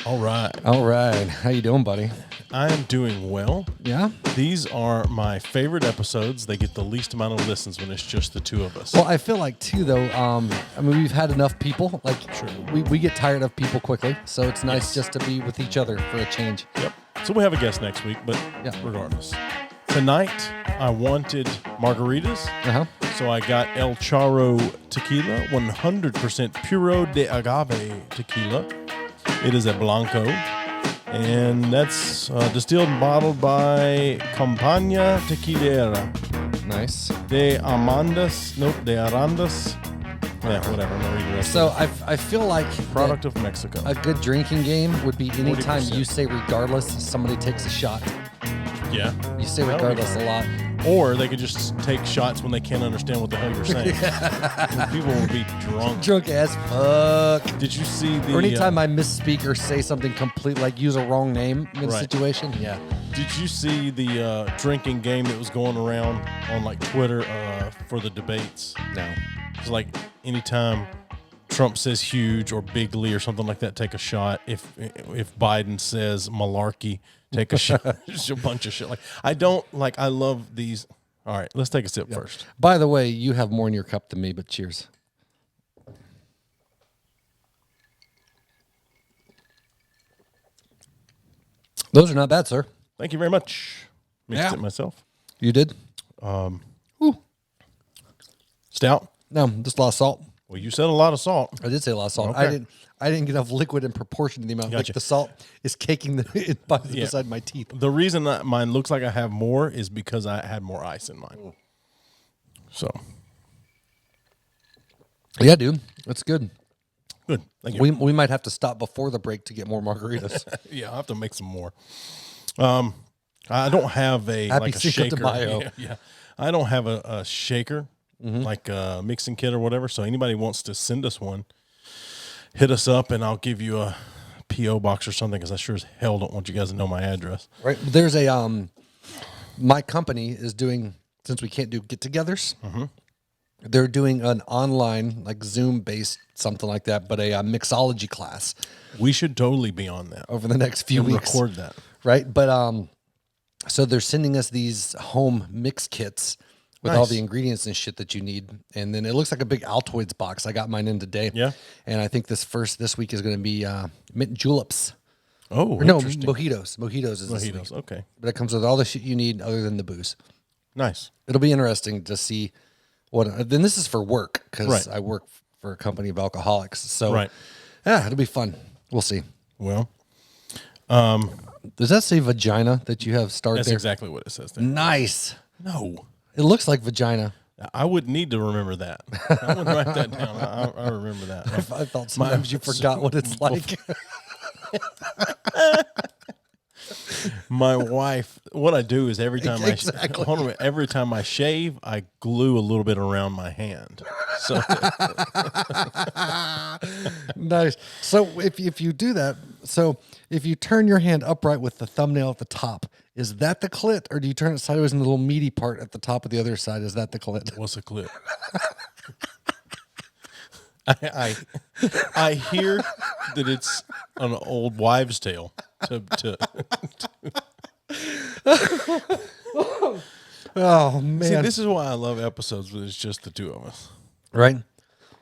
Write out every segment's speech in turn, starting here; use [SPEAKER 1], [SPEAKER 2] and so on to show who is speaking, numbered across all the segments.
[SPEAKER 1] All right.
[SPEAKER 2] All right. How you doing, buddy?
[SPEAKER 1] I am doing well.
[SPEAKER 2] Yeah?
[SPEAKER 1] These are my favorite episodes. They get the least amount of listens when it's just the two of us.
[SPEAKER 2] Well, I feel like, too, though, I mean, we've had enough people. Like, we get tired of people quickly, so it's nice just to be with each other for a change.
[SPEAKER 1] Yep. So we have a guest next week, but regardless. Tonight, I wanted margaritas.
[SPEAKER 2] Uh-huh.
[SPEAKER 1] So I got El Charro Tequila, 100% Puro de Agave Tequila. It is a Blanco, and that's distilled and bottled by Compañía Tequilera.
[SPEAKER 2] Nice.
[SPEAKER 1] De Arandas. Yeah, whatever. I'm not reading the rest
[SPEAKER 2] So
[SPEAKER 1] of it.
[SPEAKER 2] I feel like
[SPEAKER 1] Product of Mexico.
[SPEAKER 2] a good drinking game would be anytime
[SPEAKER 1] 40%.
[SPEAKER 2] you say regardless, somebody takes a shot.
[SPEAKER 1] Yeah.
[SPEAKER 2] You say regardless a lot.
[SPEAKER 1] Or they could just take shots when they can't understand what the hell you're saying. People will be drunk.
[SPEAKER 2] Drunk as fuck.
[SPEAKER 1] Did you see the...
[SPEAKER 2] Or anytime I misspeak or say something complete, like use a wrong name in a
[SPEAKER 1] Right.
[SPEAKER 2] situation. Yeah.
[SPEAKER 1] Did you see the drinking game that was going around on like Twitter for the debates?
[SPEAKER 2] No.
[SPEAKER 1] It's like anytime Trump says huge or bigly or something like that, take a shot. If Biden says malarkey, take a shot. Just a bunch of shit. Like I love these. All right, let's take a sip first.
[SPEAKER 2] By the way, you have more in your cup than me, but cheers. Those are not bad, sir.
[SPEAKER 1] Thank you very much. Mixed
[SPEAKER 2] Yeah.
[SPEAKER 1] it myself.
[SPEAKER 2] You did?
[SPEAKER 1] Stout.
[SPEAKER 2] No, just a lot of salt.
[SPEAKER 1] Well, you said a lot of salt.
[SPEAKER 2] I did say a lot of salt.
[SPEAKER 1] Okay.
[SPEAKER 2] I didn't get enough liquid in proportion to the amount.
[SPEAKER 1] Gotcha.
[SPEAKER 2] Like the salt is caking beside my teeth.
[SPEAKER 1] The reason that mine looks like I have more is because I had more ice in mine. So
[SPEAKER 2] Yeah, dude. That's good.
[SPEAKER 1] good. Thank you.
[SPEAKER 2] We might have to stop before the break to get more margaritas.
[SPEAKER 1] Yeah, I'll have to make some more. I don't have a
[SPEAKER 2] Happy
[SPEAKER 1] like a
[SPEAKER 2] Cinco de
[SPEAKER 1] shaker.
[SPEAKER 2] Mayo.
[SPEAKER 1] Yeah. I don't have a shaker, like a mixing kit or whatever. So anybody wants to send us one, hit us up and I'll give you a P.O. box or something because I sure as hell don't want you guys to know my address.
[SPEAKER 2] Right. There's a my company is doing, since we can't do get-togethers, they're doing an online like Zoom based something like that, but a mixology class
[SPEAKER 1] We should totally be on that.
[SPEAKER 2] over the next few
[SPEAKER 1] And
[SPEAKER 2] weeks.
[SPEAKER 1] record that.
[SPEAKER 2] Right. But so they're sending us these home mix kits with all
[SPEAKER 1] Nice.
[SPEAKER 2] the ingredients and shit that you need, and then it looks like a big Altoids box. I got mine in today.
[SPEAKER 1] Yeah.
[SPEAKER 2] And I think this week is going to be mint juleps.
[SPEAKER 1] Oh,
[SPEAKER 2] Or no,
[SPEAKER 1] interesting.
[SPEAKER 2] mojitos. Mojitos is this week.
[SPEAKER 1] Mojitos. Okay.
[SPEAKER 2] But it comes with all the shit you need other than the booze.
[SPEAKER 1] Nice.
[SPEAKER 2] It'll be interesting to see what. Then this is for work because
[SPEAKER 1] Right.
[SPEAKER 2] I work for a company of alcoholics. So
[SPEAKER 1] Right.
[SPEAKER 2] yeah, it'll be fun. We'll see.
[SPEAKER 1] Well,
[SPEAKER 2] Does that say vagina that you have starred
[SPEAKER 1] that's
[SPEAKER 2] there?
[SPEAKER 1] exactly what it says there.
[SPEAKER 2] Nice.
[SPEAKER 1] No.
[SPEAKER 2] It looks like vagina.
[SPEAKER 1] I would need to remember that. I would write that down. I remember that.
[SPEAKER 2] I thought sometimes you forgot what it's like.
[SPEAKER 1] My wife, what I do is every time
[SPEAKER 2] Exactly.
[SPEAKER 1] every time I shave, I glue a little bit around my hand. So
[SPEAKER 2] Nice. So if you do that, so if you turn your hand upright with the thumbnail at the top, is that the clit, or do you turn it sideways and the little meaty part at the top of the other side? Is that the clit?
[SPEAKER 1] what's a clip? I hear that it's an old wives' tale.
[SPEAKER 2] Oh man!
[SPEAKER 1] See, this is why I love episodes where it's just the two of us.
[SPEAKER 2] Right?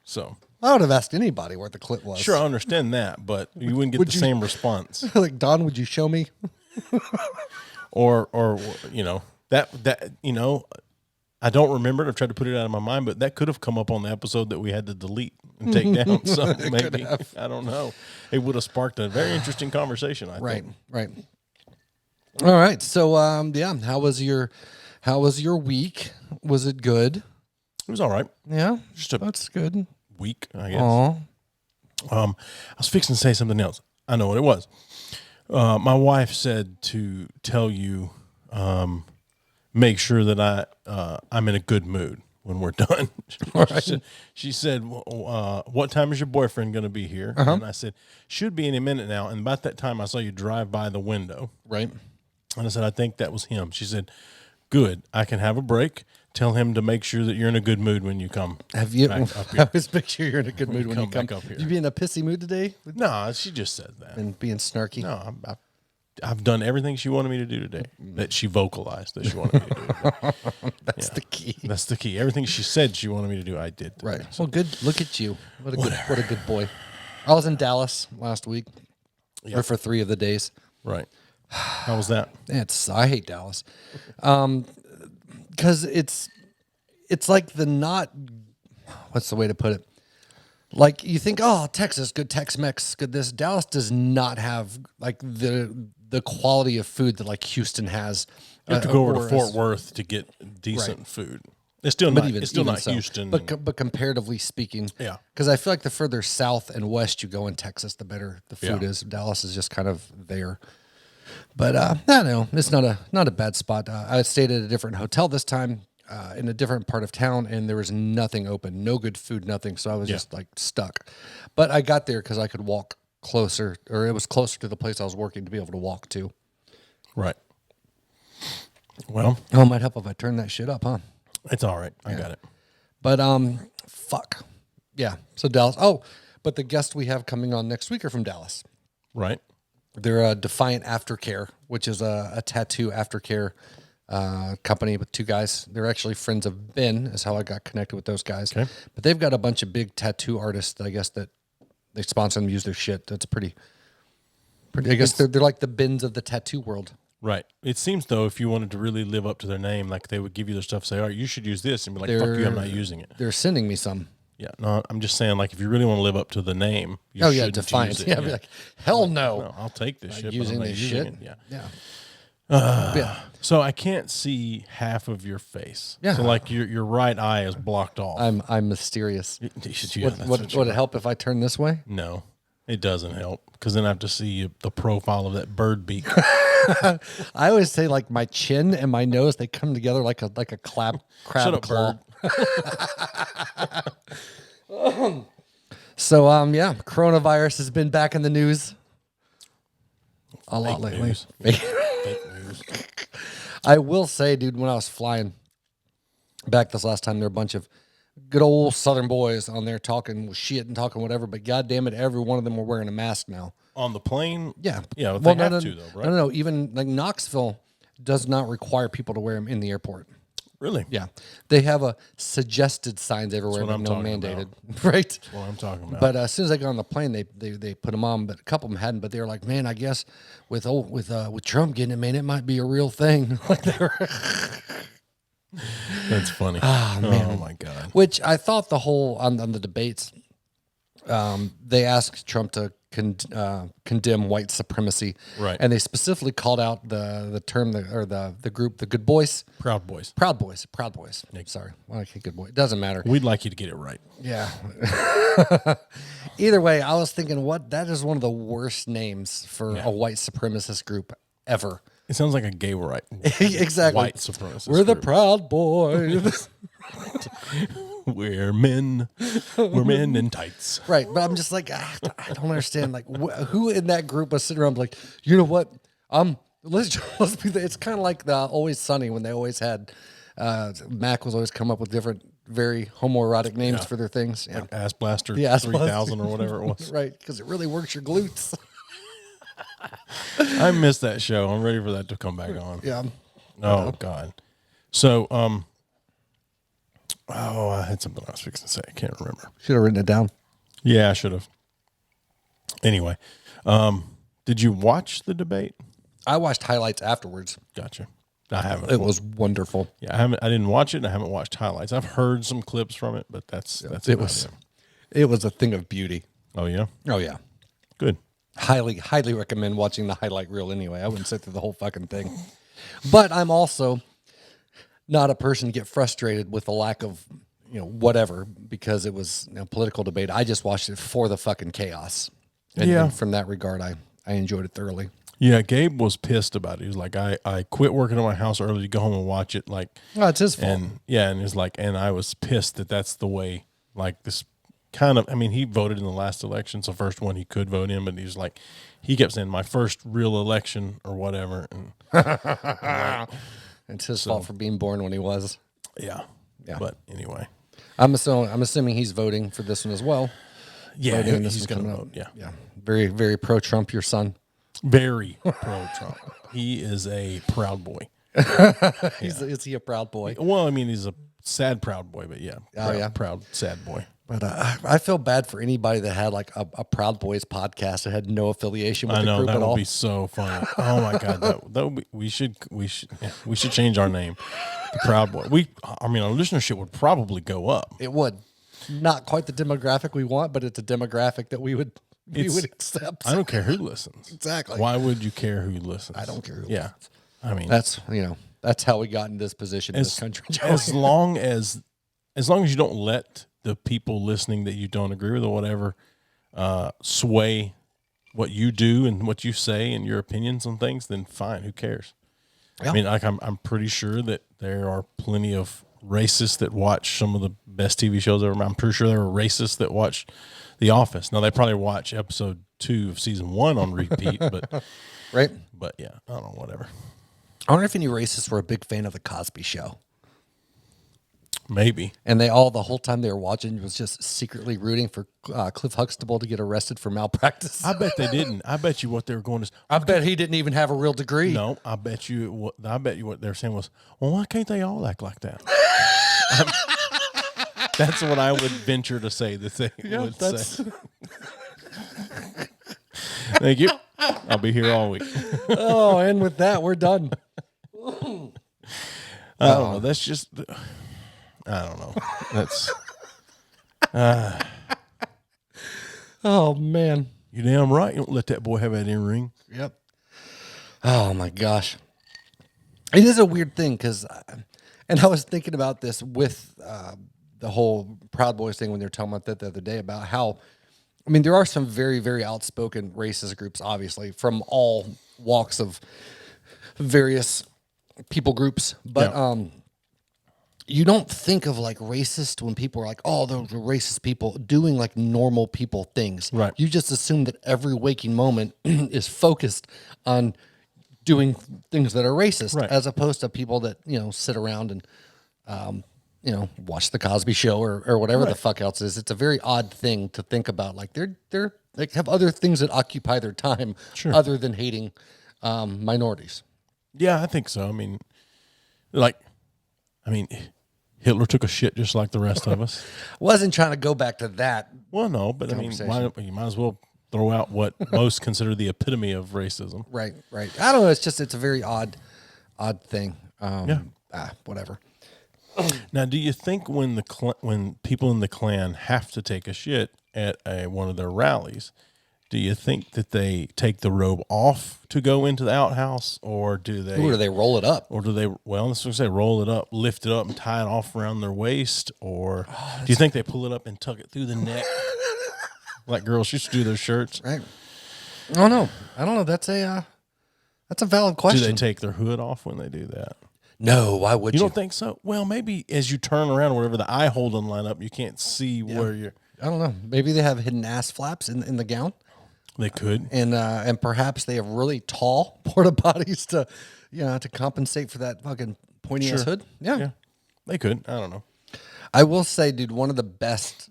[SPEAKER 1] So
[SPEAKER 2] I would have asked anybody where the clit was.
[SPEAKER 1] sure, I understand that, but you wouldn't get
[SPEAKER 2] Would
[SPEAKER 1] the
[SPEAKER 2] you-
[SPEAKER 1] same response.
[SPEAKER 2] Like, Don, would you show me?
[SPEAKER 1] Or you know that I don't remember it. I've tried to put it out of my mind, but that could have come up on the episode that we had to delete and take down. So maybe I don't know. It would have sparked a very interesting conversation. I
[SPEAKER 2] Right.
[SPEAKER 1] think.
[SPEAKER 2] Right. All right. So yeah, how was your week? Was it good?
[SPEAKER 1] It was all right.
[SPEAKER 2] Yeah,
[SPEAKER 1] Just a
[SPEAKER 2] that's good.
[SPEAKER 1] week, I guess.
[SPEAKER 2] Aw.
[SPEAKER 1] I was fixing to say something else. I know what it was. My wife said to tell you, make sure that I'm in a good mood when we're done. She said, what time is your boyfriend going to be here? And I said, should be any minute now. And about that time, I saw you drive by the window.
[SPEAKER 2] Right.
[SPEAKER 1] And I said, I think that was him. She said, good. I can have a break. Tell him to make sure that you're in a good mood when you come.
[SPEAKER 2] Have you?
[SPEAKER 1] Back up here.
[SPEAKER 2] I always make sure you're in a good mood when you come.
[SPEAKER 1] Back up here.
[SPEAKER 2] You be in a pissy mood today?
[SPEAKER 1] No, she just said that.
[SPEAKER 2] And being snarky?
[SPEAKER 1] No, I've done everything she wanted me to do today. That she vocalized that she wanted me to do.
[SPEAKER 2] That's the key.
[SPEAKER 1] That's the key. Everything she said she wanted me to do, I did. Today.
[SPEAKER 2] Right. Well, good. Look at you. What a good boy. I was in Dallas last week, or for 3 of the days.
[SPEAKER 1] Right. How was that?
[SPEAKER 2] I hate Dallas, because it's like what's the way to put it? Like you think, oh, Texas, good Tex-Mex, good this. Dallas does not have like the quality of food that like Houston has.
[SPEAKER 1] You have to go over to Fort Worth to get decent food. It's still not. It's still not Houston.
[SPEAKER 2] But comparatively speaking,
[SPEAKER 1] yeah.
[SPEAKER 2] Because I feel like the further south and west you go in Texas, the better the food is. Dallas is just kind of there. But I don't know. It's not a bad spot. I stayed at a different hotel this time in a different part of town, and there was nothing open, no good food, nothing. So I was just like stuck. But I got there because I could walk closer, or it was closer to the place I was working to be able to walk to.
[SPEAKER 1] Right. Well,
[SPEAKER 2] it might help if I turn that shit up, huh?
[SPEAKER 1] It's all right. I got it.
[SPEAKER 2] But fuck. Yeah. So Dallas. Oh, but the guests we have coming on next week are from Dallas.
[SPEAKER 1] Right.
[SPEAKER 2] They're a Defiant Aftercare, which is a tattoo aftercare company with 2 guys. They're actually friends of Ben, is how I got connected with those guys.
[SPEAKER 1] Okay.
[SPEAKER 2] But they've got a bunch of big tattoo artists that I guess that they sponsor them, use their shit. That's pretty. I guess they're like the Bins of the tattoo world.
[SPEAKER 1] Right. It seems, though, if you wanted to really live up to their name, like they would give you their stuff, say, all right, you should use this, and be like, fuck you, I'm not using it.
[SPEAKER 2] They're sending me some.
[SPEAKER 1] Yeah, no, I'm just saying, like, if you really want to live up to the name, you should
[SPEAKER 2] Defiant.
[SPEAKER 1] use it.
[SPEAKER 2] Yeah, be like, hell no.
[SPEAKER 1] No, I'll take this shit.
[SPEAKER 2] Using this shit.
[SPEAKER 1] It. Yeah.
[SPEAKER 2] Yeah.
[SPEAKER 1] So I can't see half of your face.
[SPEAKER 2] Yeah.
[SPEAKER 1] So like your right eye is blocked off.
[SPEAKER 2] I'm mysterious.
[SPEAKER 1] Yeah,
[SPEAKER 2] would it help if I turn this way?
[SPEAKER 1] No, it doesn't help because then I have to see the profile of that bird beak.
[SPEAKER 2] I always say like my chin and my nose, they come together like a crab
[SPEAKER 1] Shut up,
[SPEAKER 2] claw.
[SPEAKER 1] bird.
[SPEAKER 2] So coronavirus has been back in the news a lot lately.
[SPEAKER 1] News. Fake news.
[SPEAKER 2] I will say, dude, when I was flying back this last time, there were a bunch of good old Southern boys on there talking shit and talking whatever, but goddamn it, every one of them were wearing a mask now.
[SPEAKER 1] On the plane?
[SPEAKER 2] Yeah.
[SPEAKER 1] Yeah, they have to, though, right?
[SPEAKER 2] No. Even like Knoxville does not require people to wear them in the airport.
[SPEAKER 1] Really?
[SPEAKER 2] Yeah. They have a suggested signs everywhere, but no mandated. Right?
[SPEAKER 1] That's what I'm talking about.
[SPEAKER 2] But as soon as I got on the plane, they put them on, but a couple of them hadn't. But they were like, man, I guess with Trump getting it, man, it might be a real thing. Like they were.
[SPEAKER 1] That's funny.
[SPEAKER 2] Man.
[SPEAKER 1] Oh, my God.
[SPEAKER 2] Which I thought the whole, on the debates, they asked Trump to condemn white supremacy.
[SPEAKER 1] Right.
[SPEAKER 2] And they specifically called out the term, the group, the Good Boys.
[SPEAKER 1] Proud Boys.
[SPEAKER 2] Proud Boys. Sorry. Well, okay, Good Boy. It doesn't matter.
[SPEAKER 1] We'd like you to get it right.
[SPEAKER 2] Yeah. Either way, I was thinking, that is one of the worst names for a white supremacist group ever.
[SPEAKER 1] It sounds like a gay right.
[SPEAKER 2] Exactly.
[SPEAKER 1] White supremacist
[SPEAKER 2] We're the
[SPEAKER 1] group.
[SPEAKER 2] Proud Boys.
[SPEAKER 1] We're men. We're men in tights.
[SPEAKER 2] Right, but I'm just like, I don't understand. Like, who in that group was sitting around like, you know what? Let's be. It's kind of like the Always Sunny when they always had. Mac was always come up with different, very homoerotic names for their things. Yeah.
[SPEAKER 1] Like Ass Blaster
[SPEAKER 2] Ass
[SPEAKER 1] 3000 or whatever it was.
[SPEAKER 2] Right, because it really works your glutes.
[SPEAKER 1] I missed that show. I'm ready for that to come back on.
[SPEAKER 2] Yeah.
[SPEAKER 1] Oh God. So I had something I was fixing to say. I can't remember.
[SPEAKER 2] Should have written it down.
[SPEAKER 1] Yeah, I should have. Anyway, did you watch the debate?
[SPEAKER 2] I watched highlights afterwards.
[SPEAKER 1] Gotcha. I haven't.
[SPEAKER 2] It was wonderful.
[SPEAKER 1] Yeah, I didn't watch it. And I haven't watched highlights. I've heard some clips from it, but that's
[SPEAKER 2] It was a thing of beauty.
[SPEAKER 1] Oh yeah.
[SPEAKER 2] Oh yeah.
[SPEAKER 1] Good.
[SPEAKER 2] Highly recommend watching the highlight reel anyway. I wouldn't sit through the whole fucking thing. But I'm also not a person to get frustrated with the lack of, whatever, because it was a political debate. I just watched it for the fucking chaos. And from that regard, I enjoyed it thoroughly.
[SPEAKER 1] Yeah, Gabe was pissed about it. He was like, I quit working at my house early to go home and watch it. Like,
[SPEAKER 2] oh, it's his fault.
[SPEAKER 1] And he's like, and I was pissed that that's the way, like this kind of, he voted in the last election. So first one he could vote in, but he was like, he kept saying my first real election or whatever. And
[SPEAKER 2] it's his fault for being born when he was.
[SPEAKER 1] Yeah.
[SPEAKER 2] Yeah.
[SPEAKER 1] But anyway.
[SPEAKER 2] I'm assuming he's voting for this one as well.
[SPEAKER 1] Yeah,
[SPEAKER 2] Voting on this
[SPEAKER 1] he's
[SPEAKER 2] one
[SPEAKER 1] going to
[SPEAKER 2] coming
[SPEAKER 1] vote. Yeah.
[SPEAKER 2] Yeah. Very, very pro-Trump, your son.
[SPEAKER 1] Very pro-Trump. He is a proud boy.
[SPEAKER 2] Is he a proud boy?
[SPEAKER 1] Well, I mean, he's a sad proud boy, but yeah. Proud, sad boy.
[SPEAKER 2] But I feel bad for anybody that had like a Proud Boys podcast that had no affiliation with the group at all.
[SPEAKER 1] That would be so funny. Oh my god, that would be, we should change our name, the Proud Boy. Our listenership would probably go up.
[SPEAKER 2] It would. Not quite the demographic we want, but it's a demographic that we would accept.
[SPEAKER 1] I don't care who listens.
[SPEAKER 2] Exactly.
[SPEAKER 1] Why would you care who listens?
[SPEAKER 2] I don't care who
[SPEAKER 1] listens. I mean,
[SPEAKER 2] that's how we got in this position in this country.
[SPEAKER 1] As long as you don't let the people listening that you don't agree with or whatever sway what you do and what you say and your opinions on things, then fine. Who cares? Yeah. I mean, like I'm pretty sure that there are plenty of racists that watch some of the best TV shows ever. I'm pretty sure there are racists that watch The Office. Now they probably watch episode 2 of season 1 on repeat, but
[SPEAKER 2] right.
[SPEAKER 1] But yeah, I don't know, whatever.
[SPEAKER 2] I wonder if any racists were a big fan of the Cosby Show.
[SPEAKER 1] Maybe.
[SPEAKER 2] And the whole time they were watching was just secretly rooting for Cliff Huxtable to get arrested for malpractice.
[SPEAKER 1] I bet they didn't. I bet you what they were going to.
[SPEAKER 2] I bet he didn't even have a real degree.
[SPEAKER 1] No, I bet you what they were saying was, well, why can't they all act like that? That's what I would venture to say that they would say. Thank you. I'll be here all week.
[SPEAKER 2] Oh, and with that, we're done.
[SPEAKER 1] I don't know. That's just. I don't know. That's.
[SPEAKER 2] Oh man,
[SPEAKER 1] you damn right. You don't let that boy have that earring.
[SPEAKER 2] Yep. Oh my gosh, it is a weird thing because, and I was thinking about this with the whole Proud Boys thing when they were talking about that the other day about how, I mean, there are some very, very outspoken racist groups, obviously from all walks of various people groups, but you don't think of like racist when people are like, oh, those are racist people doing like normal people things.
[SPEAKER 1] Right.
[SPEAKER 2] You just assume that every waking moment is focused on doing things that are racist,
[SPEAKER 1] right,
[SPEAKER 2] as opposed to people that, sit around and, watch the Cosby Show or whatever the fuck else it is. It's a very odd thing to think about. Like they're like have other things that occupy their time other than hating minorities.
[SPEAKER 1] Yeah, I think so. I mean, Hitler took a shit just like the rest of us.
[SPEAKER 2] Wasn't trying to go back to that.
[SPEAKER 1] Well, no, but I mean, you might as well throw out what most consider the epitome of racism.
[SPEAKER 2] Right. I don't know. It's a very odd thing. Whatever.
[SPEAKER 1] Now, do you think when people in the Klan have to take a shit at one of their rallies, do you think that they take the robe off to go into the outhouse, or do they?
[SPEAKER 2] Or do they roll it up?
[SPEAKER 1] Or do they? Well, let's say roll it up, lift it up, and tie it off around their waist, or do you think they pull it up and tuck it through the neck, like girls used to do their shirts?
[SPEAKER 2] Right. I don't know. That's a valid question.
[SPEAKER 1] Do they take their hood off when they do that?
[SPEAKER 2] No, why would you?
[SPEAKER 1] You don't think so? Well, maybe as you turn around, wherever the eye hole doesn't line up, you can't see where you're.
[SPEAKER 2] I don't know. Maybe they have hidden ass flaps in the gown.
[SPEAKER 1] They could,
[SPEAKER 2] and perhaps they have really tall porta potties to compensate for that fucking pointy ass hood. Yeah,
[SPEAKER 1] they could. I don't know.
[SPEAKER 2] I will say, dude, one of the best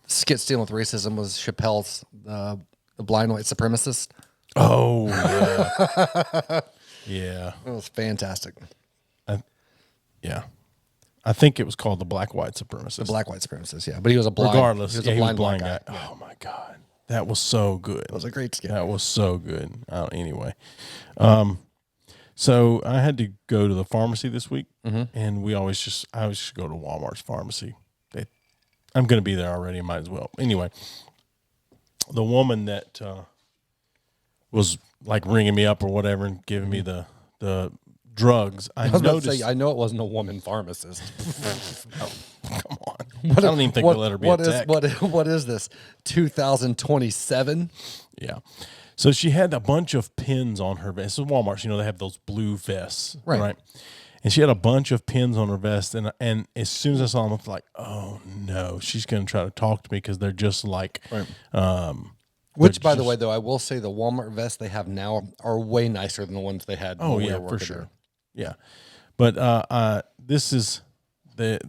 [SPEAKER 2] skits dealing with racism was Chappelle's the blind white supremacist.
[SPEAKER 1] Oh yeah, yeah,
[SPEAKER 2] it was fantastic.
[SPEAKER 1] I think it was called the black white supremacist.
[SPEAKER 2] The black white supremacist, yeah. But he was a blind.
[SPEAKER 1] Regardless,
[SPEAKER 2] he was a blind
[SPEAKER 1] guy.
[SPEAKER 2] Yeah.
[SPEAKER 1] Oh my god, that was so good.
[SPEAKER 2] It was a great skit.
[SPEAKER 1] That was so good. Anyway, so I had to go to the pharmacy this week, and I always just go to Walmart's pharmacy. I'm going to be there already. Might as well. Anyway, the woman that was like ringing me up or whatever and giving me the drugs. I noticed.
[SPEAKER 2] I know it wasn't a woman pharmacist.
[SPEAKER 1] Oh, come on. I don't even think we'll let her be a tech.
[SPEAKER 2] What is this? 2027?
[SPEAKER 1] Yeah. So she had a bunch of pins on her vest. This is Walmart. They have those blue vests, right? And she had a bunch of pins on her vest, and as soon as I saw them, I was like, "Oh no, she's going to try to talk to me because they're just like." Right.
[SPEAKER 2] Which, by the way, though, I will say the Walmart vests they have now are way nicer than the ones they had.
[SPEAKER 1] Oh yeah, for sure. There. Yeah, But this is the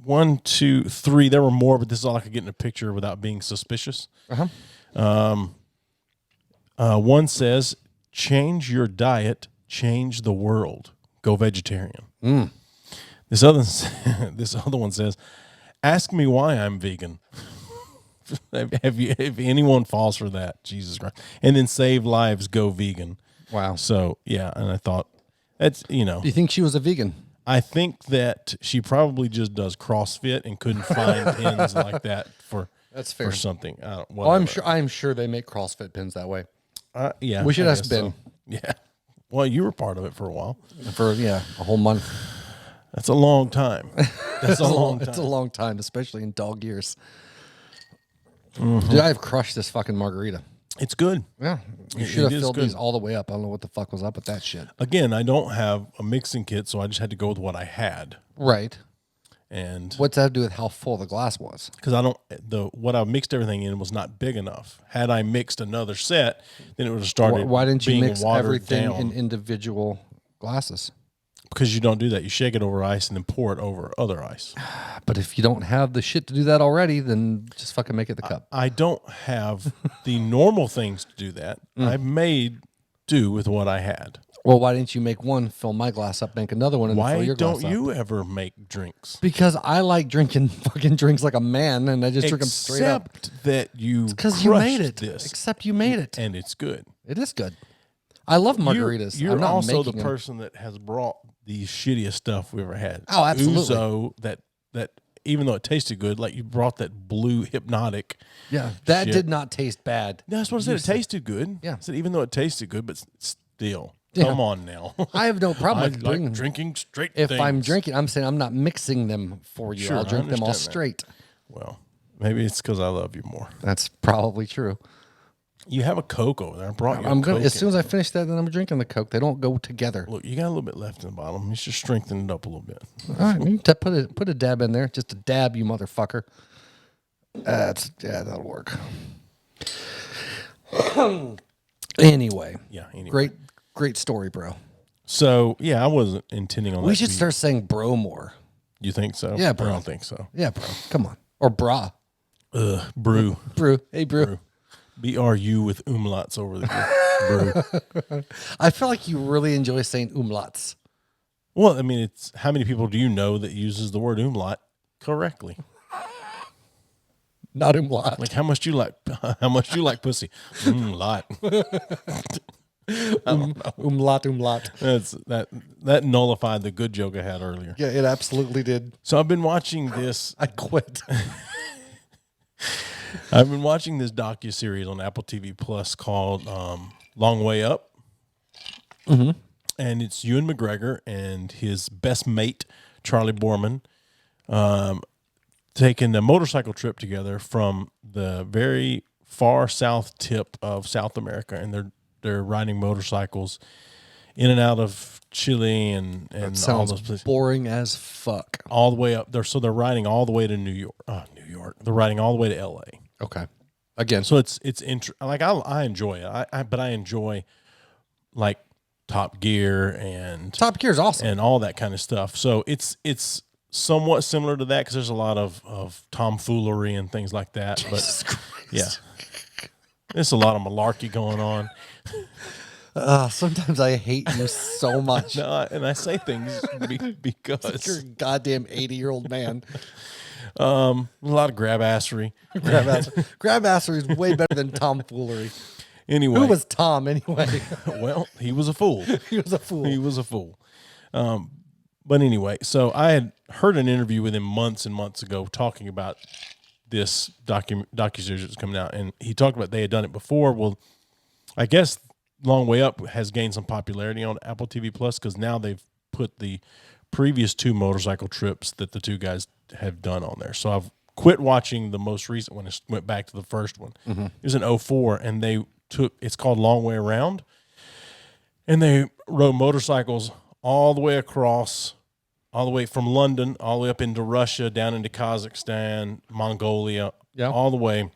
[SPEAKER 1] 1, 2, 3. There were more, but this is all I could get in a picture without being suspicious. One says, change your diet, change the world. Go vegetarian. This other one says, ask me why I'm vegan. If anyone falls for that, Jesus Christ. And then save lives, go vegan.
[SPEAKER 2] Wow.
[SPEAKER 1] So, yeah, and I thought, that's,
[SPEAKER 2] Do you think she was a vegan?
[SPEAKER 1] I think that she probably just does CrossFit and couldn't find pins like that
[SPEAKER 2] That's fair.
[SPEAKER 1] for something.
[SPEAKER 2] I'm sure they make CrossFit pins that way.
[SPEAKER 1] Yeah.
[SPEAKER 2] We should
[SPEAKER 1] I
[SPEAKER 2] ask
[SPEAKER 1] guess
[SPEAKER 2] Ben.
[SPEAKER 1] so. Yeah. Well, you were part of it for a while.
[SPEAKER 2] For a whole month.
[SPEAKER 1] That's a long time. That's a long time.
[SPEAKER 2] It's a long time, especially in dog years. Dude, I've crushed this fucking margarita.
[SPEAKER 1] It's good.
[SPEAKER 2] Yeah. You should have filled these all the way up. I don't know what the fuck was up with that shit.
[SPEAKER 1] Again, I don't have a mixing kit, so I just had to go with what I had.
[SPEAKER 2] Right.
[SPEAKER 1] And
[SPEAKER 2] what's that to do with how full the glass was?
[SPEAKER 1] Because what I mixed everything in was not big enough. Had I mixed another set, then it would have started.
[SPEAKER 2] Why didn't you mix everything
[SPEAKER 1] down.
[SPEAKER 2] in individual glasses?
[SPEAKER 1] Because you don't do that. You shake it over ice and then pour it over other ice.
[SPEAKER 2] But if you don't have the shit to do that already, then just fucking make it the cup.
[SPEAKER 1] I don't have the normal things to do that. I made do with what I had.
[SPEAKER 2] Well, why didn't you make one, fill my glass up, make another one, and fill your glass up?
[SPEAKER 1] Why don't you ever make drinks?
[SPEAKER 2] Because I like drinking fucking drinks like a man, and I just drink them straight up.
[SPEAKER 1] Except that you
[SPEAKER 2] because you made it.
[SPEAKER 1] This,
[SPEAKER 2] Except you made it.
[SPEAKER 1] And it's good.
[SPEAKER 2] It is good. I love margaritas.
[SPEAKER 1] You're
[SPEAKER 2] I'm not
[SPEAKER 1] also the
[SPEAKER 2] them.
[SPEAKER 1] person that has brought the shittiest stuff we ever had.
[SPEAKER 2] Oh, absolutely.
[SPEAKER 1] Ouzo, that even though it tasted good, like you brought that blue hypnotic.
[SPEAKER 2] Yeah, that
[SPEAKER 1] shit.
[SPEAKER 2] did not taste bad.
[SPEAKER 1] That's what I said. It tasted good.
[SPEAKER 2] Yeah.
[SPEAKER 1] I said even though it tasted good, but still.
[SPEAKER 2] Yeah.
[SPEAKER 1] Come on now.
[SPEAKER 2] I have no problem
[SPEAKER 1] I
[SPEAKER 2] with
[SPEAKER 1] like drinking straight
[SPEAKER 2] If
[SPEAKER 1] things.
[SPEAKER 2] I'm drinking, I'm saying I'm not mixing them for you.
[SPEAKER 1] Sure,
[SPEAKER 2] I'll drink them all
[SPEAKER 1] that.
[SPEAKER 2] straight.
[SPEAKER 1] Well, maybe it's because I love you more.
[SPEAKER 2] That's probably true.
[SPEAKER 1] You have a Coke over there. I brought you
[SPEAKER 2] I'm
[SPEAKER 1] a Coke.
[SPEAKER 2] As soon as I finish that, then I'm drinking the Coke. They don't go together.
[SPEAKER 1] Look, you got a little bit left in the bottom. You should strengthen it up a little bit.
[SPEAKER 2] All right, you put a dab in there. Just a dab, you motherfucker. That'll work. Anyway.
[SPEAKER 1] Yeah. Anyway.
[SPEAKER 2] Great story, bro.
[SPEAKER 1] So, yeah, I wasn't intending on that.
[SPEAKER 2] We should start saying bro more.
[SPEAKER 1] You think so?
[SPEAKER 2] Yeah, bro.
[SPEAKER 1] I don't think so.
[SPEAKER 2] Yeah, bro. Come on. Or bra.
[SPEAKER 1] Brew.
[SPEAKER 2] Brew. Hey, brew.
[SPEAKER 1] BRU with umlauts over the brew.
[SPEAKER 2] I feel like you really enjoy saying umlauts.
[SPEAKER 1] Well, I mean, it's how many people do you know that uses the word umlaut correctly?
[SPEAKER 2] Not umlaut.
[SPEAKER 1] Like how much do you like pussy? Umlaut.
[SPEAKER 2] Umlaut.
[SPEAKER 1] That nullified the good joke I had earlier.
[SPEAKER 2] Yeah, it absolutely did.
[SPEAKER 1] So I've been watching this.
[SPEAKER 2] I quit.
[SPEAKER 1] I've been watching this docuseries on Apple TV Plus called Long Way Up. Mm-hmm. And it's Ewan McGregor and his best mate, Charlie Borman, taking a motorcycle trip together from the very far south tip of South America. And they're riding motorcycles in and out of Chile and all those places.
[SPEAKER 2] Boring as fuck.
[SPEAKER 1] All the way up there. So they're riding all the way to New York. They're riding all the way to LA.
[SPEAKER 2] Okay. Again.
[SPEAKER 1] So it's like I enjoy it. But I enjoy like Top Gear and
[SPEAKER 2] Top Gear is awesome
[SPEAKER 1] and all that kind of stuff. So it's somewhat similar to that because there's a lot of tomfoolery and things like that.
[SPEAKER 2] Jesus
[SPEAKER 1] but
[SPEAKER 2] Christ.
[SPEAKER 1] Yeah, there's a lot of malarkey going on.
[SPEAKER 2] Sometimes I hate you so much.
[SPEAKER 1] No, and I say things because
[SPEAKER 2] you're a goddamn 80-year-old man.
[SPEAKER 1] A lot of grab-assery.
[SPEAKER 2] Grab-assery is way better than tomfoolery.
[SPEAKER 1] Anyway.
[SPEAKER 2] Who was Tom anyway?
[SPEAKER 1] Well, he was a fool.
[SPEAKER 2] He was a fool.
[SPEAKER 1] But anyway, so I had heard an interview with him months and months ago talking about this docuseries that's coming out, and he talked about they had done it before. Well, I guess Long Way Up has gained some popularity on Apple TV Plus because now they've put the previous 2 motorcycle trips that the 2 guys have done on there. So I've quit watching the most recent one and went back to the first one. Mm-hmm. It was in 2004, and it's called Long Way Around, and they rode motorcycles all the way across, all the way from London, all the way up into Russia, down into Kazakhstan, Mongolia, all the way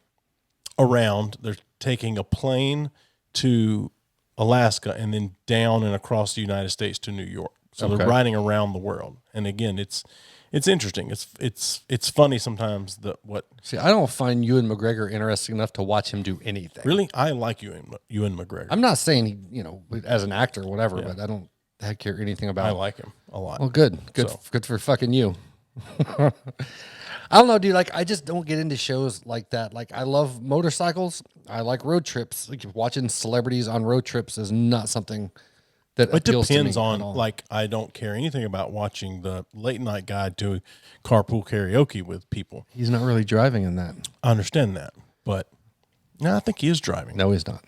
[SPEAKER 1] around. They're taking a plane to Alaska and then down and across the United States to New York. So they're riding around the world. And again, it's interesting. It's funny sometimes
[SPEAKER 2] See, I don't find Ewan McGregor interesting enough to watch him do anything.
[SPEAKER 1] Really? I like Ewan McGregor.
[SPEAKER 2] I'm not saying he, as an actor or whatever, but I don't care anything about
[SPEAKER 1] I like him a lot.
[SPEAKER 2] Well, good for fucking you. I don't know, dude. Like, I just don't get into shows like that. Like, I love motorcycles. I like road trips. Like, watching celebrities on road trips is not something that appeals to me.
[SPEAKER 1] It depends on, like, I don't care anything about watching the late night guy do carpool karaoke with people.
[SPEAKER 2] He's not really driving in that.
[SPEAKER 1] I understand that, but no, I think he is driving.
[SPEAKER 2] No, he's not.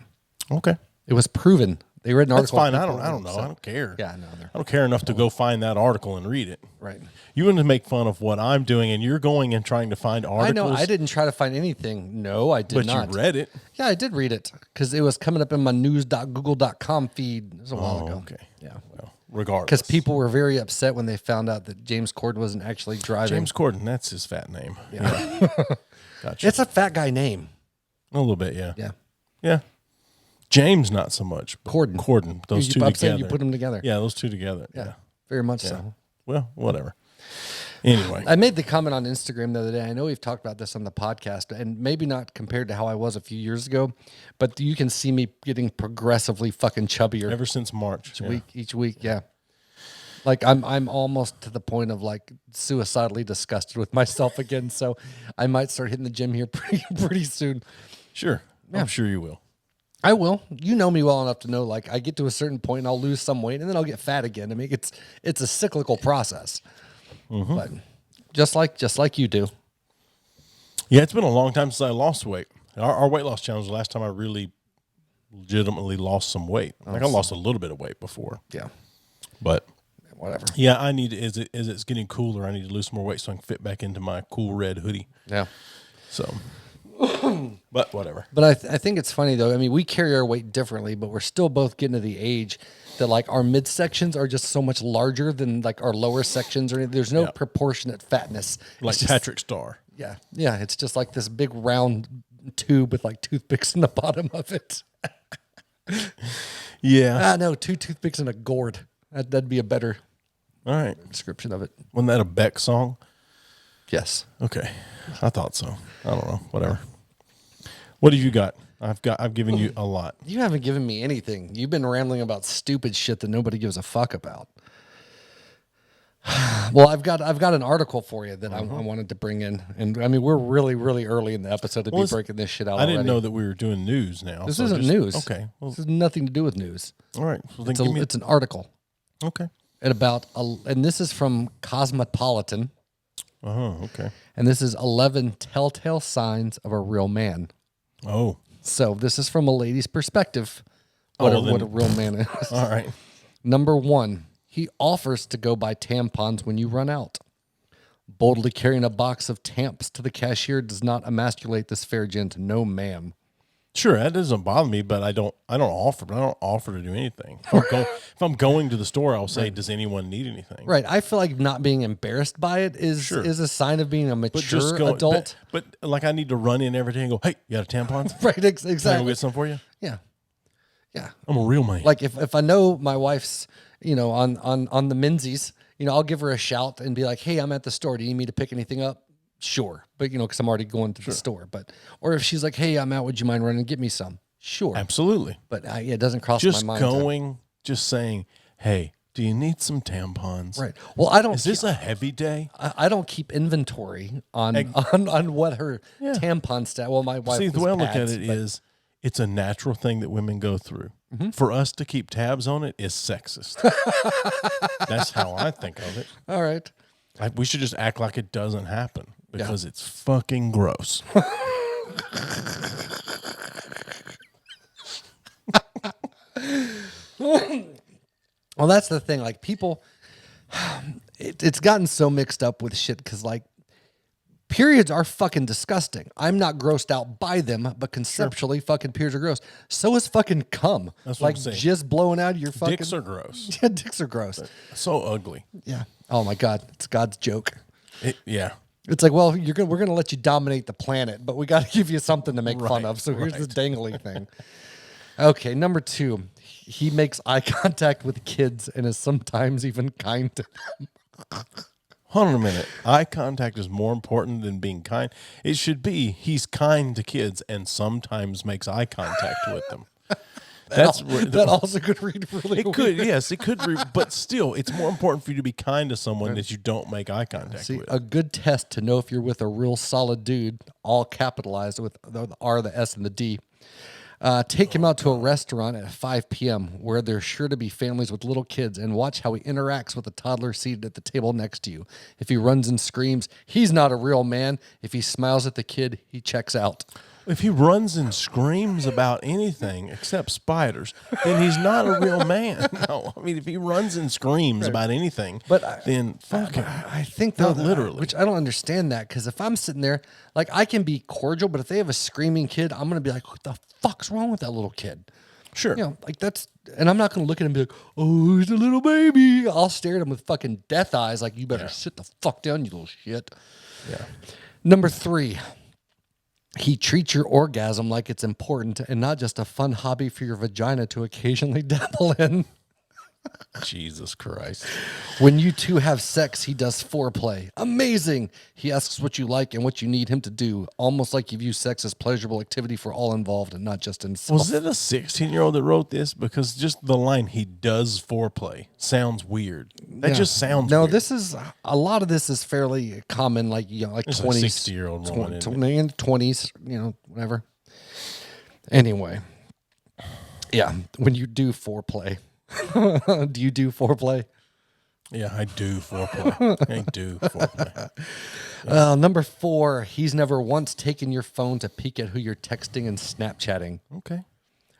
[SPEAKER 1] Okay.
[SPEAKER 2] It was proven. They read an article.
[SPEAKER 1] That's fine. I don't know. I don't care.
[SPEAKER 2] Yeah, no.
[SPEAKER 1] I don't care enough to go find that article and read it.
[SPEAKER 2] Right.
[SPEAKER 1] You want to make fun of what I'm doing, and you're going and trying to find articles.
[SPEAKER 2] I know. I didn't try to find anything. No, I did not.
[SPEAKER 1] But you read it.
[SPEAKER 2] Yeah, I did read it because it was coming up in my news.google.com feed. It was a while ago.
[SPEAKER 1] Okay.
[SPEAKER 2] Yeah.
[SPEAKER 1] Well, regardless.
[SPEAKER 2] Because people were very upset when they found out that James Corden wasn't actually driving.
[SPEAKER 1] James Corden, that's his fat name.
[SPEAKER 2] Yeah.
[SPEAKER 1] Gotcha.
[SPEAKER 2] It's a fat guy name.
[SPEAKER 1] A little bit, yeah.
[SPEAKER 2] Yeah.
[SPEAKER 1] Yeah. James, not so much.
[SPEAKER 2] Corden.
[SPEAKER 1] Those two together.
[SPEAKER 2] You put them together.
[SPEAKER 1] Yeah, those two together. Yeah.
[SPEAKER 2] Very much so.
[SPEAKER 1] Well, whatever. Anyway.
[SPEAKER 2] I made the comment on Instagram the other day. I know we've talked about this on the podcast, and maybe not compared to how I was a few years ago, but you can see me getting progressively fucking chubbier.
[SPEAKER 1] Ever since March.
[SPEAKER 2] Each week, yeah. Like I'm almost to the point of like suicidally disgusted with myself again. So I might start hitting the gym here pretty soon.
[SPEAKER 1] Sure. Yeah. I'm sure you will.
[SPEAKER 2] I will. You know me well enough to know, like, I get to a certain point and I'll lose some weight and then I'll get fat again. I mean, it's a cyclical process. Mm-hmm. But just like you do.
[SPEAKER 1] Yeah, it's been a long time since I lost weight. Our weight loss challenge was the last time I really legitimately lost some weight. Like, I lost a little bit of weight before.
[SPEAKER 2] Yeah.
[SPEAKER 1] But
[SPEAKER 2] whatever.
[SPEAKER 1] Yeah, I need as it's getting cooler, I need to lose some more weight so I can fit back into my cool red hoodie.
[SPEAKER 2] Yeah.
[SPEAKER 1] So but whatever.
[SPEAKER 2] But I think it's funny, though. I mean, we carry our weight differently, but we're still both getting to the age that, like, our midsections are just so much larger than, like, our lower sections. Or there's no proportionate fatness.
[SPEAKER 1] Like Patrick Starr.
[SPEAKER 2] Yeah. Yeah, it's just like this big round tube with, like, toothpicks in the bottom of it.
[SPEAKER 1] Yeah.
[SPEAKER 2] No, 2 toothpicks and a gourd. That'd be a better description of it.
[SPEAKER 1] Wasn't that a Beck song?
[SPEAKER 2] Yes.
[SPEAKER 1] Okay. I thought so. I don't know. Whatever. What have you got? I've given you a lot.
[SPEAKER 2] You haven't given me anything. You've been rambling about stupid shit that nobody gives a fuck about. Well, I've got an article for you that I wanted to bring in, and I mean, we're really, really early in the episode to be breaking this shit out.
[SPEAKER 1] I didn't know that we were doing news now.
[SPEAKER 2] This isn't news.
[SPEAKER 1] Okay,
[SPEAKER 2] well, this has nothing to do with news.
[SPEAKER 1] All right, well,
[SPEAKER 2] it's an article.
[SPEAKER 1] Okay,
[SPEAKER 2] and this is from Cosmopolitan.
[SPEAKER 1] Okay.
[SPEAKER 2] And this is 11 telltale signs of a real man.
[SPEAKER 1] Oh.
[SPEAKER 2] So this is from a lady's perspective. What a real man is.
[SPEAKER 1] All right.
[SPEAKER 2] Number 1, he offers to go buy tampons when you run out. Boldly carrying a box of tamps to the cashier does not emasculate this fair gent. No, ma'am.
[SPEAKER 1] Sure, that doesn't bother me, but I don't offer to do anything. If I'm going to the store, I'll say, "Does anyone need anything?"
[SPEAKER 2] Right. I feel like not being embarrassed by it is a sign of being a mature adult.
[SPEAKER 1] But like, I need to run in every day and go, "Hey, you got a tampon?"
[SPEAKER 2] Right. Exactly.
[SPEAKER 1] Can I go get some for you?
[SPEAKER 2] Yeah. Yeah.
[SPEAKER 1] I'm a real man.
[SPEAKER 2] Like if I know my wife's, on the Menzies, I'll give her a shout and be like, "Hey, I'm at the store. Do you need me to pick anything up?" Sure. But, because I'm already going to the store. Or if she's like, "Hey, I'm out. Would you mind running and get me some?" Sure.
[SPEAKER 1] Absolutely.
[SPEAKER 2] But it doesn't cross my mind.
[SPEAKER 1] Just saying, "Hey, do you need some tampons?"
[SPEAKER 2] Right. Well, I don't.
[SPEAKER 1] Is this a heavy day?
[SPEAKER 2] I don't keep inventory on what her tampon stat. Well, my wife.
[SPEAKER 1] See, the way I look at it is, it's a natural thing that women go through. Mm-hmm. For us to keep tabs on it is sexist. That's how I think of it.
[SPEAKER 2] All right.
[SPEAKER 1] We should just act like it doesn't happen because it's fucking gross.
[SPEAKER 2] Well, that's the thing. Like, people, it's gotten so mixed up with shit because, like, periods are fucking disgusting. I'm not grossed out by them, but conceptually, fucking periods are gross. So is fucking cum.
[SPEAKER 1] That's what
[SPEAKER 2] like,
[SPEAKER 1] I'm saying.
[SPEAKER 2] Just blowing out of your fucking...
[SPEAKER 1] Dicks are gross.
[SPEAKER 2] Yeah, dicks are gross.
[SPEAKER 1] So ugly.
[SPEAKER 2] Yeah. Oh, my God. It's God's joke.
[SPEAKER 1] Yeah.
[SPEAKER 2] It's like, well, we're going to let you dominate the planet, but we got to give you something to make fun of. So here's this dangly thing. Okay, number 2. He makes eye contact with kids and is sometimes even kind to them.
[SPEAKER 1] Hold on a minute. Eye contact is more important than being kind. It should be he's kind to kids and sometimes makes eye contact with them.
[SPEAKER 2] That also could read really
[SPEAKER 1] It
[SPEAKER 2] weird.
[SPEAKER 1] could, yes, it could, but still, it's more important for you to be kind to someone that you don't make eye contact
[SPEAKER 2] See,
[SPEAKER 1] with.
[SPEAKER 2] a good test to know if you're with a real solid dude, all capitalized with the R, the S, and the D. Take him out to a restaurant at 5 p.m. where there's sure to be families with little kids and watch how he interacts with a toddler seated at the table next to you. If he runs and screams, he's not a real man. If he smiles at the kid, he checks out.
[SPEAKER 1] If he runs and screams about anything except spiders, then he's not a real man. No, I mean, if he runs and screams about anything, then fuck it.
[SPEAKER 2] I think though,
[SPEAKER 1] Not literally.
[SPEAKER 2] which I don't understand that, because if I'm sitting there, like, I can be cordial, but if they have a screaming kid, I'm gonna be like, what the fuck's wrong with that little kid?
[SPEAKER 1] Sure.
[SPEAKER 2] You know, like, that's, and I'm not gonna look at him and be like, oh, he's a little baby. I'll stare at him with fucking death eyes, like, you better sit the fuck down, you little shit.
[SPEAKER 1] Yeah.
[SPEAKER 2] Number 3. He treats your orgasm like it's important and not just a fun hobby for your vagina to occasionally dabble in.
[SPEAKER 1] Jesus Christ.
[SPEAKER 2] When you two have sex, he does foreplay. Amazing. He asks what you like and what you need him to do, almost like you view sex as pleasurable activity for all involved and not just himself.
[SPEAKER 1] Was it a 16-year-old that wrote this? Because just the line, he does foreplay, sounds weird. That just sounds
[SPEAKER 2] No,
[SPEAKER 1] weird.
[SPEAKER 2] this is, a lot of this is fairly common, like, you know, like
[SPEAKER 1] It's
[SPEAKER 2] 20s.
[SPEAKER 1] a 60-year-old woman, isn't it?
[SPEAKER 2] 20s, you know, whatever. Anyway. Yeah, when you do foreplay. Do you do foreplay?
[SPEAKER 1] Yeah, I do foreplay. I do foreplay.
[SPEAKER 2] Number 4, he's never once taken your phone to peek at who you're texting and Snapchatting.
[SPEAKER 1] Okay.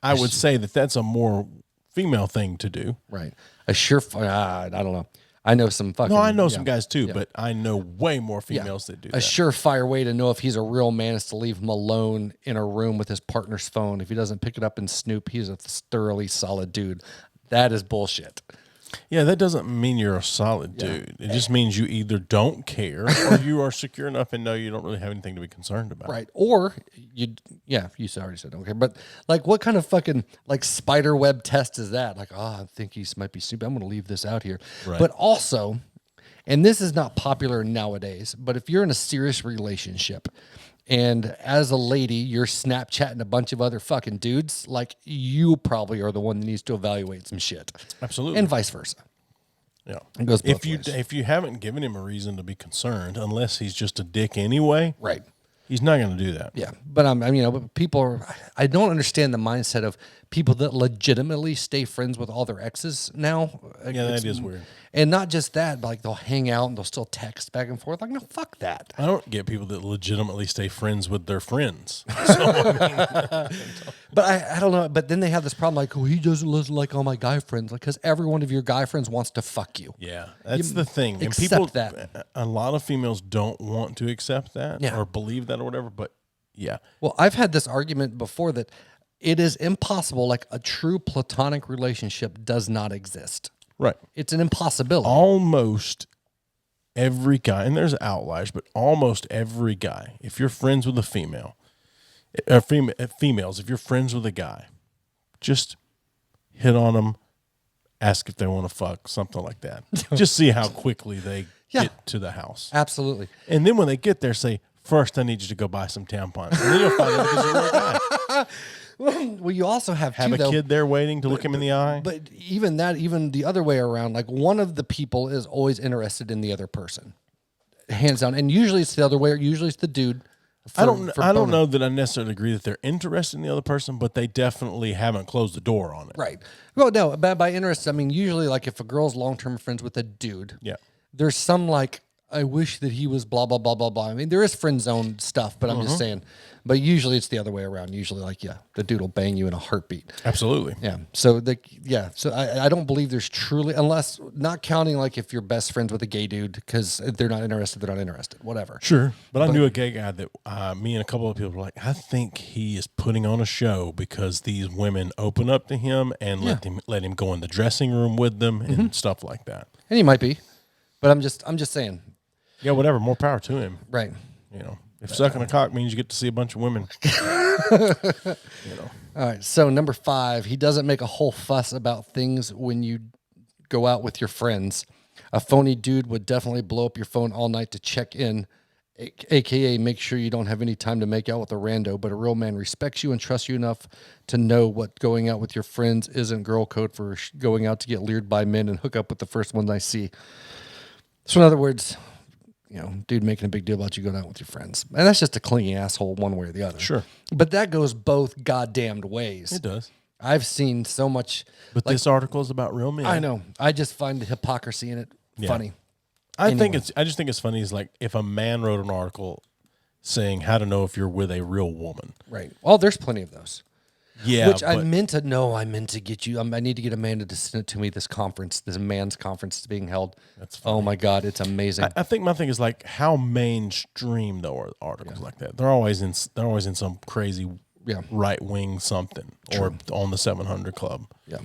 [SPEAKER 1] I would say that that's a more female thing to do.
[SPEAKER 2] Right. A surefire, I don't know. I know some fucking...
[SPEAKER 1] No, I know some guys too, but I know way more females that do
[SPEAKER 2] A
[SPEAKER 1] that.
[SPEAKER 2] surefire way to know if he's a real man is to leave him alone in a room with his partner's phone. If he doesn't pick it up and snoop, he's a thoroughly solid dude. That is bullshit.
[SPEAKER 1] Yeah, that doesn't mean you're a solid dude. It just means you either don't care or you are secure enough and know you don't really have anything to be concerned about.
[SPEAKER 2] Right. Or you already said okay. But like, what kind of fucking like spider web test is that? Like, I think he might be stupid. I'm going to leave this out here.
[SPEAKER 1] Right.
[SPEAKER 2] But also, and this is not popular nowadays, but if you're in a serious relationship and as a lady, you're Snapchatting a bunch of other fucking dudes, like, you probably are the one that needs to evaluate some shit.
[SPEAKER 1] Absolutely.
[SPEAKER 2] And vice versa.
[SPEAKER 1] Yeah.
[SPEAKER 2] It goes both ways.
[SPEAKER 1] If you haven't given him a reason to be concerned, unless he's just a dick anyway,
[SPEAKER 2] Right.
[SPEAKER 1] he's not going to do that.
[SPEAKER 2] Yeah. But but people are, I don't understand the mindset of people that legitimately stay friends with all their exes now.
[SPEAKER 1] Yeah, that is weird.
[SPEAKER 2] And not just that, but like, they'll hang out and they'll still text back and forth. Like, no, fuck that.
[SPEAKER 1] I don't get people that legitimately stay friends with their friends. So, I mean,
[SPEAKER 2] But I don't know. But then they have this problem, like, oh, he doesn't listen like all my guy friends, like, because every one of your guy friends wants to fuck you.
[SPEAKER 1] yeah, that's the thing. And
[SPEAKER 2] accept
[SPEAKER 1] people,
[SPEAKER 2] that.
[SPEAKER 1] a lot of females don't want to accept that
[SPEAKER 2] Yeah.
[SPEAKER 1] or believe that or whatever. But yeah,
[SPEAKER 2] Well, I've had this argument before that it is impossible. Like, a true platonic relationship does not exist.
[SPEAKER 1] right.
[SPEAKER 2] It's an impossibility.
[SPEAKER 1] Almost every guy, and there's outliers, but almost every guy, if you're friends with a female, females, if you're friends with a guy, just hit on them, ask if they want to fuck, something like that. Just see how quickly they get to the house.
[SPEAKER 2] Absolutely.
[SPEAKER 1] And then when they get there, say, first, I need you to go buy some tampons. And then you'll find out because you're a real guy.
[SPEAKER 2] Well, you also have
[SPEAKER 1] Have
[SPEAKER 2] too,
[SPEAKER 1] a kid there waiting to look him in the eye.
[SPEAKER 2] But even the other way around, like, one of the people is always interested in the other person, hands down. And usually it's the other way. Usually it's the dude.
[SPEAKER 1] I don't know that I necessarily agree that they're interested in the other person, but they definitely haven't closed the door on it.
[SPEAKER 2] Right. Well, no, by interest, I mean, usually, like, if a girl's long-term friends with a dude,
[SPEAKER 1] Yeah.
[SPEAKER 2] there's some, like, I wish that he was blah, blah, blah, blah, blah. I mean, there is friend zone stuff, but I'm just saying. But usually it's the other way around. Usually, like, the dude will bang you in a heartbeat.
[SPEAKER 1] Absolutely.
[SPEAKER 2] Yeah. So So I don't believe there's truly, unless, not counting like if you're best friends with a gay dude, because they're not interested, whatever.
[SPEAKER 1] Sure. But I knew a gay guy that me and a couple of people were like, I think he is putting on a show because these women open up to him and let him go in the dressing room with them and stuff like that.
[SPEAKER 2] And he might be, but I'm just saying.
[SPEAKER 1] Yeah, whatever. More power to him.
[SPEAKER 2] Right.
[SPEAKER 1] You know, if sucking a cock means you get to see a bunch of women,
[SPEAKER 2] All right. So number 5, he doesn't make a whole fuss about things when you go out with your friends. A phony dude would definitely blow up your phone all night to check in, aka make sure you don't have any time to make out with a rando, but a real man respects you and trusts you enough to know what going out with your friends isn't girl code for going out to get lured by men and hook up with the first one I see. So in other words, dude making a big deal about you going out with your friends. And that's just a clingy asshole one way or the other.
[SPEAKER 1] Sure.
[SPEAKER 2] But that goes both goddamned ways.
[SPEAKER 1] It does.
[SPEAKER 2] I've seen so much.
[SPEAKER 1] But this article is about real men.
[SPEAKER 2] I know. I just find the hypocrisy in it funny.
[SPEAKER 1] I just think it's funny is like if a man wrote an article saying how to know if you're with a real woman.
[SPEAKER 2] Right. Well, there's plenty of those.
[SPEAKER 1] Yeah.
[SPEAKER 2] Which I meant to get you. I need to get Amanda to send it to me. This man's conference is being held.
[SPEAKER 1] That's funny.
[SPEAKER 2] Oh my God, it's amazing.
[SPEAKER 1] I think my thing is like how mainstream though are articles like that. They're always in some crazy right wing something or on the 700 Club.
[SPEAKER 2] Yeah.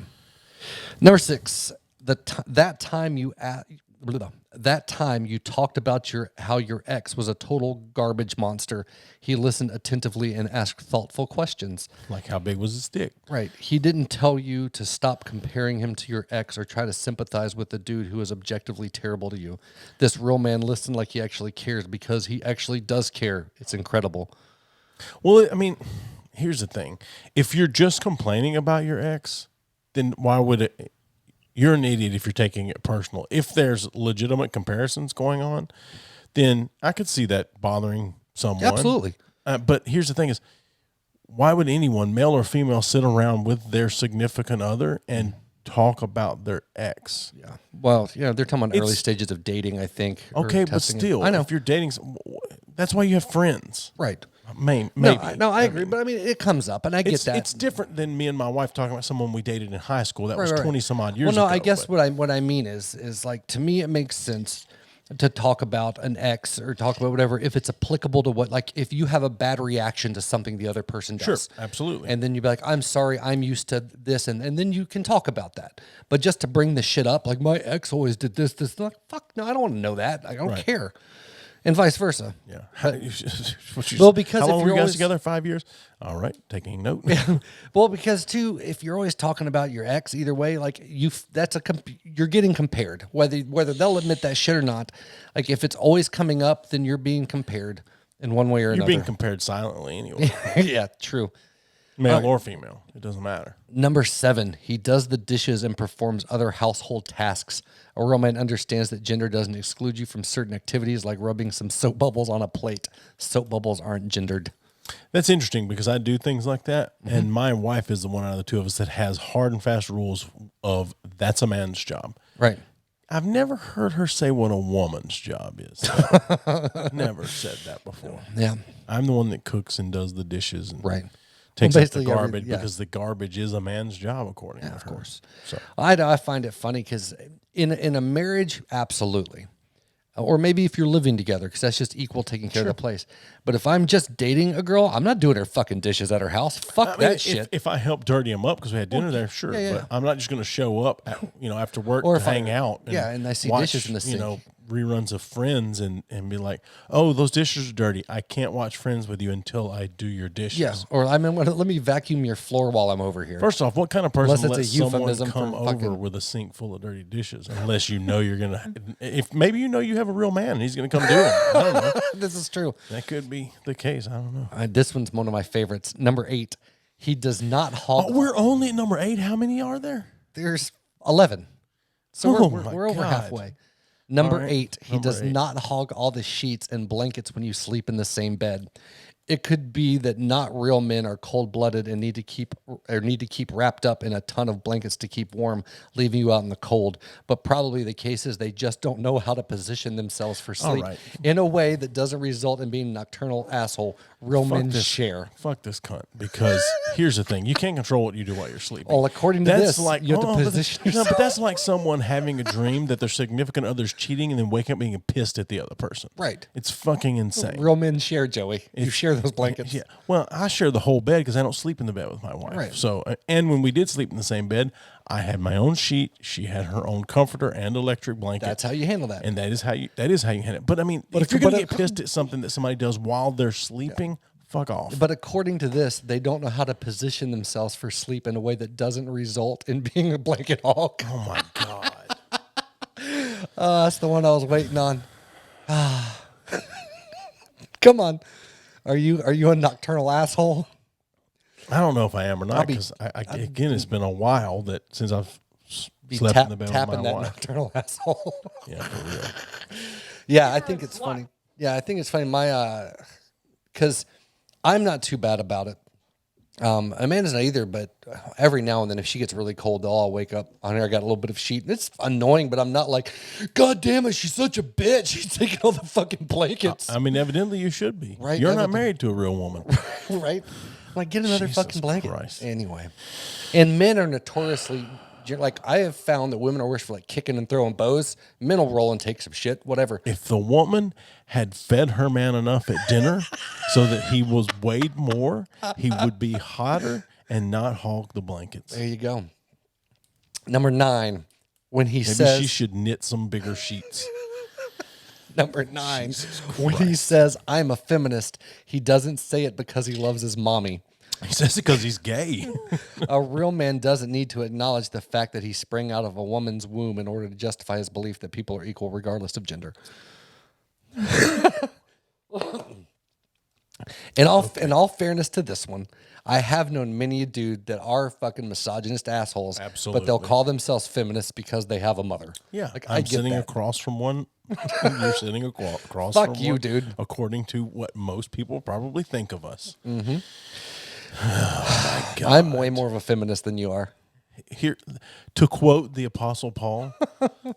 [SPEAKER 2] Number 6, that time you talked about how your ex was a total garbage monster. He listened attentively and asked thoughtful questions.
[SPEAKER 1] Like how big was his dick?
[SPEAKER 2] Right. He didn't tell you to stop comparing him to your ex or try to sympathize with the dude who is objectively terrible to you. This real man listened like he actually cares because he actually does care. It's incredible.
[SPEAKER 1] Well, I mean, here's the thing. If you're just complaining about your ex, then why would it... You're an idiot if you're taking it personal. If there's legitimate comparisons going on, then I could see that bothering someone.
[SPEAKER 2] Absolutely.
[SPEAKER 1] But here's the thing is, why would anyone, male or female, sit around with their significant other and talk about their ex?
[SPEAKER 2] Yeah. Well, they're talking about early stages of dating, I think.
[SPEAKER 1] Okay, but still, I know. If you're dating, that's why you have friends.
[SPEAKER 2] Right.
[SPEAKER 1] Maybe.
[SPEAKER 2] No, I agree, but I mean, it comes up, and I get that.
[SPEAKER 1] It's different than me and my wife talking about someone we dated in high school that was 20 some odd years ago.
[SPEAKER 2] Well, no, I guess what I mean is like, to me, it makes sense to talk about an ex or talk about whatever if it's applicable to if you have a bad reaction to something the other person does.
[SPEAKER 1] Sure, absolutely.
[SPEAKER 2] And then you'd be like, I'm sorry, I'm used to this, and then you can talk about that. But just to bring the shit up, like my ex always did this, like, fuck, no, I don't want to know that. I don't care. And vice versa.
[SPEAKER 1] Yeah.
[SPEAKER 2] Well, because
[SPEAKER 1] how long
[SPEAKER 2] if
[SPEAKER 1] were
[SPEAKER 2] you're
[SPEAKER 1] you guys
[SPEAKER 2] always
[SPEAKER 1] together? 5 years? All right. Taking note.
[SPEAKER 2] Well, because too, if you're always talking about your ex, either way, like you're getting compared, whether they'll admit that shit or not. Like if it's always coming up, then you're being compared in one way or another.
[SPEAKER 1] You're being compared silently anyway.
[SPEAKER 2] Yeah, true.
[SPEAKER 1] Male or female. It doesn't matter.
[SPEAKER 2] Number 7, he does the dishes and performs other household tasks. A real man understands that gender doesn't exclude you from certain activities like rubbing some soap bubbles on a plate. Soap bubbles aren't gendered.
[SPEAKER 1] That's interesting because I do things like that. Mm-hmm. And my wife is the one out of the two of us that has hard and fast rules of that's a man's job.
[SPEAKER 2] Right.
[SPEAKER 1] I've never heard her say what a woman's job is. Never said that before.
[SPEAKER 2] Yeah.
[SPEAKER 1] I'm the one that cooks and does the dishes. And
[SPEAKER 2] right.
[SPEAKER 1] Takes up the garbage because the garbage is a man's job, according to her.
[SPEAKER 2] Of course.
[SPEAKER 1] So
[SPEAKER 2] I find it funny because in a marriage, absolutely. Or maybe if you're living together, because that's just equal taking care of the place. But if I'm just dating a girl, I'm not doing her fucking dishes at her house. Fuck that shit.
[SPEAKER 1] If I help dirty them up because we had dinner there, sure. Yeah. But I'm not just going to show up, after work or hang out.
[SPEAKER 2] And I see
[SPEAKER 1] watch,
[SPEAKER 2] dishes in the sink.
[SPEAKER 1] Reruns of Friends and be like, oh, those dishes are dirty. I can't watch Friends with you until I do your dishes.
[SPEAKER 2] Yeah. Or let me vacuum your floor while I'm over here.
[SPEAKER 1] First off, what kind of person lets someone come over
[SPEAKER 2] fucking...
[SPEAKER 1] with a sink full of dirty dishes? Unless you're going to, if maybe you have a real man and he's going to come do it. I don't know.
[SPEAKER 2] This is true.
[SPEAKER 1] That could be the case. I don't know.
[SPEAKER 2] This one's one of my favorites. Number 8, he does not hog.
[SPEAKER 1] Oh, we're only at number 8. How many are there?
[SPEAKER 2] There's 11. So we're over halfway. Number 8, he does not hog all the sheets and blankets when you sleep in the same bed. It could be that not real men are cold-blooded and need to keep wrapped up in a ton of blankets to keep warm, leaving you out in the cold. But probably the case is they just don't know how to position themselves for sleep in a way that doesn't result in being a nocturnal asshole. Real men share.
[SPEAKER 1] Fuck this cunt. Because here's the thing. You can't control what you do while you're sleeping.
[SPEAKER 2] Well, according to this, you have to position yourself.
[SPEAKER 1] But that's like someone having a dream that their significant other's cheating and then waking up being pissed at the other person.
[SPEAKER 2] Right.
[SPEAKER 1] It's fucking insane.
[SPEAKER 2] Real men share, Joey. You share those blankets.
[SPEAKER 1] Yeah. Well, I share the whole bed because I don't sleep in the bed with my wife.
[SPEAKER 2] Right.
[SPEAKER 1] So, and when we did sleep in the same bed, I had my own sheet. She had her own comforter and electric blanket.
[SPEAKER 2] That's how you handle that.
[SPEAKER 1] And that is how you handle it. But I mean, if you're going to get pissed at something that somebody does while they're sleeping, fuck off.
[SPEAKER 2] But according to this, they don't know how to position themselves for sleep in a way that doesn't result in being a blanket hog.
[SPEAKER 1] Oh my God.
[SPEAKER 2] That's the one I was waiting on. Come on. Are you a nocturnal asshole?
[SPEAKER 1] I don't know if I am or not, because again, it's been a while since I've slept in the bed with
[SPEAKER 2] tapping
[SPEAKER 1] my
[SPEAKER 2] that
[SPEAKER 1] wife.
[SPEAKER 2] nocturnal asshole.
[SPEAKER 1] Yeah, for real.
[SPEAKER 2] Yeah, I think it's funny. Yeah, I think it's funny. Because I'm not too bad about it. Amanda's not either, but every now and then, if she gets really cold, I'll wake up. Honey, I got a little bit of sheet. And it's annoying, but I'm not like, God damn it, she's such a bitch. She's taking all the fucking blankets.
[SPEAKER 1] I mean, evidently you should be.
[SPEAKER 2] Right,
[SPEAKER 1] You're not married to a real woman.
[SPEAKER 2] Right? Like, get another
[SPEAKER 1] Jesus
[SPEAKER 2] fucking blanket.
[SPEAKER 1] Christ.
[SPEAKER 2] Anyway. And men are notoriously, like, I have found that women are worse for, like, kicking and throwing bows. Men will roll and take some shit, whatever.
[SPEAKER 1] If the woman had fed her man enough at dinner so that he was weighed more, he would be hotter and not hog the blankets.
[SPEAKER 2] There you go. Number 9, when he
[SPEAKER 1] Maybe
[SPEAKER 2] says...
[SPEAKER 1] she should knit some bigger sheets.
[SPEAKER 2] Number 9, when he says, I'm a feminist, he doesn't say it because he loves his mommy.
[SPEAKER 1] He says it because he's gay.
[SPEAKER 2] A real man doesn't need to acknowledge the fact that he sprang out of a woman's womb in order to justify his belief that people are equal regardless of gender. In all fairness to this one, I have known many a dude that are fucking misogynist assholes.
[SPEAKER 1] Absolutely.
[SPEAKER 2] But they'll call themselves feminists because they have a mother.
[SPEAKER 1] Yeah,
[SPEAKER 2] like,
[SPEAKER 1] I'm
[SPEAKER 2] I get
[SPEAKER 1] sitting
[SPEAKER 2] that.
[SPEAKER 1] across from one. You're sitting across
[SPEAKER 2] Fuck
[SPEAKER 1] from
[SPEAKER 2] you,
[SPEAKER 1] one,
[SPEAKER 2] dude.
[SPEAKER 1] according to what most people probably think of us.
[SPEAKER 2] Mm-hmm.
[SPEAKER 1] Oh, my God.
[SPEAKER 2] I'm way more of a feminist than you are.
[SPEAKER 1] Here, to quote the Apostle Paul.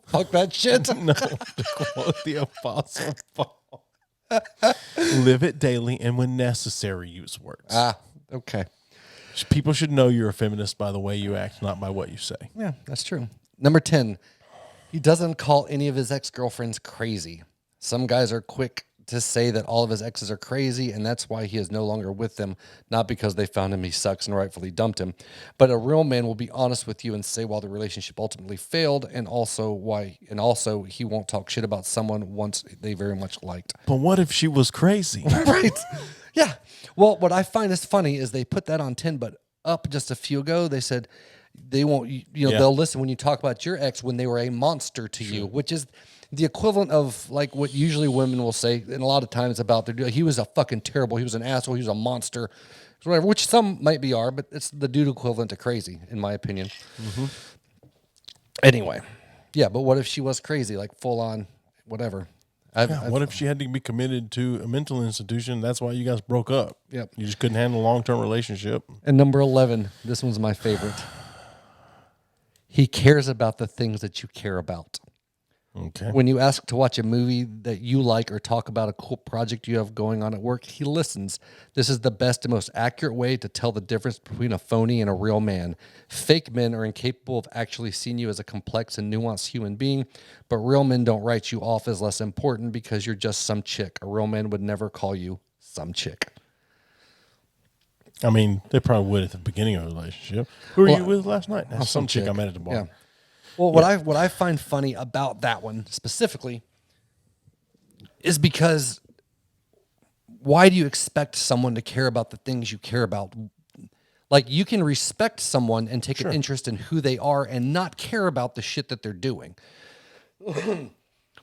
[SPEAKER 2] Fuck that shit.
[SPEAKER 1] No, to quote the Apostle Paul. Live it daily, and when necessary, use words.
[SPEAKER 2] Okay.
[SPEAKER 1] People should know you're a feminist by the way you act, not by what you say.
[SPEAKER 2] Yeah, that's true. Number 10, he doesn't call any of his ex-girlfriends crazy. Some guys are quick to say that all of his exes are crazy, and that's why he is no longer with them, not because they found him he sucks and rightfully dumped him. But a real man will be honest with you and say why the relationship ultimately failed, and also he won't talk shit about someone once they very much liked.
[SPEAKER 1] But what if she was crazy?
[SPEAKER 2] Right. Yeah. Well, what I find is funny is they put that on 10, but up just a few ago, they said they won't, they'll listen when you talk about your ex when they were a monster to you, which is the equivalent of like what usually women will say, and a lot of times about he was a fucking terrible, he was an asshole, he was a monster, whatever, which some might be are, but it's the dude equivalent to crazy, in my opinion. Mm-hmm. Anyway. Yeah, but what if she was crazy, like full on, whatever?
[SPEAKER 1] What if she had to be committed to a mental institution? That's why you guys broke up.
[SPEAKER 2] Yep.
[SPEAKER 1] You just couldn't handle a long-term relationship.
[SPEAKER 2] And number 11, this one's my favorite. He cares about the things that you care about.
[SPEAKER 1] Okay.
[SPEAKER 2] When you ask to watch a movie that you like or talk about a cool project you have going on at work, he listens. This is the best and most accurate way to tell the difference between a phony and a real man. Fake men are incapable of actually seeing you as a complex and nuanced human being, but real men don't write you off as less important because you're just some chick. A real man would never call you some chick.
[SPEAKER 1] I mean, they probably would at the beginning of a relationship. Who were you with last night? Some chick I met at the bar.
[SPEAKER 2] Yeah. Well, what I find funny about that one specifically is because why do you expect someone to care about the things you care about? Like, you can respect someone and take an interest in who they are and not care about the shit that they're doing.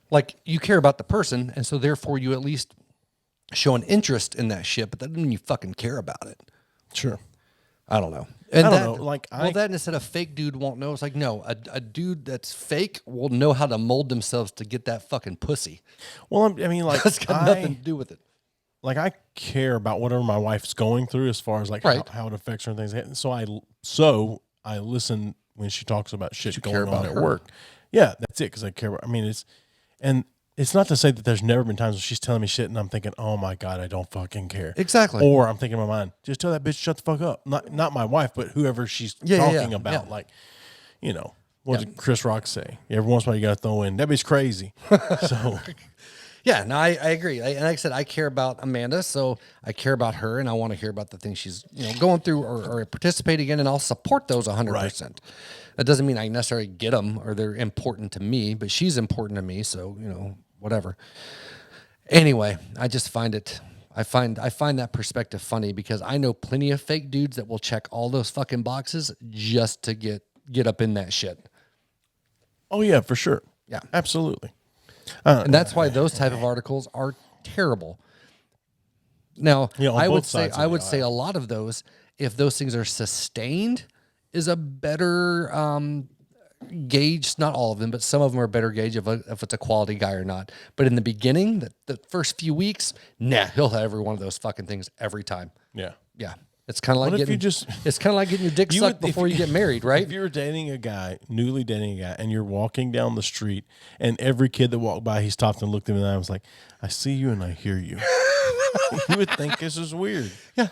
[SPEAKER 2] Like, you care about the person, and so therefore you at least show an interest in that shit, but that doesn't mean you fucking care about it.
[SPEAKER 1] Sure.
[SPEAKER 2] I don't know. And
[SPEAKER 1] I don't know. Like,
[SPEAKER 2] that instead a fake dude won't know. It's like, no, a dude that's fake will know how to mold themselves to get that fucking pussy.
[SPEAKER 1] Well, I mean, like,
[SPEAKER 2] It's got nothing to do with it.
[SPEAKER 1] Like, I care about whatever my wife's going through as far as like how it affects her and things. So I listen when she talks about shit going on at work. Yeah, that's it. Because I care about. I mean, it's not to say that there's never been times when she's telling me shit and I'm thinking, oh my God, I don't fucking care.
[SPEAKER 2] Exactly.
[SPEAKER 1] Or I'm thinking in my mind, just tell that bitch shut the fuck up. Not my wife, but whoever she's talking about.
[SPEAKER 2] Yeah.
[SPEAKER 1] Like, what did Chris Rock say? Every once in a while you got to throw in, that bitch crazy. So.
[SPEAKER 2] Yeah, no, I agree. And like I said, I care about Amanda, so I care about her, and I want to hear about the things she's going through or participating in, and I'll support those 100%. Right. That doesn't mean I necessarily get them or they're important to me, but she's important to me, so, whatever. Anyway, I just find it, I find that perspective funny because I know plenty of fake dudes that will check all those fucking boxes just to get up in that shit.
[SPEAKER 1] Oh yeah, for sure.
[SPEAKER 2] Yeah,
[SPEAKER 1] absolutely.
[SPEAKER 2] And that's why those type of articles are terrible. Now, I would say a lot of those, if those things are sustained, is a better gauge. Not all of them, but some of them are a better gauge of if it's a quality guy or not. But in the beginning, the first few weeks, he'll have every one of those fucking things every time.
[SPEAKER 1] Yeah.
[SPEAKER 2] It's kind of like it's kind of like getting your dick sucked before you get married, right?
[SPEAKER 1] If you're newly dating a guy, and you're walking down the street, and every kid that walked by, he stopped and looked at me, and I was like, I see you and I hear you. You would think this is weird.
[SPEAKER 2] Yeah.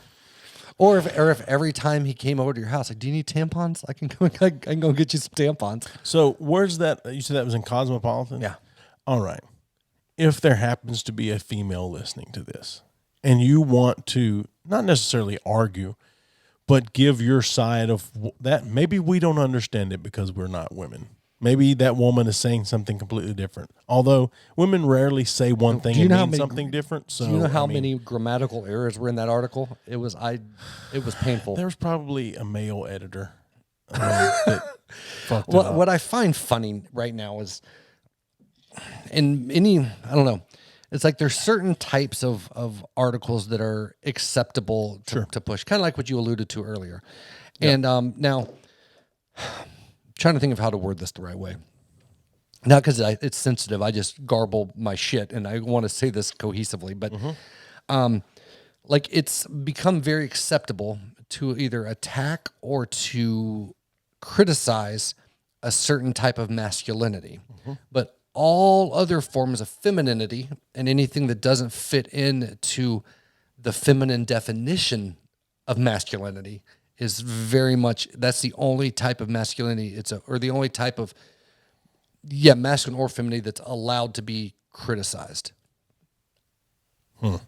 [SPEAKER 2] Or if every time he came over to your house, like, do you need tampons? I can go get you some tampons.
[SPEAKER 1] So where's that? You said that was in Cosmopolitan?
[SPEAKER 2] Yeah.
[SPEAKER 1] All right. If there happens to be a female listening to this, and you want to not necessarily argue, but give your side of that, maybe we don't understand it because we're not women. Maybe that woman is saying something completely different. Although women rarely say one thing and mean something different. So,
[SPEAKER 2] do you know how many grammatical errors were in that article? It was painful.
[SPEAKER 1] There was probably a male editor. That fucked it up.
[SPEAKER 2] What I find funny right now is, in any, I don't know, it's like there's certain types of articles that are acceptable to push, kind of like what you alluded to earlier. Yep. And now, trying to think of how to word this the right way. Not because it's sensitive. I just garble my shit, and I want to say this cohesively. But like it's become very acceptable to either attack or to criticize a certain type of masculinity. But all other forms of femininity and anything that doesn't fit into the feminine definition of masculinity is very much, that's the only type of masculinity or the only type of masculine or femininity that's allowed to be criticized.
[SPEAKER 1] You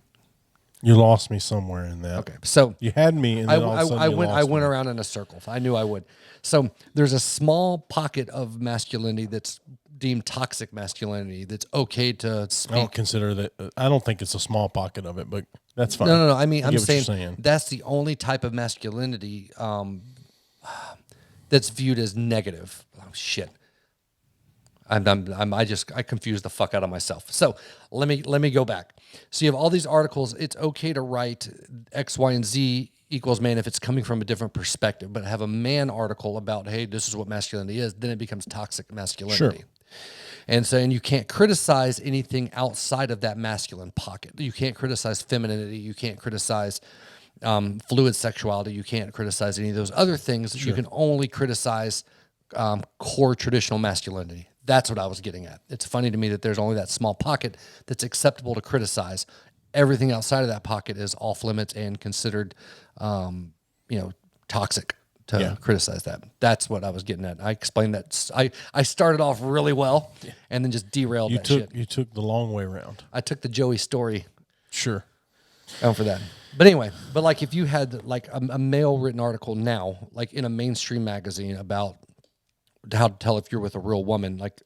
[SPEAKER 1] lost me somewhere in that.
[SPEAKER 2] Okay, so
[SPEAKER 1] you had me, and then all of a sudden
[SPEAKER 2] I went around in a circle. I knew I would. So there's a small pocket of masculinity that's deemed toxic masculinity that's okay to speak.
[SPEAKER 1] I don't consider that. I don't think it's a small pocket of it, but that's fine.
[SPEAKER 2] No. I mean, I'm saying that's the only type of masculinity that's viewed as negative. Oh shit. I confused the fuck out of myself. So let me go back. So you have all these articles. It's okay to write X, Y, and Z equals man if it's coming from a different perspective, but have a man article about, hey, this is what masculinity is, then it becomes toxic masculinity. Sure. And you can't criticize anything outside of that masculine pocket. You can't criticize femininity. You can't criticize fluid sexuality. You can't criticize any of those other things. Sure. You can only criticize core traditional masculinity. That's what I was getting at. It's funny to me that there's only that small pocket that's acceptable to criticize. Everything outside of that pocket is off limits and considered, toxic to criticize that. That's what I was getting at. I explained that. I started off really well and then just derailed shit.
[SPEAKER 1] You took the long way around.
[SPEAKER 2] I took the Joey story.
[SPEAKER 1] Sure.
[SPEAKER 2] For that. But anyway, like if you had like a male written article now, like in a mainstream magazine about how to tell if you're with a real woman, like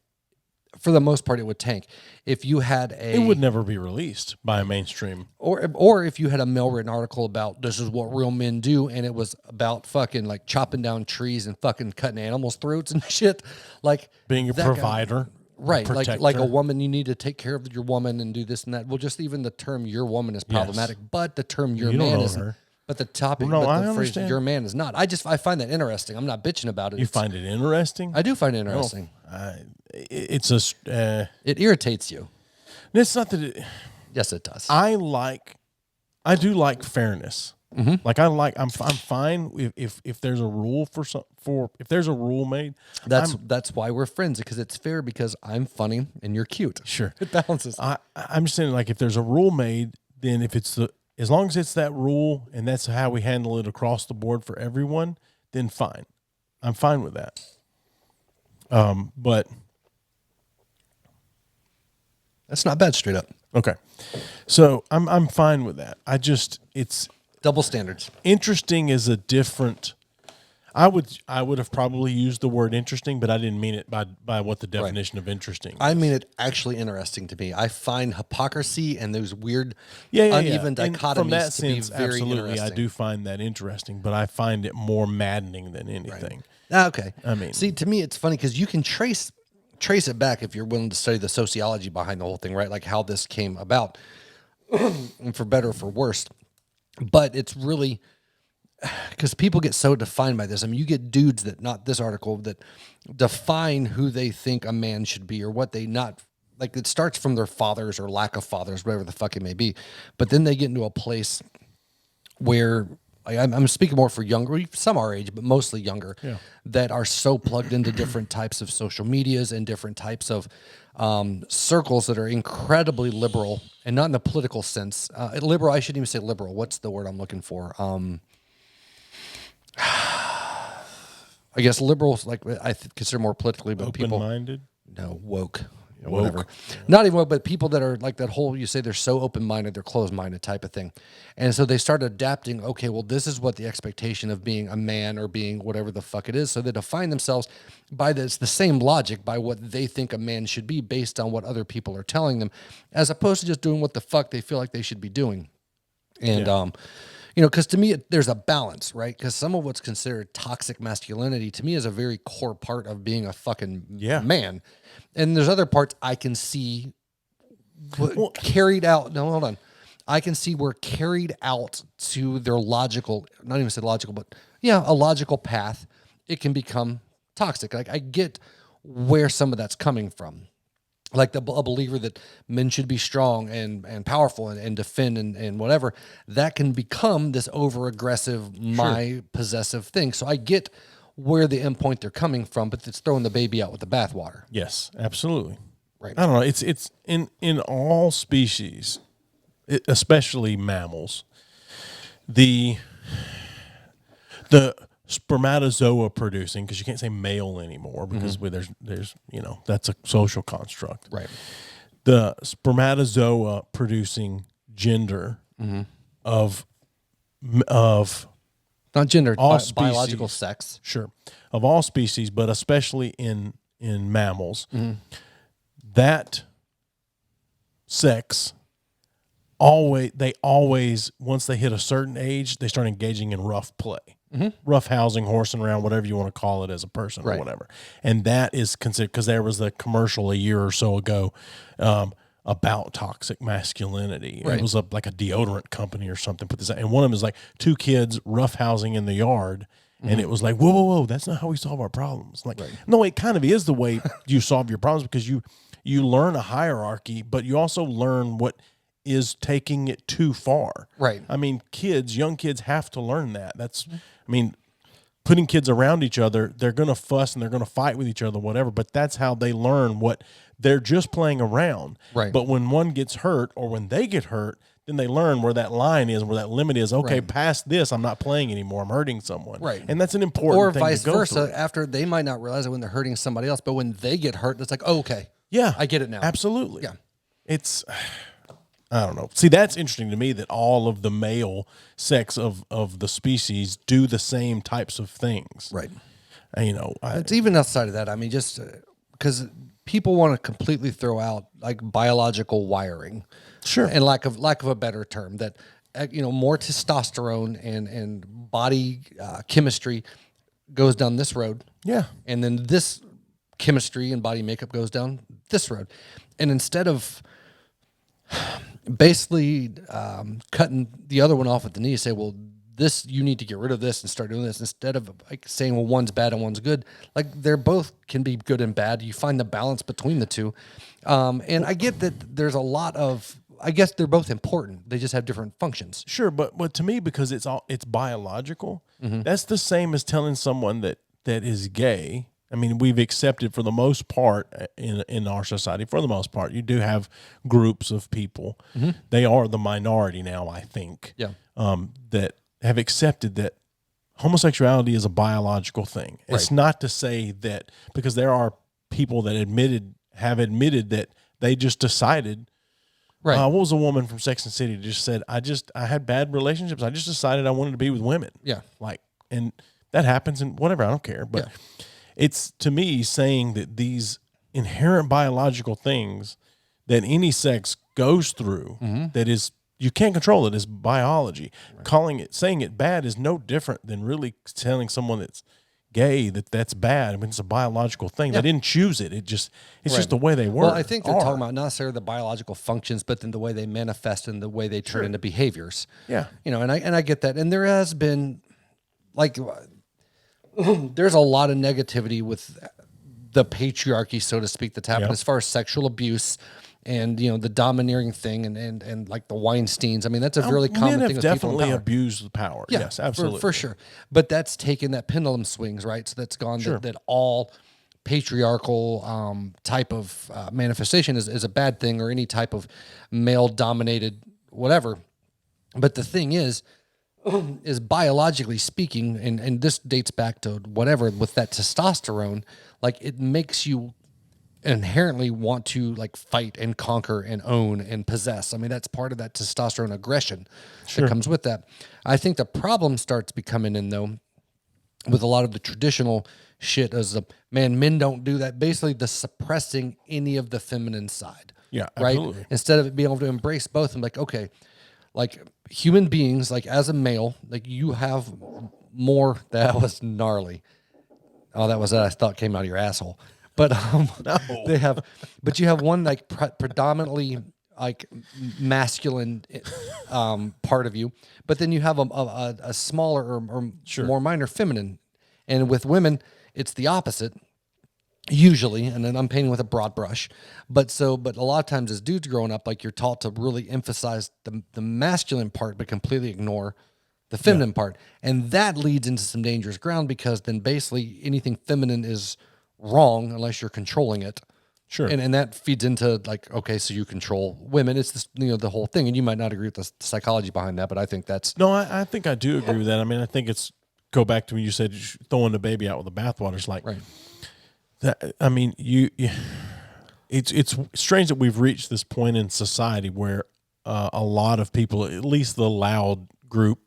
[SPEAKER 2] for the most part, it would tank. If you had
[SPEAKER 1] it would never be released by a mainstream.
[SPEAKER 2] Or if you had a male written article about this is what real men do, and it was about fucking like chopping down trees and fucking cutting animals' throats and shit, like
[SPEAKER 1] being a provider,
[SPEAKER 2] right? Like a woman, you need to take care of your woman and do this and that. Well, just even the term "your woman" is problematic, but the term "your man" isn't. But the topic, the phrase "your man" is not. I find that interesting. I'm not bitching about it.
[SPEAKER 1] You find it interesting?
[SPEAKER 2] I do find it interesting.
[SPEAKER 1] It
[SPEAKER 2] irritates you.
[SPEAKER 1] It's not that.
[SPEAKER 2] Yes, it does.
[SPEAKER 1] I do like fairness. Mm-hmm. Like I'm fine if there's a rule if there's a rule made.
[SPEAKER 2] That's why we're friends, because it's fair, because I'm funny and you're cute.
[SPEAKER 1] Sure,
[SPEAKER 2] it balances.
[SPEAKER 1] I'm just saying, like, if there's a rule made, then as long as it's that rule and that's how we handle it across the board for everyone, then fine. I'm fine with that. But
[SPEAKER 2] that's not bad, straight up.
[SPEAKER 1] Okay. So I'm fine with that. It's
[SPEAKER 2] double standards.
[SPEAKER 1] Interesting is a different. I would have probably used the word interesting, but I didn't mean it by what the definition of interesting is.
[SPEAKER 2] I mean it actually interesting to me. I find hypocrisy and those weird,
[SPEAKER 1] uneven
[SPEAKER 2] uneven dichotomies
[SPEAKER 1] from that
[SPEAKER 2] to be
[SPEAKER 1] sense,
[SPEAKER 2] very
[SPEAKER 1] absolutely,
[SPEAKER 2] interesting.
[SPEAKER 1] I do find that interesting, but I find it more maddening than anything.
[SPEAKER 2] Okay.
[SPEAKER 1] I mean,
[SPEAKER 2] see, to me, it's funny because you can trace it back if you're willing to study the sociology behind the whole thing, right? Like how this came about, and for better or for worse. But it's really because people get so defined by this. I mean, you get dudes that, not this article, that define who they think a man should be or what they not like. It starts from their fathers or lack of fathers, whatever the fuck it may be. But then they get into a place where I'm speaking more for younger, some our age, but mostly younger, that are so plugged into different types of social medias and different types of circles that are incredibly liberal, and not in the political sense. Liberal, I shouldn't even say liberal. What's the word I'm looking for? I guess liberals, like I consider more politically, but
[SPEAKER 1] open-minded?
[SPEAKER 2] No, woke. Whatever. Not even woke, but people that are like that whole, you say they're so open-minded, they're closed-minded type of thing. And so they start adapting, okay, well, this is what the expectation of being a man or being whatever the fuck it is. So they define themselves by this, the same logic, by what they think a man should be based on what other people are telling them, as opposed to just doing what the fuck they feel like they should be doing. And, you know, because to me, there's a balance, right? Because some of what's considered toxic masculinity to me is a very core part of being a fucking man. And there's other parts I can see carried out. No, hold on. I can see where carried out to their logical, not even say logical, but a logical path, it can become toxic. Like I get where some of that's coming from. Like a believer that men should be strong and powerful and defend and whatever, that can become this over-aggressive, my possessive thing. So I get where the end point they're coming from, but it's throwing the baby out with the bathwater.
[SPEAKER 1] Yes, absolutely.
[SPEAKER 2] Right.
[SPEAKER 1] I don't know. It's in all species, especially mammals, the spermatozoa producing, because you can't say male anymore because there's that's a social construct.
[SPEAKER 2] Right.
[SPEAKER 1] The spermatozoa producing gender of
[SPEAKER 2] not gender,
[SPEAKER 1] all
[SPEAKER 2] biological sex.
[SPEAKER 1] Sure. Of all species, but especially in mammals, that sex always once they hit a certain age, they start engaging in rough play. Rough housing, horsing around, whatever you want to call it as a person or whatever. And that is considered, because there was a commercial a year or so ago about toxic masculinity. It was like a deodorant company or something put this out. And one of them is like two kids rough housing in the yard. And it was like, whoa, that's not how we solve our problems. Like, no, it kind of is the way you solve your problems, because you learn a hierarchy, but you also learn what is taking it too far. Right. I mean, young kids have to learn that. Putting kids around each other, they're going to fuss and they're going to fight with each other, whatever, but that's how they learn what they're just playing around. Right. But when one gets hurt or when they get hurt, then they learn where that line is, where that limit is. Okay, past this, I'm not playing anymore. I'm hurting someone. Right. And that's an important thing to go through. Or vice versa.
[SPEAKER 2] After, they might not realize it when they're hurting somebody else, but when they get hurt, it's like, oh, okay. Yeah. I get it now.
[SPEAKER 1] Absolutely. Yeah. It's... I don't know. See, that's interesting to me that all of the male sex of the species do the same types of things. Right. And,
[SPEAKER 2] it's even outside of that. I mean, just because people want to completely throw out like biological wiring. Sure. And lack of a better term, that, more testosterone and body chemistry goes down this road. Yeah. And then this chemistry and body makeup goes down this road. And instead of basically cutting the other one off at the knee, say, well, this, you need to get rid of this and start doing this, instead of like saying, well, one's bad and one's good. Like, they're both can be good and bad. You find the balance between the two. And I get that there's a lot of, I guess they're both important. They just have different functions.
[SPEAKER 1] Sure. But to me, because it's biological, that's the same as telling someone that is gay. I mean, we've accepted for the most part in our society, for the most part, you do have groups of people. They are the minority now, I think, that have accepted that homosexuality is a biological thing. Right. It's not to say that, because there are people that have admitted that they just decided. Right. What was a woman from Sex and the City just said, I had bad relationships. I just decided I wanted to be with women. Yeah. that happens and whatever. I don't care. But it's, to me, saying that these inherent biological things that any sex goes through, that is, you can't control it, is biology. Right. Saying it bad is no different than really telling someone that's gay that's bad. I mean, it's a biological thing. They didn't choose it. It's just the way they were.
[SPEAKER 2] Well, I think they're talking about not necessarily the biological functions, but then the way they manifest and the way they turn into behaviors.
[SPEAKER 1] Yeah.
[SPEAKER 2] You know, and I get that. And there has been, like, there's a lot of negativity with the patriarchy, so to speak, that's happened as far as sexual abuse and, you know, the domineering thing and like the Weinsteins. I mean, that's a really common thing with people in power.
[SPEAKER 1] Definitely abused the power.
[SPEAKER 2] Yeah,
[SPEAKER 1] yes, absolutely.
[SPEAKER 2] For sure. But that's taken that pendulum swings, right? So that's gone that all patriarchal type of manifestation is a bad thing, or any type of male-dominated whatever. But the thing is biologically speaking, and this dates back to whatever, with that testosterone, like, it makes you inherently want to, like, fight and conquer and own and possess. I mean, that's part of that testosterone aggression that comes with that. I think the problem starts becoming in, though, with a lot of the traditional shit, as men don't do that. Basically, the suppressing any of the feminine side. Yeah, right. Absolutely. Instead of it being able to embrace both, and like, okay, like, human beings, like, as a male, like, you have more. That was gnarly. Oh, that was that I thought came out of your asshole. But they have, but you have one, like, predominantly, like, masculine part of you, but then you have a smaller or more minor feminine. And with women, it's the opposite usually. And then I'm painting with a broad brush, but a lot of times as dudes growing up, like, you're taught to really emphasize the masculine part, but completely ignore the feminine part. And that leads into some dangerous ground, because then basically anything feminine is wrong unless you're controlling it. Sure. And that feeds into, like, okay, so you control women. It's this, you know, the whole thing. And you might not agree with the psychology behind that, but I think that's... No, I think I do agree with that. I mean, I think it's, go back to when you said throwing the baby out with the bathwater. It's like, that, I mean, it's strange that we've reached this point in society where a lot of people, at least the loud group,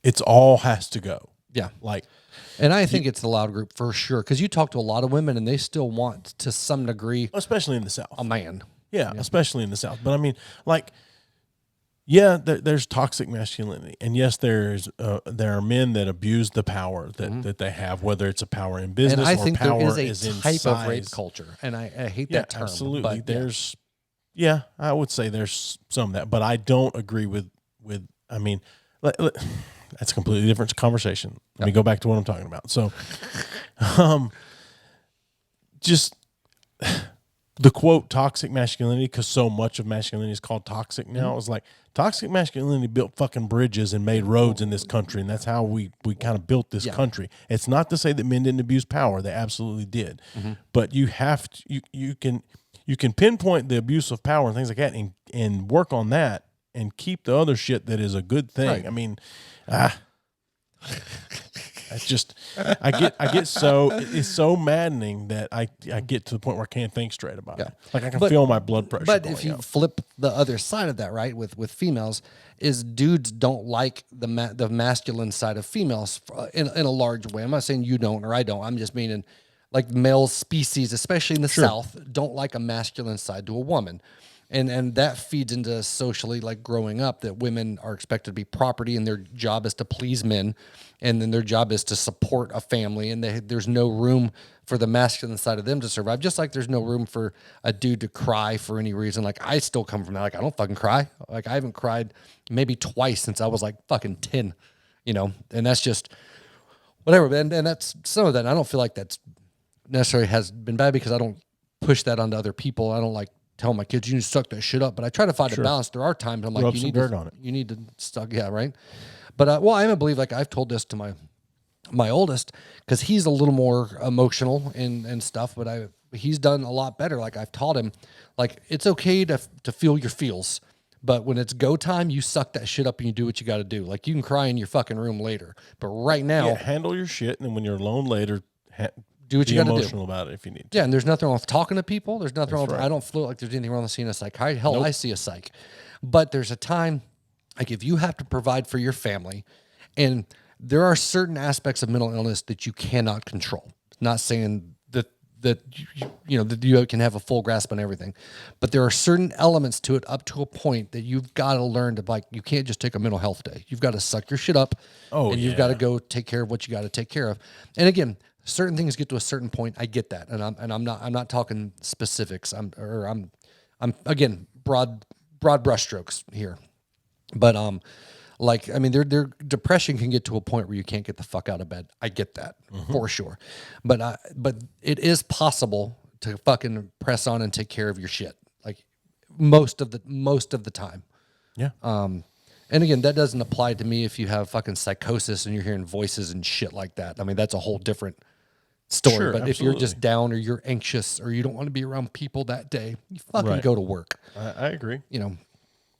[SPEAKER 2] it's all has to go. Yeah. Like, and I think it's the loud group for sure. Cause you talk to a lot of women and they still want, to some degree, especially in the South, a man. Yeah. Especially in the South. But I mean, like, there's toxic masculinity, and yes, there are men that abuse the power that they have, whether it's a power in business, and I think power there is a type of rape culture, and I hate that term. Absolutely, but I would say there's some of that, but I don't agree with. I mean, that's a completely different conversation. Let me go back to what I'm talking about. So, just. The quote "toxic masculinity," because so much of masculinity is called toxic now. It's like, toxic masculinity built fucking bridges and made roads in this country, and that's how we kind of built this country. It's not to say that men didn't abuse power; they absolutely did. But you have to, you can pinpoint the abuse of power and things like that, and work on that, and keep the other shit that is a good thing. Right. I mean, it's just, I get so, it's so maddening that I get to the point where I can't think straight about it. Like, I can feel my blood pressure. But if you flip the other side of that, right, with females, is dudes don't like the masculine side of females in a large way. I'm not saying you don't or I don't. I'm just meaning, like, male species, especially in the South, don't like a masculine side to a woman. And that feeds into socially, like, growing up, that women are expected to be property, and their job is to please men, and then their job is to support a family, and there's no room for the masculine side of them to survive, just like there's no room for a dude to cry for any reason. Like, I still come from that. Like, I don't fucking cry. Like, I haven't cried maybe twice since I was, like, fucking 10, you know, and that's just whatever. And that's some of that. And I don't feel like that's necessarily has been bad, because I don't push that onto other people. I don't, like, tell my kids, you need to suck that shit up. But I try to find a balance. There are times I'm like, you need to suck. Yeah. Right. But, I even believe, like, I've told this to my oldest, because he's a little more emotional and stuff, but he's done a lot better. Like, I've taught him, like, it's okay to feel your feels, but when it's go time, you suck that shit up and you do what you got to do. Like, you can cry in your fucking room later, but right now, handle your shit. And then when you're alone later, do what you got to do. Be emotional about it if you need to. Yeah, and there's nothing wrong with talking to people. There's nothing wrong with, I don't feel like there's anything wrong with seeing a psychiatrist. Hell, I see a psych. But there's a time Like if you have to provide for your family, and there are certain aspects of mental illness that you cannot control. Not saying that you can have a full grasp on everything, but there are certain elements to it up to a point that you've got to learn to, like, you can't just take a mental health day. You've got to suck your shit up, and you've got to go take care of what you got to take care of. And again, certain things get to a certain point. I get that, and I'm not talking specifics. I'm again broad brushstrokes here. But like, I mean, their depression can get to a point where you can't get the fuck out of bed. I get that for sure, but it is possible to fucking press on and take care of your shit, like most of the time.
[SPEAKER 1] Yeah.
[SPEAKER 2] And again, that doesn't apply to me if you have fucking psychosis and you're hearing voices and shit like that. I mean, that's a whole different story.
[SPEAKER 1] Sure,
[SPEAKER 2] but if you're just down or you're anxious or you don't want to be around people that day, you fucking go to work.
[SPEAKER 1] I agree.
[SPEAKER 2] You know.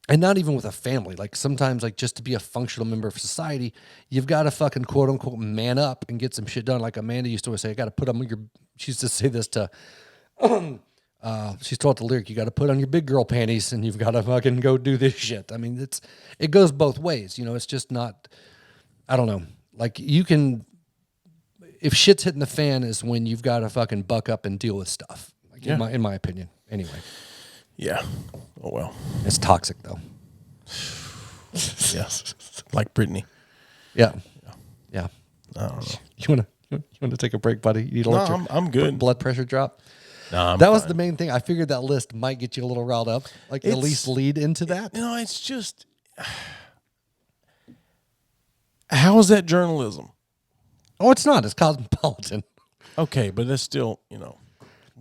[SPEAKER 2] And not even with a family. Like sometimes, like just to be a functional member of society, you've got to fucking quote unquote man up and get some shit done. Like Amanda used to always say, I got to put on your, she used to say this to, she's taught the lyric, you got to put on your big girl panties and you've got to fucking go do this shit. I mean, it goes both ways. You know, it's just not, I don't know. Like you can, if shit's hitting the fan is when you've got to fucking buck up and deal with stuff. Like in my opinion, anyway.
[SPEAKER 1] Yeah. Oh, well.
[SPEAKER 2] It's toxic, though.
[SPEAKER 1] Yes. Like Brittany.
[SPEAKER 2] Yeah.
[SPEAKER 1] I don't know.
[SPEAKER 2] You want to take a break, buddy? You need to
[SPEAKER 1] No,
[SPEAKER 2] let your
[SPEAKER 1] I'm good.
[SPEAKER 2] blood pressure drop?
[SPEAKER 1] No, I'm
[SPEAKER 2] that was
[SPEAKER 1] fine.
[SPEAKER 2] the main thing. I figured that list might get you a little riled up. Like, at least lead into that.
[SPEAKER 1] No, it's just... How is that journalism?
[SPEAKER 2] Oh, it's not. It's cosmopolitan.
[SPEAKER 1] Okay, but it's still, you know...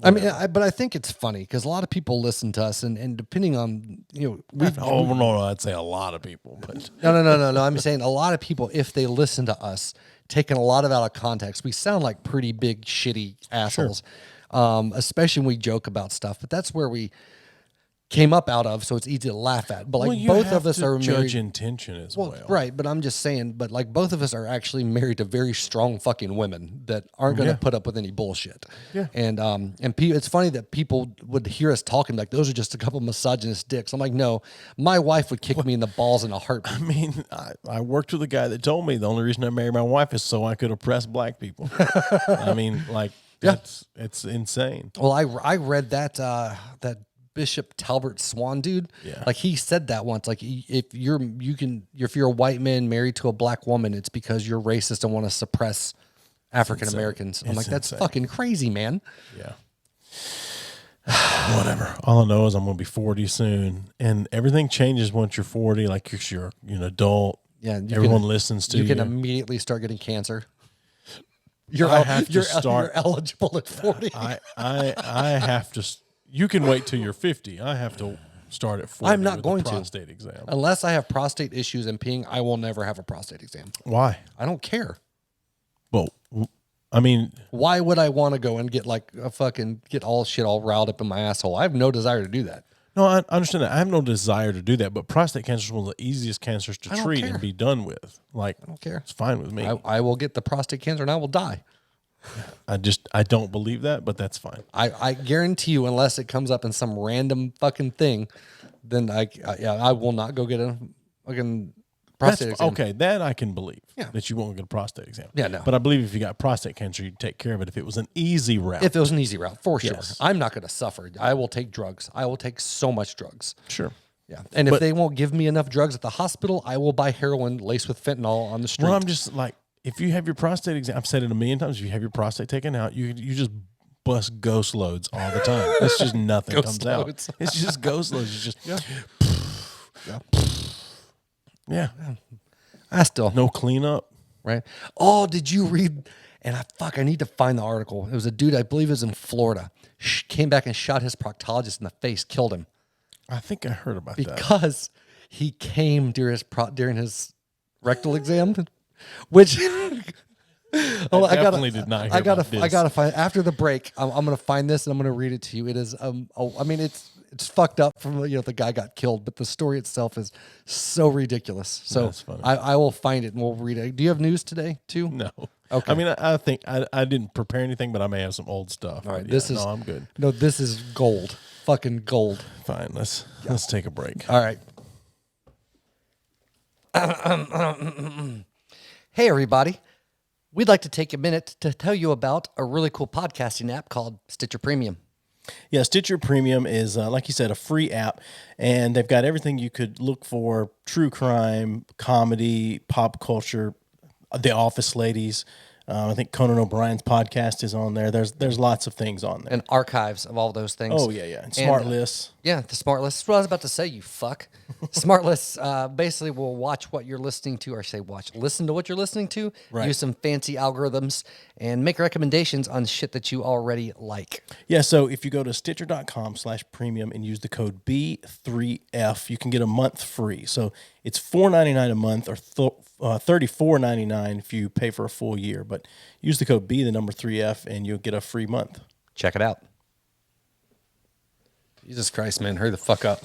[SPEAKER 2] I mean, but I think it's funny because a lot of people listen to us, and depending on, you know,
[SPEAKER 1] no, I'd say a lot of people, but
[SPEAKER 2] no. I'm saying a lot of people, if they listen to us, taking a lot of out of context, we sound like pretty big shitty assholes. Sure. Especially when we joke about stuff, but that's where we came up out of, so it's easy to laugh at. But like both of us are
[SPEAKER 1] judge
[SPEAKER 2] married,
[SPEAKER 1] intention as well.
[SPEAKER 2] Right, but I'm just saying, but like both of us are actually married to very strong fucking women that aren't going to put up with any bullshit. Yeah. And it's funny that people would hear us talking like those are just a couple misogynist dicks. I'm like, no, my wife would kick me in the balls in a heartbeat.
[SPEAKER 1] I mean, I worked with a guy that told me the only reason I married my wife is so I could oppress black people. I mean, like, it's insane.
[SPEAKER 2] Well, I read that Bishop Talbot Swan dude. Yeah. Like he said that once. Like if you're a white man married to a black woman, it's because you're racist and want to suppress African Americans. I'm like, that's fucking crazy, man.
[SPEAKER 1] Yeah. Whatever. All I know is I'm going to be 40 soon, and everything changes once you're 40. Like you're an adult.
[SPEAKER 2] Yeah.
[SPEAKER 1] Everyone listens to you.
[SPEAKER 2] You can immediately start getting cancer. You're eligible at 40.
[SPEAKER 1] I have to. You can wait till you're 50. I have to start at 40.
[SPEAKER 2] I'm not going to
[SPEAKER 1] prostate exam
[SPEAKER 2] unless I have prostate issues and peeing. I will never have a prostate exam.
[SPEAKER 1] Why?
[SPEAKER 2] I don't care.
[SPEAKER 1] Well, I mean,
[SPEAKER 2] why would I want to go and get like a fucking get all shit all riled up in my asshole? I have no desire to do that.
[SPEAKER 1] No, I understand that. I have no desire to do that, but prostate cancer is one of the easiest cancers to treat and be done with. Like,
[SPEAKER 2] I don't care.
[SPEAKER 1] It's fine with me.
[SPEAKER 2] I will get the prostate cancer and I will die.
[SPEAKER 1] I don't believe that, but that's fine.
[SPEAKER 2] I guarantee you, unless it comes up in some random fucking thing, then I will not go get a fucking prostate exam.
[SPEAKER 1] Okay, that I can believe. Yeah. That you won't get a prostate exam.
[SPEAKER 2] Yeah, no.
[SPEAKER 1] But I believe if you got prostate cancer, you'd take care of it if it was an easy route.
[SPEAKER 2] If it was an easy route, for sure.
[SPEAKER 1] Yes.
[SPEAKER 2] I'm not going to suffer. I will take drugs. I will take so much drugs.
[SPEAKER 1] Sure.
[SPEAKER 2] Yeah. And if they won't give me enough drugs at the hospital, I will buy heroin laced with fentanyl on the street.
[SPEAKER 1] Well, I'm just like, if you have your prostate exam, I've said it a million times, if you have your prostate taken out, you just bust ghost loads all the time. It's just nothing comes out. It's just ghost loads. It's just, yeah.
[SPEAKER 2] I still.
[SPEAKER 1] No cleanup.
[SPEAKER 2] Right. Oh, did you read? And I need to find the article. It was a dude, I believe it was in Florida, came back and shot his proctologist in the face, killed him.
[SPEAKER 1] I think I heard about
[SPEAKER 2] that. Because he came during his rectal exam. Which I gotta find after the break. I'm gonna find this and I'm gonna read it to you. It is it's fucked up from the guy got killed, but the story itself is so ridiculous. So I will find it and we'll read it. Do you have news today too?
[SPEAKER 1] No.
[SPEAKER 2] Okay.
[SPEAKER 1] I mean, I think I didn't prepare anything, but I may have some old stuff.
[SPEAKER 2] All right.
[SPEAKER 1] No, I'm good.
[SPEAKER 2] No, this is gold. Fucking gold.
[SPEAKER 1] Fine. Let's take a break.
[SPEAKER 2] All right. Hey, everybody. We'd like to take a minute to tell you about a really cool podcasting app called Stitcher Premium.
[SPEAKER 1] Yeah, Stitcher Premium is, like you said, a free app, and they've got everything you could look for: true crime, comedy, pop culture, The Office ladies. I think Conan O'Brien's podcast is on there. There's lots of things on there.
[SPEAKER 2] And archives of all those things.
[SPEAKER 1] Oh, yeah. And smart lists.
[SPEAKER 2] Yeah, the smart list. That's what I was about to say, you fuck. Smart lists basically will watch what you're listening to, or say listen to what you're listening to, use some fancy algorithms, and make recommendations on shit that you already like.
[SPEAKER 1] Yeah, so if you go to Stitcher.com/premium and use the code B3F, you can get a month free. So it's $4.99 a month, or $34.99 if you pay for a full year. But use the code B3F and you'll get a free month.
[SPEAKER 2] Check it out. Jesus Christ, man. Hurry the fuck up.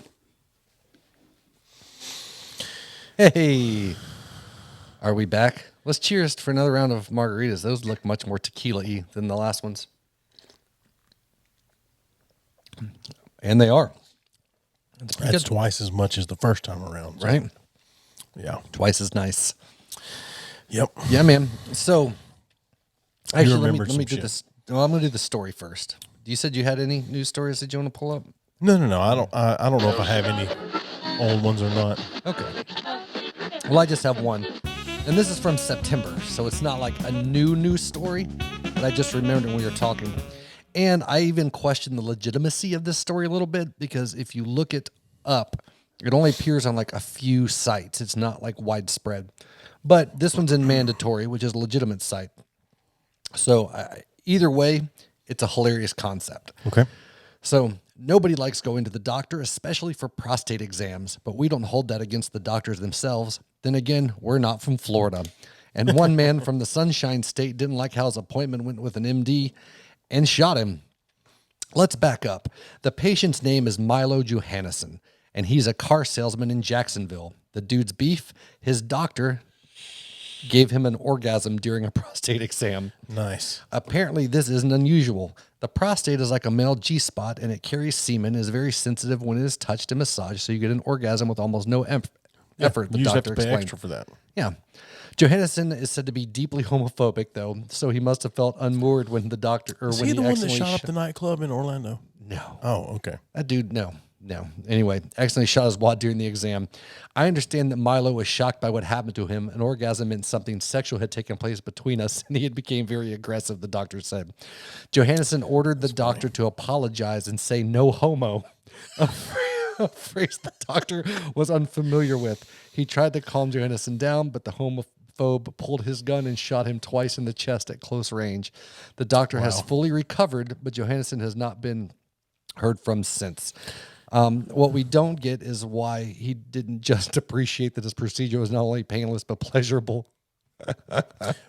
[SPEAKER 2] Hey. Are we back? Let's cheers for another round of margaritas. Those look much more tequila-y than the last ones. And they are.
[SPEAKER 1] That's twice as much as the first time around. So.
[SPEAKER 2] Right?
[SPEAKER 1] Yeah.
[SPEAKER 2] Twice as nice.
[SPEAKER 1] Yep.
[SPEAKER 2] Yeah, man. So, actually, let me do
[SPEAKER 1] shit.
[SPEAKER 2] this. Well, I'm going to do the story first. You said you had any news stories that you want to pull up?
[SPEAKER 1] No. I don't know if I have any old ones or not.
[SPEAKER 2] Okay. Well, I just have one. And this is from September, so it's not like a new news story, but I just remembered when we were talking. And I even questioned the legitimacy of this story a little bit, because if you look it up, it only appears on like a few sites. It's not like widespread. But this one's in Mandatory, which is a legitimate site. So either way, it's a hilarious concept.
[SPEAKER 1] Okay.
[SPEAKER 2] So nobody likes going to the doctor, especially for prostate exams, but we don't hold that against the doctors themselves. Then again, we're not from Florida. And one man from the Sunshine State didn't like how his appointment went with an MD and shot him. Let's back up. The patient's name is Milo Johannesson, and he's a car salesman in Jacksonville. The dude's beef, his doctor gave him an orgasm during a prostate exam.
[SPEAKER 1] Nice.
[SPEAKER 2] Apparently, this isn't unusual. The prostate is like a male G-spot, and it carries semen, is very sensitive when it is touched and massaged, so you get an orgasm with almost no effort, the
[SPEAKER 1] You just have
[SPEAKER 2] doctor
[SPEAKER 1] to pay
[SPEAKER 2] explained.
[SPEAKER 1] extra for that.
[SPEAKER 2] Yeah. Johannesson is said to be deeply homophobic, though, so he must have felt unmoored when the doctor...
[SPEAKER 1] Is he the one that shot up the nightclub in Orlando?
[SPEAKER 2] No.
[SPEAKER 1] Oh, okay.
[SPEAKER 2] That dude, no. Anyway, accidentally shot his wad during the exam. I understand that Milo was shocked by what happened to him. An orgasm meant something sexual had taken place between us, and he had became very aggressive, the doctor said. Johannesson ordered the doctor to apologize and say no homo, a phrase the doctor was unfamiliar with. He tried to calm Johannesson down, but the homophobe pulled his gun and shot him twice in the chest at close range. The doctor has fully recovered, but Johannesson has not been heard from since. What we don't get is why he didn't just appreciate that his procedure was not only painless but pleasurable.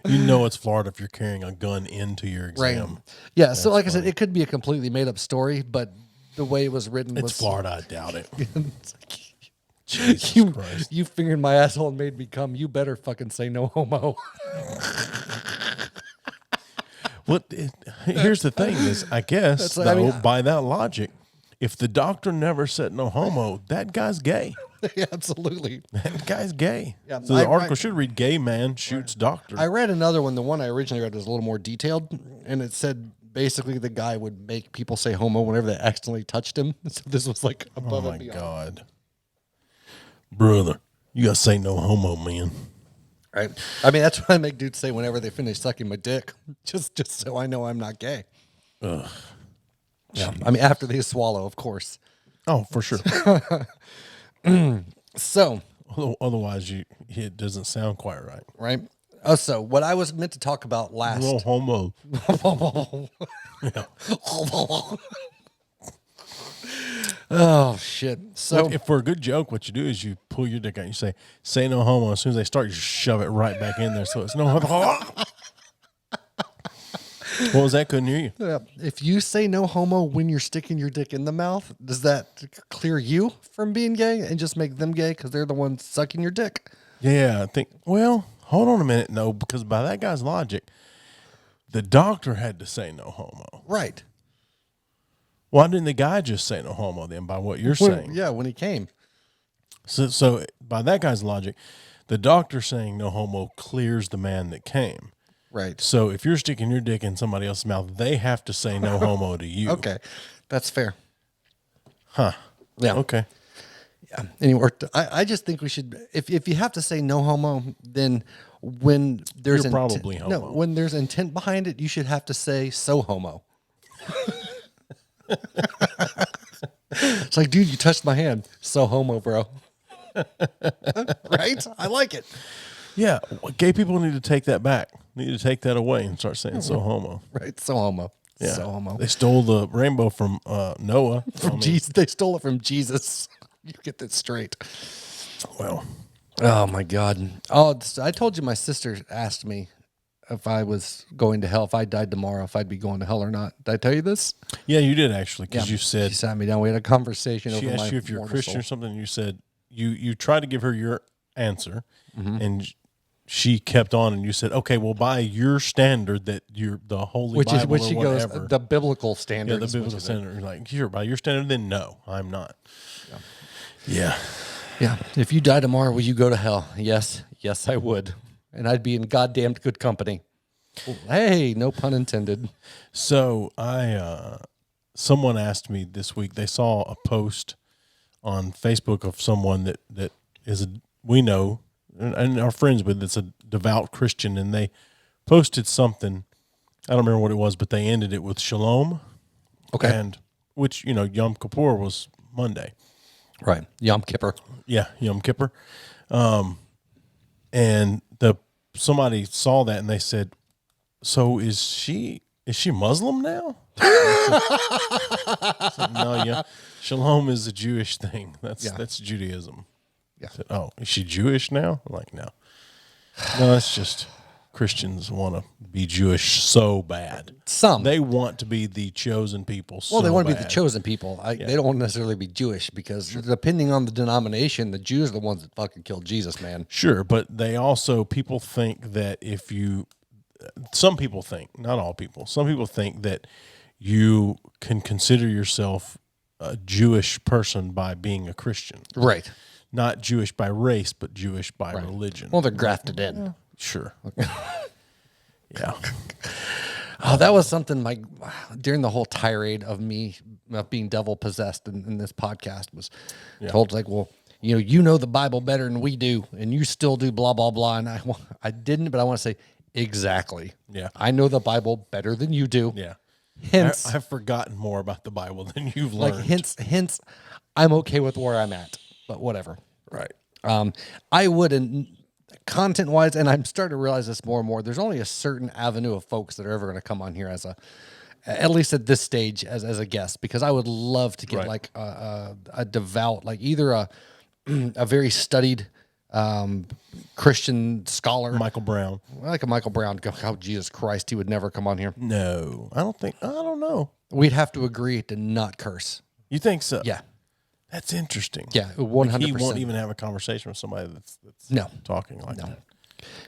[SPEAKER 1] You know it's Florida if you're carrying a gun into your exam.
[SPEAKER 2] Right. Yeah, so like I said, it could be a completely made-up story, but the way it was written was...
[SPEAKER 1] It's Florida, I doubt it.
[SPEAKER 2] Jesus Christ. You fingered my asshole and made me come. You better fucking say no homo.
[SPEAKER 1] Here's the thing is, I guess, by that logic, if the doctor never said no homo, that guy's gay.
[SPEAKER 2] Yeah, absolutely.
[SPEAKER 1] That guy's gay.
[SPEAKER 2] Yeah,
[SPEAKER 1] so the article should read gay man shoots doctor.
[SPEAKER 2] I read another one. The one I originally read was a little more detailed, and it said basically the guy would make people say homo whenever they accidentally touched him. So this was like above and beyond. Oh, my
[SPEAKER 1] God. Brother, you got to say no homo, man.
[SPEAKER 2] Right. I mean, that's what I make dudes say whenever they finish sucking my dick, just so I know I'm not gay.
[SPEAKER 1] Ugh.
[SPEAKER 2] Yeah. I mean, after they swallow, of course.
[SPEAKER 1] Oh, for sure.
[SPEAKER 2] So.
[SPEAKER 1] Otherwise, it doesn't sound quite right.
[SPEAKER 2] Right. Oh, so what I was meant to talk about last.
[SPEAKER 1] No homo.
[SPEAKER 2] Oh, shit. So
[SPEAKER 1] if for a good joke, what you do is you pull your dick out. You say no homo. As soon as they start, you shove it right back in there. So it's no homo. What was that? Couldn't hear you.
[SPEAKER 2] If you say no homo when you're sticking your dick in the mouth, does that clear you from being gay and just make them gay because they're the ones sucking your dick?
[SPEAKER 1] Yeah, I think, well, hold on a minute. No, because by that guy's logic, the doctor had to say no homo.
[SPEAKER 2] Right.
[SPEAKER 1] Why didn't the guy just say no homo then, by what you're saying?
[SPEAKER 2] Yeah, when he came.
[SPEAKER 1] So by that guy's logic, The doctor saying no homo clears the man that came.
[SPEAKER 2] Right.
[SPEAKER 1] So if you're sticking your dick in somebody else's mouth, they have to say no homo to you.
[SPEAKER 2] Okay. That's fair.
[SPEAKER 1] Huh.
[SPEAKER 2] Yeah.
[SPEAKER 1] Okay.
[SPEAKER 2] Yeah. Anyway, I just think we should, if you have to say no homo, then when there's
[SPEAKER 1] You're probably homo.
[SPEAKER 2] No, when there's intent behind it, you should have to say so homo. It's like, dude, you touched my hand. So homo, bro. Right? I like it.
[SPEAKER 1] Yeah. Gay people need to take that back. Need to take that away and start saying so homo.
[SPEAKER 2] Right. So homo.
[SPEAKER 1] Yeah.
[SPEAKER 2] So homo.
[SPEAKER 1] They stole the rainbow from Noah.
[SPEAKER 2] Jesus. They stole it from Jesus. You get that straight.
[SPEAKER 1] Well.
[SPEAKER 2] Oh my God. Oh, I told you my sister asked me if I was going to hell, if I died tomorrow, if I'd be going to hell or not. Did I tell you this?
[SPEAKER 1] Yeah, you did actually, because you said
[SPEAKER 2] she sat me down. We had a conversation.
[SPEAKER 1] she
[SPEAKER 2] over
[SPEAKER 1] asked
[SPEAKER 2] my
[SPEAKER 1] you if you're
[SPEAKER 2] mortal
[SPEAKER 1] Christian
[SPEAKER 2] soul.
[SPEAKER 1] or something. And you said you tried to give her your answer, and she kept on, and you said, "Okay, well, by your standard, that you're the Holy
[SPEAKER 2] Which
[SPEAKER 1] Bible
[SPEAKER 2] is what
[SPEAKER 1] or
[SPEAKER 2] she
[SPEAKER 1] whatever,
[SPEAKER 2] goes the biblical standard.
[SPEAKER 1] yeah, the biblical standard." You're like, "Sure, by your standard, then no, I'm not." Yeah.
[SPEAKER 2] Yeah. If you die tomorrow, will you go to hell? Yes. Yes, I would. And I'd be in goddamn good company. Hey, no pun intended.
[SPEAKER 1] So someone asked me this week. They saw a post on Facebook of someone that is we know and are friends with. That's a devout Christian, and they posted something. I don't remember what it was, but they ended it with shalom.
[SPEAKER 2] Okay.
[SPEAKER 1] And which Yom Kippur was Monday.
[SPEAKER 2] Right. Yom Kippur.
[SPEAKER 1] Yeah, Yom Kippur. And somebody saw that and they said, "So is she Muslim now?" I said, no, yeah. Shalom is a Jewish thing. That's Judaism.
[SPEAKER 2] Yeah.
[SPEAKER 1] I said, "Oh, is she Jewish now?" I'm like, no, it's just Christians want to be Jewish so bad. They want to be the chosen people.
[SPEAKER 2] Well, they want to be
[SPEAKER 1] bad.
[SPEAKER 2] the chosen people. They don't necessarily be Jewish because depending on the denomination, the Jews are the ones that fucking killed Jesus, man.
[SPEAKER 1] Sure, but people think that some people think, not all people, some people think that you can consider yourself a Jewish person by being a Christian.
[SPEAKER 2] Right.
[SPEAKER 1] Not Jewish by race, but Jewish by religion.
[SPEAKER 2] Well, they're grafted in.
[SPEAKER 1] Sure. Yeah.
[SPEAKER 2] Oh, that was something during the whole tirade of me being devil possessed in this podcast was told like, well, you know the Bible better than we do, and you still do blah, blah, blah. And I didn't, but I want to say exactly.
[SPEAKER 1] Yeah.
[SPEAKER 2] I know the Bible better than you do.
[SPEAKER 1] Yeah.
[SPEAKER 2] Hence,
[SPEAKER 1] I've forgotten more about the Bible than you've learned.
[SPEAKER 2] Hence, I'm okay with where I'm at, but whatever.
[SPEAKER 1] Right.
[SPEAKER 2] I wouldn't, content-wise, and I'm starting to realize this more and more, there's only a certain avenue of folks that are ever going to come on here at least at this stage, as a guest, because I would love to get like a devout, like either a very studied Christian scholar.
[SPEAKER 1] Michael Brown.
[SPEAKER 2] Like a Michael Brown. Oh, Jesus Christ, he would never come on here.
[SPEAKER 1] No, I don't know.
[SPEAKER 2] We'd have to agree to not curse.
[SPEAKER 1] You think so?
[SPEAKER 2] Yeah.
[SPEAKER 1] That's interesting.
[SPEAKER 2] Yeah, 100%.
[SPEAKER 1] He won't even have a conversation with somebody that's talking like that.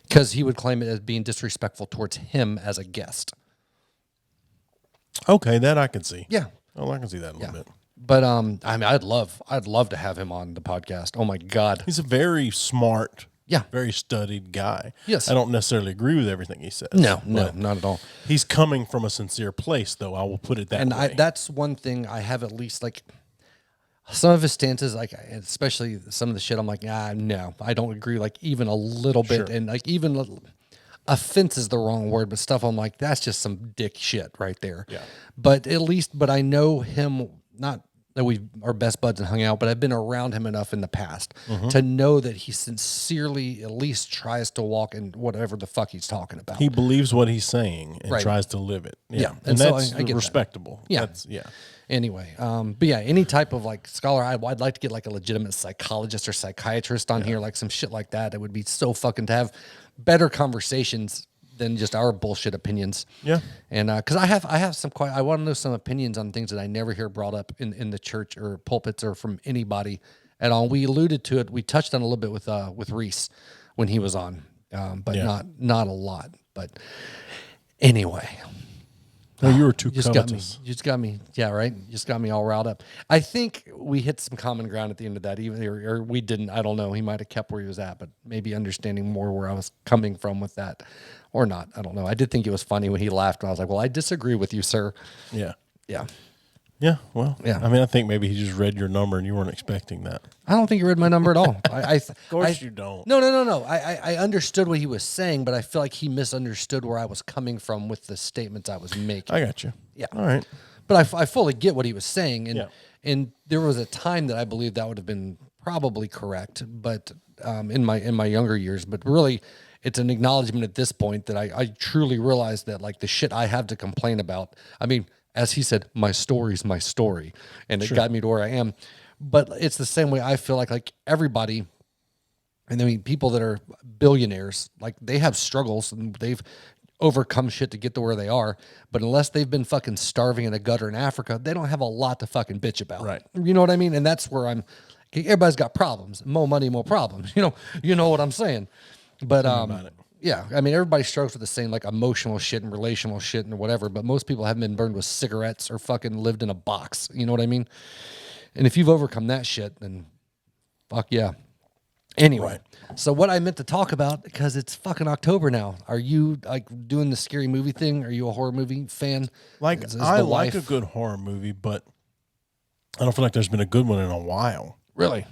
[SPEAKER 2] Because he would claim it as being disrespectful towards him as a guest.
[SPEAKER 1] Okay, that I can see.
[SPEAKER 2] Yeah.
[SPEAKER 1] Oh, I can see that a little bit.
[SPEAKER 2] But I mean, I'd love to have him on the podcast. Oh my God.
[SPEAKER 1] He's a very smart,
[SPEAKER 2] Yeah.
[SPEAKER 1] very studied guy.
[SPEAKER 2] Yes.
[SPEAKER 1] I don't necessarily agree with everything he says.
[SPEAKER 2] No,
[SPEAKER 1] but
[SPEAKER 2] not at all.
[SPEAKER 1] He's coming from a sincere place, though. I will put it that way.
[SPEAKER 2] And that's one thing I have at least like some of his stances, like especially some of the shit. I'm like, no, I don't agree. Like even a little bit, and like even offense is the wrong word, but stuff. I'm like, that's just some dick shit right there.
[SPEAKER 1] Yeah.
[SPEAKER 2] But I know him, not that we are best buds and hung out, but I've been around him enough in the past to know that he sincerely at least tries to walk in whatever the fuck he's talking about.
[SPEAKER 1] He believes what he's saying and tries to live it. Yeah. And
[SPEAKER 2] so
[SPEAKER 1] that's
[SPEAKER 2] I get
[SPEAKER 1] respectable.
[SPEAKER 2] That.
[SPEAKER 1] Yeah.
[SPEAKER 2] Anyway, but yeah, any type of like scholar, I'd like to get like a legitimate psychologist or psychiatrist on here, like some shit like that. It would be so fucking to have better conversations than just our bullshit opinions.
[SPEAKER 1] Yeah.
[SPEAKER 2] And because I have some I want to know some opinions on things that I never hear brought up in the church or pulpits or from anybody at all. We alluded to it. We touched on it a little bit with Reese when he was on, but not a lot. But anyway.
[SPEAKER 1] No, you were too
[SPEAKER 2] You
[SPEAKER 1] covetous.
[SPEAKER 2] just got me. Yeah, right. You just got me all riled up. I think we hit some common ground at the end of that, even or we didn't. I don't know. He might have kept where he was at, but maybe understanding more where I was coming from with that, or not. I don't know. I did think it was funny when he laughed, and I was like, "Well, I disagree with you, sir."
[SPEAKER 1] Yeah.
[SPEAKER 2] Yeah.
[SPEAKER 1] Yeah. Well,
[SPEAKER 2] Yeah.
[SPEAKER 1] I mean, I think maybe he just read your number and you weren't expecting that.
[SPEAKER 2] I don't think you read my number at all.
[SPEAKER 1] Of course you don't.
[SPEAKER 2] No. I understood what he was saying, but I feel like he misunderstood where I was coming from with the statements I was making.
[SPEAKER 1] I got you.
[SPEAKER 2] Yeah.
[SPEAKER 1] All right.
[SPEAKER 2] But I fully get what he was saying, and
[SPEAKER 1] Yeah.
[SPEAKER 2] and there was a time that I believe that would have been probably correct, but in my younger years. But really, it's an acknowledgement at this point that I truly realized that like the shit I have to complain about. I mean, as he said, my story's my story, and it got me to where I am. But it's the same way I feel like everybody. And I mean, people that are billionaires, like they have struggles and they've overcome shit to get to where they are. But unless they've been fucking starving in a gutter in Africa, they don't have a lot to fucking bitch about.
[SPEAKER 1] Right.
[SPEAKER 2] You know what I mean? And that's where I'm. Everybody's got problems. More money, more problems. You know what I'm saying. But yeah, I mean, everybody struggles with the same like emotional shit and relational shit and whatever. But most people haven't been burned with cigarettes or fucking lived in a box. You know what I mean? And if you've overcome that shit, then fuck yeah. Anyway, so what I meant to talk about, because it's fucking October now. Are you like doing the scary movie thing? Are you a horror movie fan?
[SPEAKER 1] Like, I like a good horror movie, but I don't feel like there's been a good one in a while.
[SPEAKER 2] Really?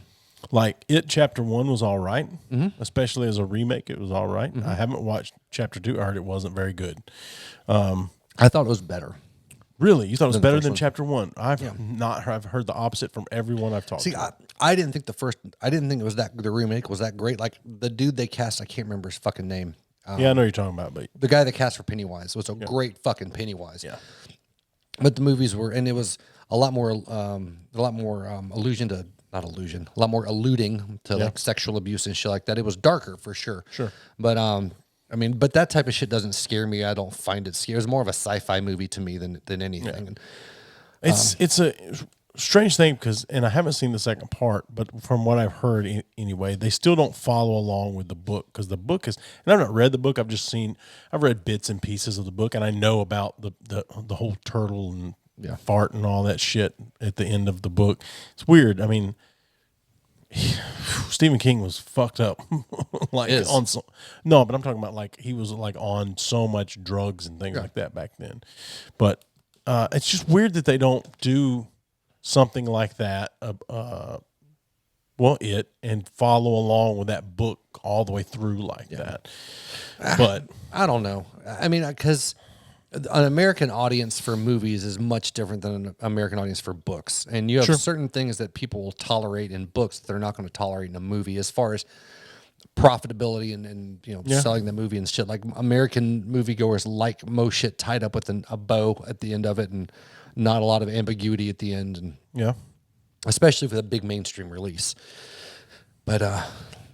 [SPEAKER 1] Like, It Chapter 1 was all right, especially as a remake. It was all right. I haven't watched Chapter 2. I heard it wasn't very good.
[SPEAKER 2] I thought it was better.
[SPEAKER 1] Really? You thought it was better than
[SPEAKER 2] one.
[SPEAKER 1] Chapter 1? I've heard the opposite from everyone I've talked
[SPEAKER 2] See,
[SPEAKER 1] to.
[SPEAKER 2] I didn't think I didn't think it was the remake was that great. Like the dude they cast, I can't remember his fucking name.
[SPEAKER 1] Yeah, I know what you're talking about, but
[SPEAKER 2] The guy they cast for Pennywise was a great fucking Pennywise.
[SPEAKER 1] yeah.
[SPEAKER 2] But the movies were, and it was a lot more alluding to like sexual abuse and shit like that. It was darker for sure.
[SPEAKER 1] Sure.
[SPEAKER 2] But I mean, but that type of shit doesn't scare me. I don't find it scary. It's more of a sci-fi movie to me than anything.
[SPEAKER 1] Yeah. It's a strange thing because, and I haven't seen the second part, but from what I've heard anyway, they still don't follow along with the book because the book is, and I've not read the book. I've read bits and pieces of the book, and I know about the whole turtle and fart and all that shit at the end of the book. It's weird. I mean, Stephen King was fucked up. Like no, but I'm talking about like he was like on so much drugs and things like that back then. But it's just weird that they don't do something like that. And follow along with that book all the way through like that. But
[SPEAKER 2] I don't know. I mean, because an American audience for movies is much different than an American audience for books. And you have certain things that people will tolerate in books that they're not going to tolerate in a movie as far as profitability and selling the movie and shit. Like American moviegoers like most shit tied up with a bow at the end of it and not a lot of ambiguity at the end. And especially for the big mainstream release. But,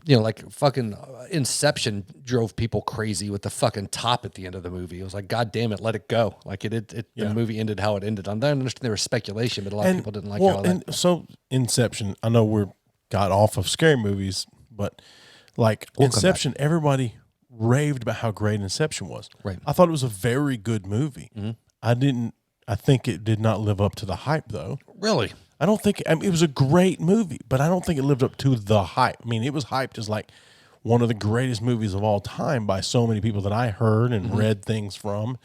[SPEAKER 2] like fucking Inception drove people crazy with the fucking top at the end of the movie. It was like, God damn it, let it go. Like the movie ended how it ended. I understand there was speculation, but a lot of people didn't like how that.
[SPEAKER 1] And so Inception, I know got off of scary movies, but like Inception, everybody raved about how great Inception was.
[SPEAKER 2] Right.
[SPEAKER 1] I thought it was a very good movie. I think it did not live up to the hype though.
[SPEAKER 2] Really?
[SPEAKER 1] I don't think it was a great movie, but I don't think it lived up to the hype. I mean, it was hyped as like one of the greatest movies of all time by so many people that I heard and read things from.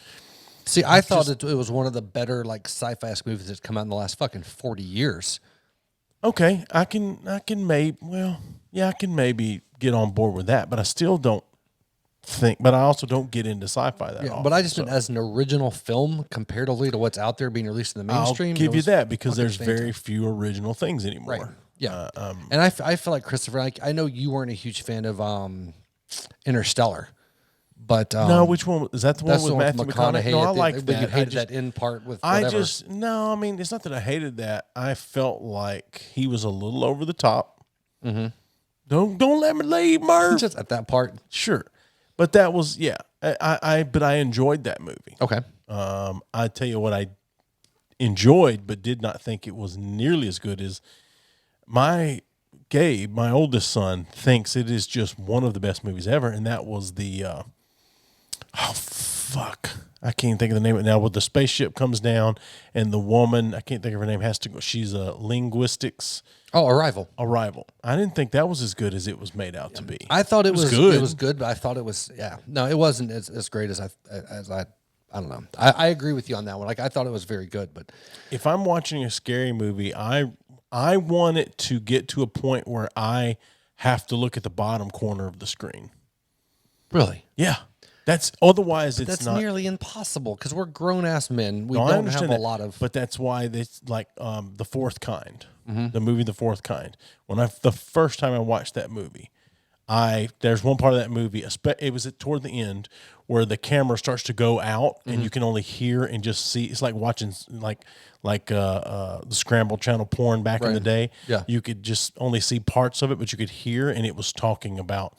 [SPEAKER 2] See, I thought it was one of the better like sci-fi movies that's come out in the last fucking 40 years.
[SPEAKER 1] Okay, I can maybe get on board with that, but I still don't think. But I also don't get into sci-fi that often.
[SPEAKER 2] But I just meant as an original film comparatively to what's out there being released in the mainstream.
[SPEAKER 1] I'll give you that because there's very few original things anymore.
[SPEAKER 2] Right. Yeah. And I feel like Christopher, I know you weren't a huge fan of Interstellar, but
[SPEAKER 1] no, which one is that? The one with Matthew
[SPEAKER 2] McConaughey?
[SPEAKER 1] No, I like that.
[SPEAKER 2] You hated that end part with whatever.
[SPEAKER 1] I mean, it's not that I hated that. I felt like he was a little over the top. Mm-hmm. Don't let me leave, Murph.
[SPEAKER 2] Just at that part,
[SPEAKER 1] sure. But that was I enjoyed that movie.
[SPEAKER 2] Okay.
[SPEAKER 1] I tell you what I enjoyed, but did not think it was nearly as good as Gabe, my oldest son, thinks it is just one of the best movies ever, and that was the I can't think of the name of it now. Where the spaceship comes down and the woman, I can't think of her name, has to go. She's a linguistics.
[SPEAKER 2] Oh, Arrival.
[SPEAKER 1] I didn't think that was as good as it was made out to be.
[SPEAKER 2] I thought it was
[SPEAKER 1] good.
[SPEAKER 2] It was good, but I thought it was no, it wasn't as great as I don't know. I agree with you on that one. Like I thought it was very good, but
[SPEAKER 1] If I'm watching a scary movie, I want it to get to a point where I have to look at the bottom corner of the screen.
[SPEAKER 2] really,
[SPEAKER 1] Yeah. That's otherwise it's
[SPEAKER 2] that's
[SPEAKER 1] not
[SPEAKER 2] nearly impossible because we're grown ass men. We
[SPEAKER 1] No, I
[SPEAKER 2] don't
[SPEAKER 1] understand
[SPEAKER 2] have a
[SPEAKER 1] that,
[SPEAKER 2] lot of.
[SPEAKER 1] but that's why it's like The Fourth Kind, the movie The Fourth Kind. The first time I watched that movie, there's one part of that movie, it was toward the end where the camera starts to go out and you can only hear and just see. It's like watching the Scramble Channel porn back in the day.
[SPEAKER 2] Yeah.
[SPEAKER 1] You could just only see parts of it, but you could hear, and it was talking about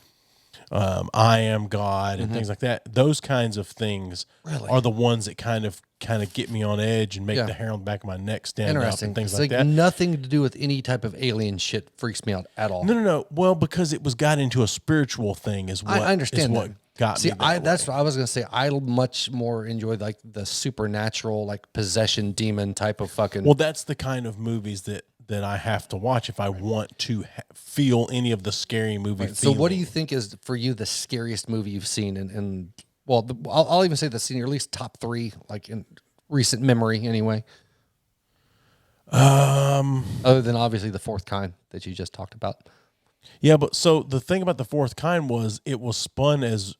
[SPEAKER 1] I am God and things like that. Those kinds of things are the ones that kind of get me on edge and make the hair on the back of my neck stand up and things
[SPEAKER 2] It's
[SPEAKER 1] like that.
[SPEAKER 2] Nothing to do with any type of alien shit freaks me out at all.
[SPEAKER 1] No. Well, because it was got into a spiritual thing is what
[SPEAKER 2] I understand
[SPEAKER 1] what
[SPEAKER 2] that.
[SPEAKER 1] got
[SPEAKER 2] See,
[SPEAKER 1] me.
[SPEAKER 2] that's what I was gonna say. I much more enjoy like the supernatural, like possession demon type of fucking.
[SPEAKER 1] Well, that's the kind of movies that I have to watch if I want to feel any of the scary movie.
[SPEAKER 2] So, what do you think is for you the scariest movie you've seen? And well, I'll even say the scene, or at least top 3, like in recent memory, anyway. Other than obviously The Fourth Kind that you just talked about.
[SPEAKER 1] Yeah, but so the thing about The Fourth Kind was it was spun as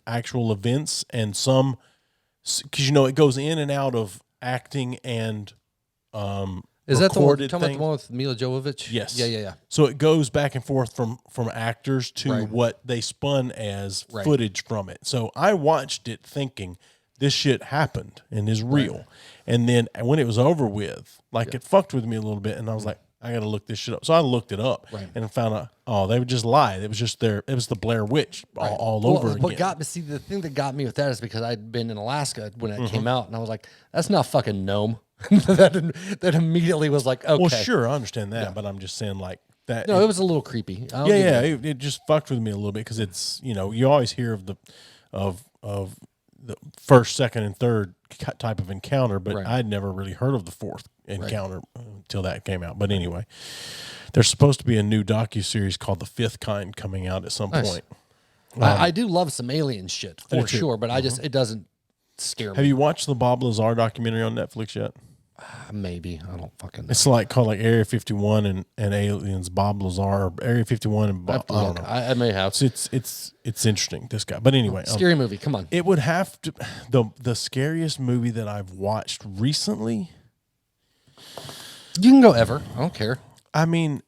[SPEAKER 1] actual events and some, because it goes in and out of acting and
[SPEAKER 2] Is that the one,
[SPEAKER 1] recorded
[SPEAKER 2] talking about
[SPEAKER 1] thing.
[SPEAKER 2] the one with Mila Jovovich?
[SPEAKER 1] Yes.
[SPEAKER 2] Yeah.
[SPEAKER 1] So it goes back and forth from actors to
[SPEAKER 2] Right.
[SPEAKER 1] what they spun as footage from it. So I watched it thinking this shit happened and is real. And then when it was over with, it fucked with me a little bit, and I was like, I got to look this shit up. So I looked it up and found out, they would just lie. It was just it was the Blair Witch all over again.
[SPEAKER 2] The thing that got me with that is because I'd been in Alaska when it came out, and I was like, that's not fucking Nome. that immediately was like, okay.
[SPEAKER 1] Well, sure, I understand that, but I'm just saying that.
[SPEAKER 2] No, it was a little creepy.
[SPEAKER 1] It just fucked with me a little bit because it's you always hear of the first, second, and third type of encounter, but I'd never really heard of the fourth encounter until that came out. But anyway, there's supposed to be a new docuseries called The Fifth Kind coming out at some point.
[SPEAKER 2] I do love some alien shit for sure, but it doesn't scare me.
[SPEAKER 1] Have you watched the Bob Lazar documentary on Netflix yet?
[SPEAKER 2] Maybe. I don't fucking know.
[SPEAKER 1] It's called Area 51 and Aliens, Bob Lazar, or Area 51 and Bob. I don't know.
[SPEAKER 2] I may have.
[SPEAKER 1] It's interesting, this guy. But anyway.
[SPEAKER 2] Scary movie. Come on.
[SPEAKER 1] It would have to, the scariest movie that I've watched recently.
[SPEAKER 2] You can go ever. I don't care.
[SPEAKER 1] I mean,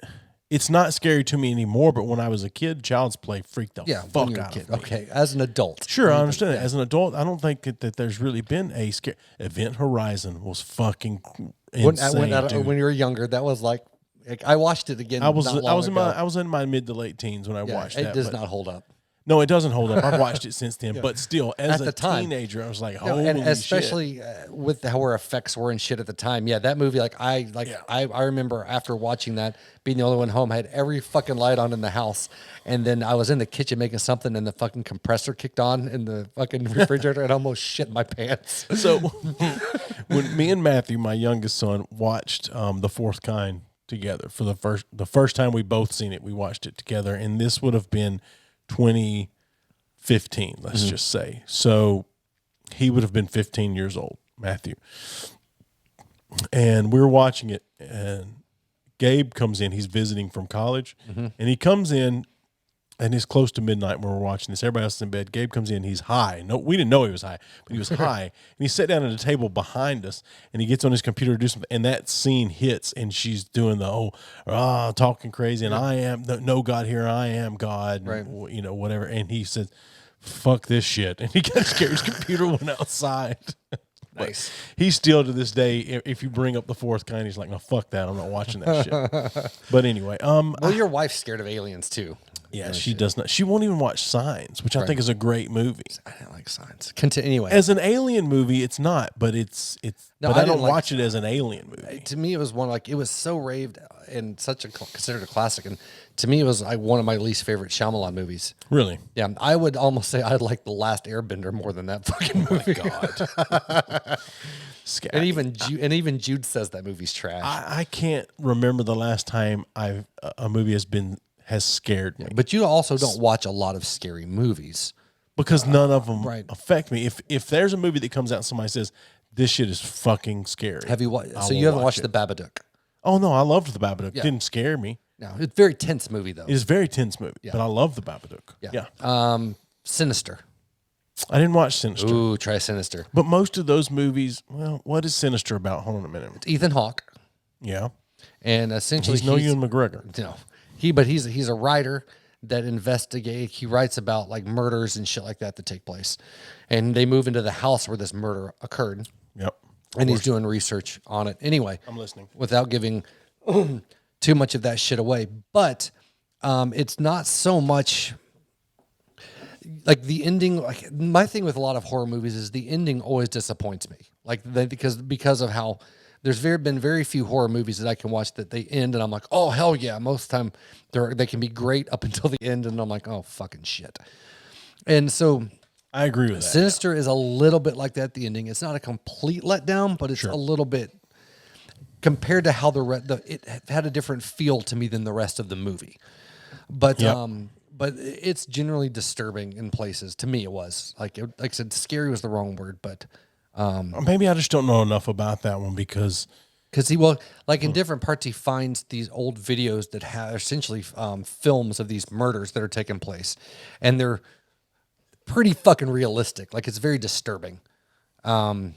[SPEAKER 1] it's not scary to me anymore, but when I was a kid, Child's Play freaked the fuck out of me.
[SPEAKER 2] Okay, as an adult.
[SPEAKER 1] Sure, I understand that. As an adult, I don't think that there's really been a scare. Event Horizon was fucking insane, dude.
[SPEAKER 2] When you were younger, that was like I watched it again.
[SPEAKER 1] I was in my mid to late teens when I watched that.
[SPEAKER 2] It does not hold up.
[SPEAKER 1] No, it doesn't hold up. I've watched it since then, but still, as
[SPEAKER 2] At the
[SPEAKER 1] a
[SPEAKER 2] time.
[SPEAKER 1] teenager, I was like, holy
[SPEAKER 2] and especially
[SPEAKER 1] shit.
[SPEAKER 2] With how our effects were and shit at the time. Yeah, that movie, I remember after watching that, being the only one home, I had every fucking light on in the house, and then I was in the kitchen making something, and the fucking compressor kicked on in the fucking refrigerator, and I almost shit my pants.
[SPEAKER 1] So when me and Matthew, my youngest son, watched The Fourth Kind together for the first time we both seen it, we watched it together, and this would have been 2015, let's just say. So he would have been 15 years old, Matthew. And we're watching it, and Gabe comes in. He's visiting from college, and he comes in, and it's close to midnight when we're watching this. Everybody else is in bed. Gabe comes in. He's high. No, we didn't know he was high, but he was high. And he sat down at a table behind us, and he gets on his computer to do something. And that scene hits, and she's doing the talking crazy. And I am no God here. I am God.
[SPEAKER 2] Right.
[SPEAKER 1] And, whatever. And he said, "Fuck this shit." And he got scared. His computer went outside.
[SPEAKER 2] Nice.
[SPEAKER 1] He still to this day, if you bring up The Fourth Kind, he's like, "No, fuck that. I'm not watching that shit." But anyway,
[SPEAKER 2] Well, your wife's scared of aliens too.
[SPEAKER 1] Yeah, she does not. She won't even watch Signs, which I think is a great movie.
[SPEAKER 2] I didn't like Signs. Anyway,
[SPEAKER 1] as an alien movie, it's not, but it's.
[SPEAKER 2] No,
[SPEAKER 1] but I don't watch it as an alien movie.
[SPEAKER 2] To me, it was it was so raved and considered a classic, and to me, it was like one of my least favorite Shyamalan movies.
[SPEAKER 1] Really?
[SPEAKER 2] Yeah, I would almost say I like The Last Airbender more than that fucking movie.
[SPEAKER 1] Oh my God.
[SPEAKER 2] And even Jude says that movie's trash.
[SPEAKER 1] I can't remember the last time a movie has scared me.
[SPEAKER 2] But you also don't watch a lot of scary movies
[SPEAKER 1] because none of them
[SPEAKER 2] right.
[SPEAKER 1] affect me. If there's a movie that comes out and somebody says this shit is fucking scary,
[SPEAKER 2] have you watched? So you haven't watched The Babadook? Oh
[SPEAKER 1] no, I loved The Babadook. It didn't scare me.
[SPEAKER 2] No, it's a very tense movie though.
[SPEAKER 1] It is a very tense movie, but I love The Babadook. Yeah.
[SPEAKER 2] Sinister.
[SPEAKER 1] I didn't watch Sinister.
[SPEAKER 2] Ooh, try Sinister.
[SPEAKER 1] But most of those movies, well, what is Sinister about? Hold on a minute.
[SPEAKER 2] It's Ethan Hawke.
[SPEAKER 1] Yeah.
[SPEAKER 2] And essentially
[SPEAKER 1] he's no Ewan McGregor.
[SPEAKER 2] No. He's a writer that he writes about like murders and shit like that take place. And they move into the house where this murder occurred.
[SPEAKER 1] Yep.
[SPEAKER 2] And he's doing research on it. Anyway.
[SPEAKER 1] I'm listening.
[SPEAKER 2] Without giving too much of that shit away. But it's not so much like the ending. Like my thing with a lot of horror movies is the ending always disappoints me. Like because of how there's been very few horror movies that I can watch that they end and I'm like, oh hell yeah. Most of the time they can be great up until the end and I'm like, oh fucking shit. And so
[SPEAKER 1] I agree with that.
[SPEAKER 2] Sinister is a little bit like that. The ending. It's not a complete letdown, but it's a little bit compared to how it had a different feel to me than the rest of the movie. But but it's generally disturbing in places. To me, it was like I said, scary was the wrong word, but
[SPEAKER 1] maybe I just don't know enough about that one because
[SPEAKER 2] in different parts he finds these old videos that have essentially films of these murders that are taking place, and they're pretty fucking realistic. Like it's very disturbing. So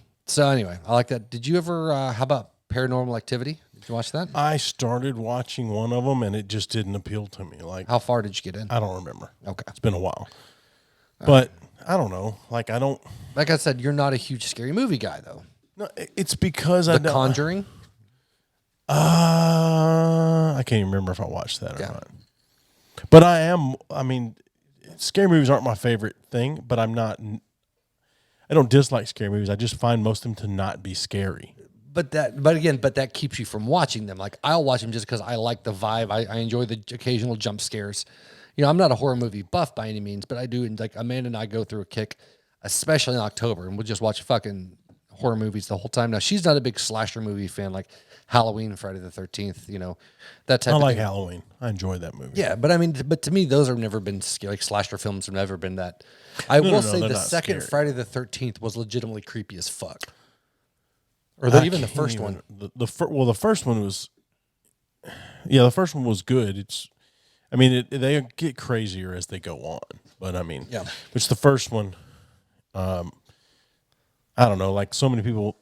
[SPEAKER 2] anyway, I like that. Did you ever? How about Paranormal Activity? Did you watch that?
[SPEAKER 1] I started watching one of them and it just didn't appeal to me. Like,
[SPEAKER 2] how far did you get in?
[SPEAKER 1] I don't remember.
[SPEAKER 2] Okay,
[SPEAKER 1] it's been a while, but I don't know. Like
[SPEAKER 2] I said, you're not a huge scary movie guy though.
[SPEAKER 1] No, it's because
[SPEAKER 2] The Conjuring.
[SPEAKER 1] I can't even remember if I watched that or not. But I am. I mean, scary movies aren't my favorite thing, but I'm not. I don't dislike scary movies. I just find most of them to not be scary.
[SPEAKER 2] But that keeps you from watching them. Like I'll watch them just because I like the vibe. I enjoy the occasional jump scares. You know, I'm not a horror movie buff by any means, but I do. And like Amanda and I go through a kick, especially in October, and we'll just watch fucking horror movies the whole time. Now she's not a big slasher movie fan, like Halloween, Friday the 13th. You know, that type.
[SPEAKER 1] I
[SPEAKER 2] of
[SPEAKER 1] like
[SPEAKER 2] thing.
[SPEAKER 1] Halloween. I enjoy that movie.
[SPEAKER 2] Yeah, but I mean, but to me, those have never been like slasher films have never been that. I will say the second
[SPEAKER 1] scary.
[SPEAKER 2] Friday the 13th was legitimately creepy as fuck. Or even the first one.
[SPEAKER 1] The first one was, the first one was good. They get crazier as they go on, but I mean, which the first one, I don't know, like so many people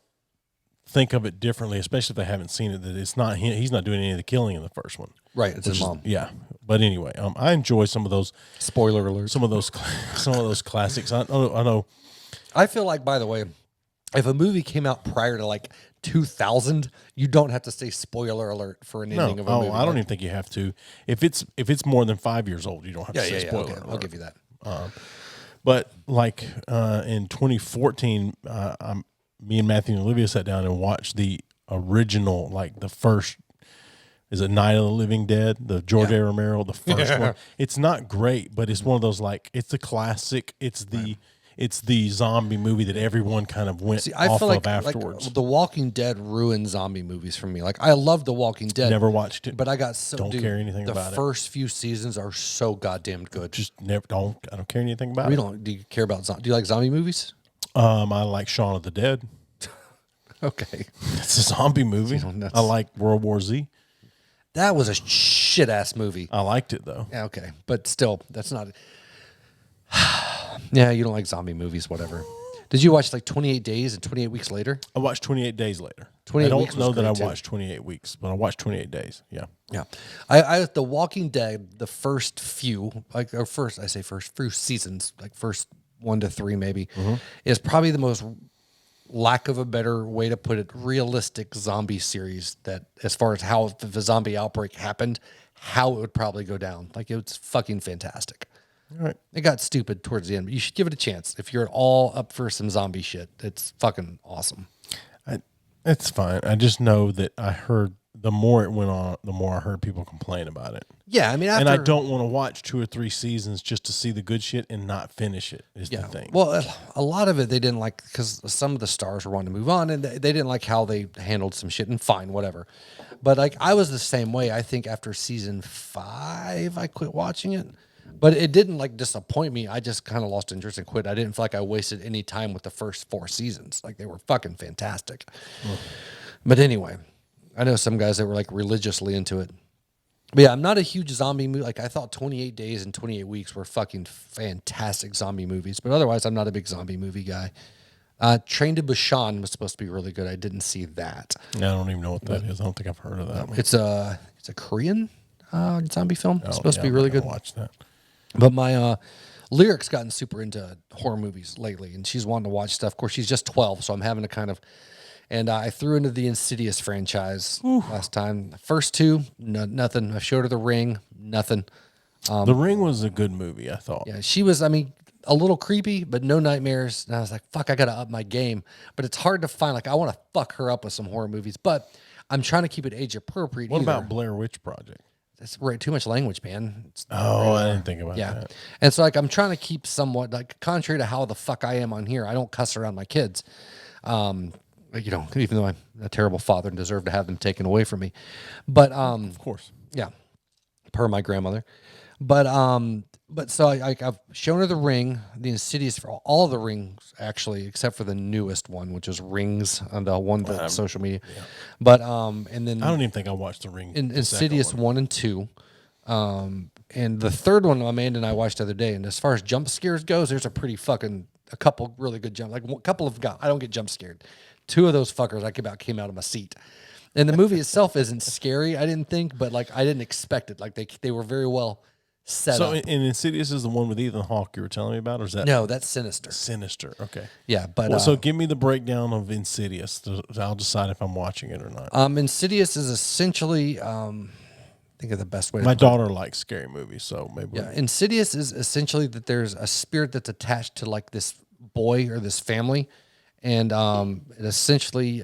[SPEAKER 1] think of it differently, especially if they haven't seen it. That it's not him, he's not doing any of the killing in the first one,
[SPEAKER 2] right? It's his mom.
[SPEAKER 1] Yeah, but anyway, I enjoy some of those.
[SPEAKER 2] Spoiler alert!
[SPEAKER 1] Some of those classics. I know.
[SPEAKER 2] I feel like, by the way, if a movie came out prior to like 2000, you don't have to say spoiler alert for an ending of a movie.
[SPEAKER 1] I don't even think you have to. If it's more than 5 years old, you don't have to say spoiler alert.
[SPEAKER 2] I'll give you that.
[SPEAKER 1] But like in 2014, me and Matthew and Olivia sat down and watched the original, like the first. Is it Night of the Living Dead? The George A. Romero, the first one. It's not great, but it's one of those like it's a classic. It's the zombie movie that everyone kind of went off of afterwards.
[SPEAKER 2] Like The Walking Dead ruined zombie movies for me. Like I love The Walking Dead.
[SPEAKER 1] Never watched it,
[SPEAKER 2] but I got
[SPEAKER 1] don't care anything about it.
[SPEAKER 2] The first few seasons are so goddamn good.
[SPEAKER 1] Just never don't. I don't care anything about it.
[SPEAKER 2] Do you care about? Do you like zombie movies?
[SPEAKER 1] I like Shaun of the Dead.
[SPEAKER 2] Okay,
[SPEAKER 1] it's a zombie movie. I like World War Z.
[SPEAKER 2] That was a shit ass movie.
[SPEAKER 1] I liked it though.
[SPEAKER 2] Yeah, okay, but still, that's not. Yeah, you don't like zombie movies, whatever. Did you watch like 28 Days and 28 Weeks Later?
[SPEAKER 1] I watched 28 Days Later.
[SPEAKER 2] 28
[SPEAKER 1] I
[SPEAKER 2] Weeks
[SPEAKER 1] don't know that I
[SPEAKER 2] too.
[SPEAKER 1] watched 28 Weeks, but I watched 28 Days. Yeah.
[SPEAKER 2] Yeah. I The Walking Dead, the first few, like or first, I say first few seasons, like first 1 to 3 maybe, is probably the most lack of a better way to put it, realistic zombie series that, as far as how if the zombie outbreak happened, how it would probably go down. Like, it was fucking fantastic.
[SPEAKER 1] All right.
[SPEAKER 2] It got stupid towards the end, but you should give it a chance. If you're at all up for some zombie shit, it's fucking awesome.
[SPEAKER 1] It's fine. I just know that I heard the more it went on, the more I heard people complain about it.
[SPEAKER 2] Yeah, I mean,
[SPEAKER 1] and I don't want to watch 2 or 3 seasons just to see the good shit and not finish it. Is the thing.
[SPEAKER 2] Well, a lot of it they didn't like because some of the stars were wanting to move on, and they didn't like how they handled some shit. And fine, whatever. But like, I was the same way. I think after season 5, I quit watching it. But it didn't like disappoint me. I just kind of lost interest and quit. I didn't feel like I wasted any time with the first 4 seasons. Like, they were fucking fantastic. But anyway, I know some guys that were like religiously into it. But yeah, I'm not a huge zombie movie. Like, I thought 28 Days and 28 Weeks were fucking fantastic zombie movies. But otherwise, I'm not a big zombie movie guy. Train to Busan was supposed to be really good. I didn't see that.
[SPEAKER 1] Yeah, I don't even know what that is. I don't think I've heard of that one.
[SPEAKER 2] It's a Korean zombie film. It's supposed to be really good.
[SPEAKER 1] Watch that.
[SPEAKER 2] But my Lyric's gotten super into horror movies lately, and she's wanting to watch stuff. Of course, she's just 12, so I'm having to kind of... And I threw into the Insidious franchise last time. The first 2, nothing. I showed her The Ring, nothing.
[SPEAKER 1] The Ring was a good movie, I thought.
[SPEAKER 2] Yeah, she was, I mean, a little creepy, but no nightmares. And I was like, fuck, I got to up my game. But it's hard to find. Like, I want to fuck her up with some horror movies, but I'm trying to keep it age appropriate.
[SPEAKER 1] What about Blair Witch Project?
[SPEAKER 2] That's right, too much language, man.
[SPEAKER 1] I didn't think about that.
[SPEAKER 2] And so, like, I'm trying to keep somewhat, like, contrary to how the fuck I am on here, I don't cuss around my kids. You know, even though I'm a terrible father and deserve to have them taken away from me. But
[SPEAKER 1] of course.
[SPEAKER 2] Yeah. Per my grandmother. But so I've shown her The Ring, the Insidious, for all of the Rings, actually, except for the newest one, which is Rings, on the one that's social media. Yeah. But and then
[SPEAKER 1] I don't even think I watched The Ring.
[SPEAKER 2] Insidious 1 and 2. And the third one Amanda and I watched the other day. And as far as jump scares goes, there's a couple really good jump. Like, a couple of I don't get jump scared. 2 of those fuckers came out of my seat. And the movie itself isn't scary, I didn't think, but like, I didn't expect it. Like, they were very well set up.
[SPEAKER 1] So Insidious is the one with Ethan Hawke you were telling me about, or is that?
[SPEAKER 2] No, that's Sinister.
[SPEAKER 1] Sinister, okay.
[SPEAKER 2] Yeah, but
[SPEAKER 1] so give me the breakdown of Insidious. I'll decide if I'm watching it or not.
[SPEAKER 2] Insidious is essentially, think of the best way.
[SPEAKER 1] My daughter likes scary movies, so maybe.
[SPEAKER 2] Yeah, Insidious is essentially that there's a spirit that's attached to like this boy or this family, and it essentially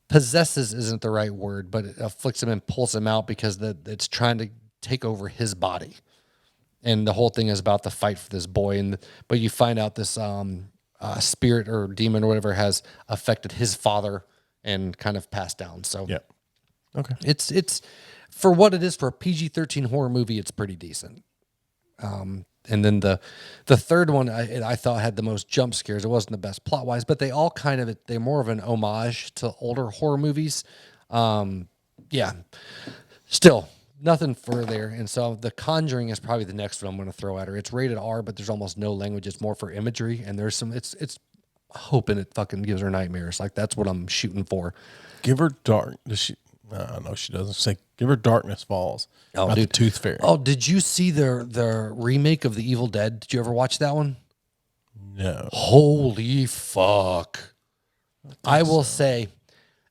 [SPEAKER 2] possesses isn't the right word, but it afflicts him and pulls him out because it's trying to take over his body, and the whole thing is about the fight for this boy. But you find out this spirit or demon or whatever has affected his father and kind of passed down. So
[SPEAKER 1] yeah, okay,
[SPEAKER 2] it's for what it is for a PG-13 horror movie, it's pretty decent. And then the third one I thought had the most jump scares. It wasn't the best plot wise, but they're more of an homage to older horror movies. Yeah, still nothing for there. And so The Conjuring is probably the next one I'm going to throw at her. It's rated R, but there's almost no language. It's more for imagery, and there's some. It's hoping it fucking gives her nightmares. Like, that's what I'm shooting for.
[SPEAKER 1] Give her dark. Does she? No, she doesn't. Say, give her Darkness Falls.
[SPEAKER 2] Oh,
[SPEAKER 1] dude, the Tooth Fairy.
[SPEAKER 2] Oh, did you see the remake of The Evil Dead? Did you ever watch that one?
[SPEAKER 1] No.
[SPEAKER 2] Holy fuck! I will say,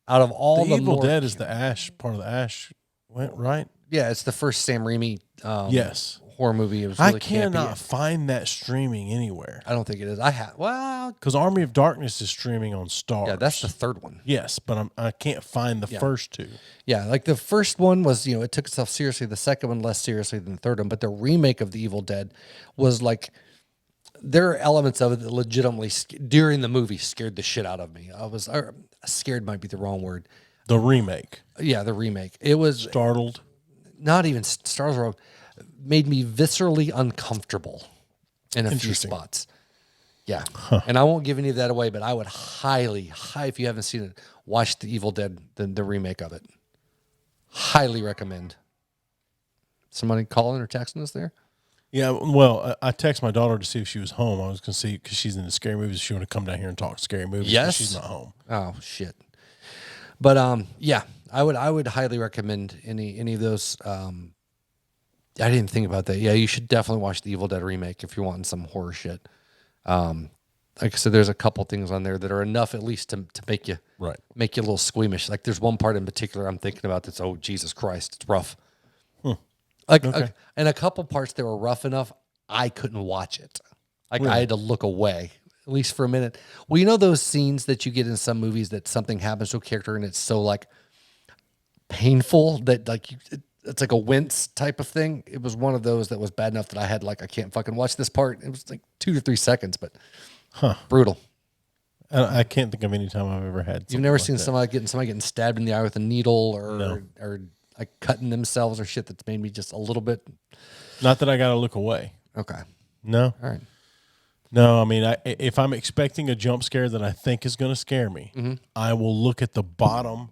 [SPEAKER 2] out of all the
[SPEAKER 1] Evil Dead is the Ash part of the Ash, right?
[SPEAKER 2] Yeah, it's the first Sam Raimi.
[SPEAKER 1] Yes.
[SPEAKER 2] Horror movie. It was really
[SPEAKER 1] I cannot find that streaming anywhere.
[SPEAKER 2] I don't think it is.
[SPEAKER 1] Because Army of Darkness is streaming on Starz.
[SPEAKER 2] Yeah, that's the third one.
[SPEAKER 1] Yes, but I can't find the first 2.
[SPEAKER 2] Yeah, like the first one was, it took itself seriously. The second one less seriously than the third one. But the remake of The Evil Dead was like, there are elements of it that legitimately during the movie scared the shit out of me. Scared might be the wrong word.
[SPEAKER 1] The remake.
[SPEAKER 2] Yeah, the remake. It was
[SPEAKER 1] startled.
[SPEAKER 2] Not even startled. Made me viscerally uncomfortable in a few spots. Yeah. Huh. And I won't give any of that away, but I would highly, if you haven't seen it, watch The Evil Dead, the remake of it. Highly recommend. Somebody calling or texting us there?
[SPEAKER 1] Yeah, well, I texted my daughter to see if she was home. I was going to see, because she's into scary movies, she wanted to come down here and talk scary movies.
[SPEAKER 2] Yes.
[SPEAKER 1] She's not home.
[SPEAKER 2] Oh, shit. But, yeah, I would highly recommend any of those. I didn't think about that. Yeah, you should definitely watch the Evil Dead remake if you're wanting some horror shit. like I said, there's a couple things on there that are enough at least to make you make you a little squeamish. Like there's one part in particular I'm thinking about that's, oh, Jesus Christ, it's rough. And a couple parts that were rough enough, I couldn't watch it. Like I had to look away, at least for a minute. Well, you know those scenes that you get in some movies that something happens to a character and it's so like painful that like it's like a wince type of thing. It was one of those that was bad enough that I had like, I can't fucking watch this part. It was like 2 to 3 seconds, but brutal.
[SPEAKER 1] I can't think of any time I've ever had.
[SPEAKER 2] You've never seen somebody getting stabbed in the eye with a needle or like cutting themselves or shit that's made me just a little bit.
[SPEAKER 1] Not that I got to look away.
[SPEAKER 2] Okay.
[SPEAKER 1] No.
[SPEAKER 2] All right.
[SPEAKER 1] No, I mean, if I'm expecting a jump scare that I think is going to scare me, I will look at the bottom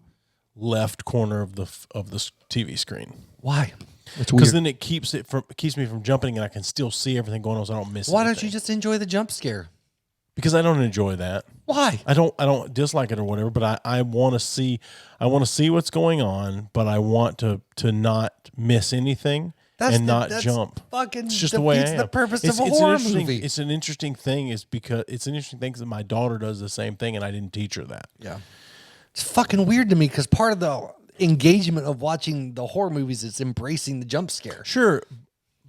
[SPEAKER 1] left corner of the TV screen.
[SPEAKER 2] Why?
[SPEAKER 1] Because then it keeps me from jumping, and I can still see everything going on, so I don't miss.
[SPEAKER 2] Why don't you just enjoy the jump scare?
[SPEAKER 1] Because I don't enjoy that.
[SPEAKER 2] Why?
[SPEAKER 1] I don't dislike it or whatever, but I want to see what's going on, but I want to not miss anything. Not jump.
[SPEAKER 2] Fucking
[SPEAKER 1] it's just the way I am.
[SPEAKER 2] The purpose of a horror movie.
[SPEAKER 1] It's an interesting thing, that my daughter does the same thing, and I didn't teach her that.
[SPEAKER 2] Yeah, it's fucking weird to me because part of the engagement of watching the horror movies is embracing the jump scare.
[SPEAKER 1] Sure,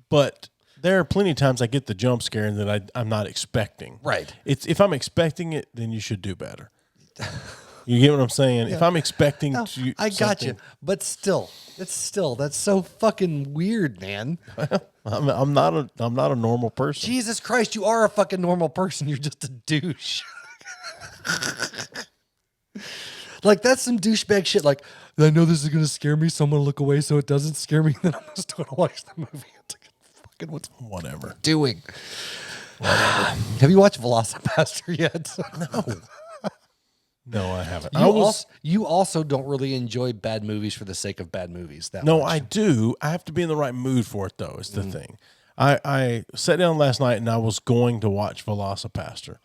[SPEAKER 1] but there are plenty of times I get the jump scare that I'm not expecting.
[SPEAKER 2] Right.
[SPEAKER 1] If I'm expecting it, then you should do better. You get what I'm saying? Yeah. If I'm expecting to,
[SPEAKER 2] I got you, but still, that's so fucking weird, man.
[SPEAKER 1] I'm not a normal person.
[SPEAKER 2] Jesus Christ, you are a fucking normal person. You're just a douche. Like that's some douchebag shit. Like I know this is gonna scare me, so I'm gonna look away so it doesn't scare me. Then I'm just gonna watch the movie. It's like, fucking
[SPEAKER 1] whatever
[SPEAKER 2] doing. Whatever. Have you watched Velocipaster yet?
[SPEAKER 1] No. No, I haven't.
[SPEAKER 2] You also don't really enjoy bad movies for the sake of bad movies.
[SPEAKER 1] I do. I have to be in the right mood for it, though, is the thing. I sat down last night and I was going to watch Velocipaster.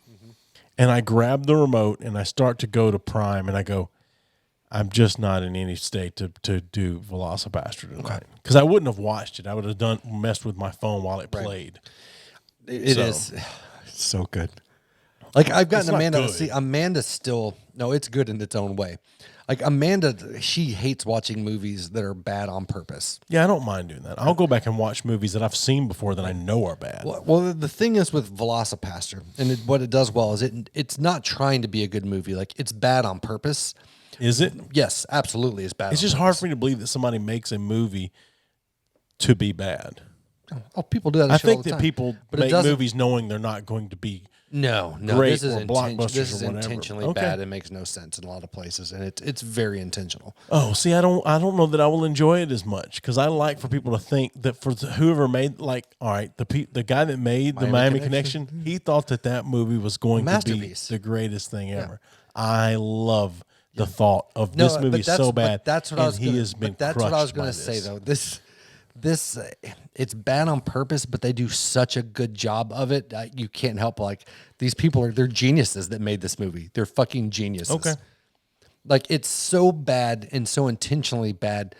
[SPEAKER 1] And I grabbed the remote and I start to go to Prime and I go, I'm just not in any state to do Velocipaster tonight. Because I wouldn't have watched it. I would have messed with my phone while it played.
[SPEAKER 2] It is so good. Like I've gotten Amanda to see. Amanda's still it's good in its own way. Like Amanda, she hates watching movies that are bad on purpose.
[SPEAKER 1] Yeah, I don't mind doing that. I'll go back and watch movies that I've seen before that I know are bad.
[SPEAKER 2] Well, the thing is with Velocipaster, and what it does well is it's not trying to be a good movie. Like it's bad on purpose.
[SPEAKER 1] Is it?
[SPEAKER 2] Yes, absolutely, it's bad.
[SPEAKER 1] It's just hard for me to believe that somebody makes a movie to be bad.
[SPEAKER 2] Oh, people do that.
[SPEAKER 1] I think that people make movies knowing they're not going to be.
[SPEAKER 2] No,
[SPEAKER 1] great
[SPEAKER 2] this is
[SPEAKER 1] blockbusters or whatever.
[SPEAKER 2] Intentionally bad. It makes no sense in a lot of places, and it's very intentional.
[SPEAKER 1] Oh, see, I don't know that I will enjoy it as much because I like for people to think that for whoever made, like, all right, the guy that made the Miami Connection, he thought that movie was going to be the greatest thing ever. I love the thought of this movie so bad.
[SPEAKER 2] That's what I was
[SPEAKER 1] going
[SPEAKER 2] to say though. This it's bad on purpose, but they do such a good job of it. You can't help these people they're geniuses that made this movie. They're fucking geniuses.
[SPEAKER 1] Okay.
[SPEAKER 2] Like it's so bad and so intentionally bad.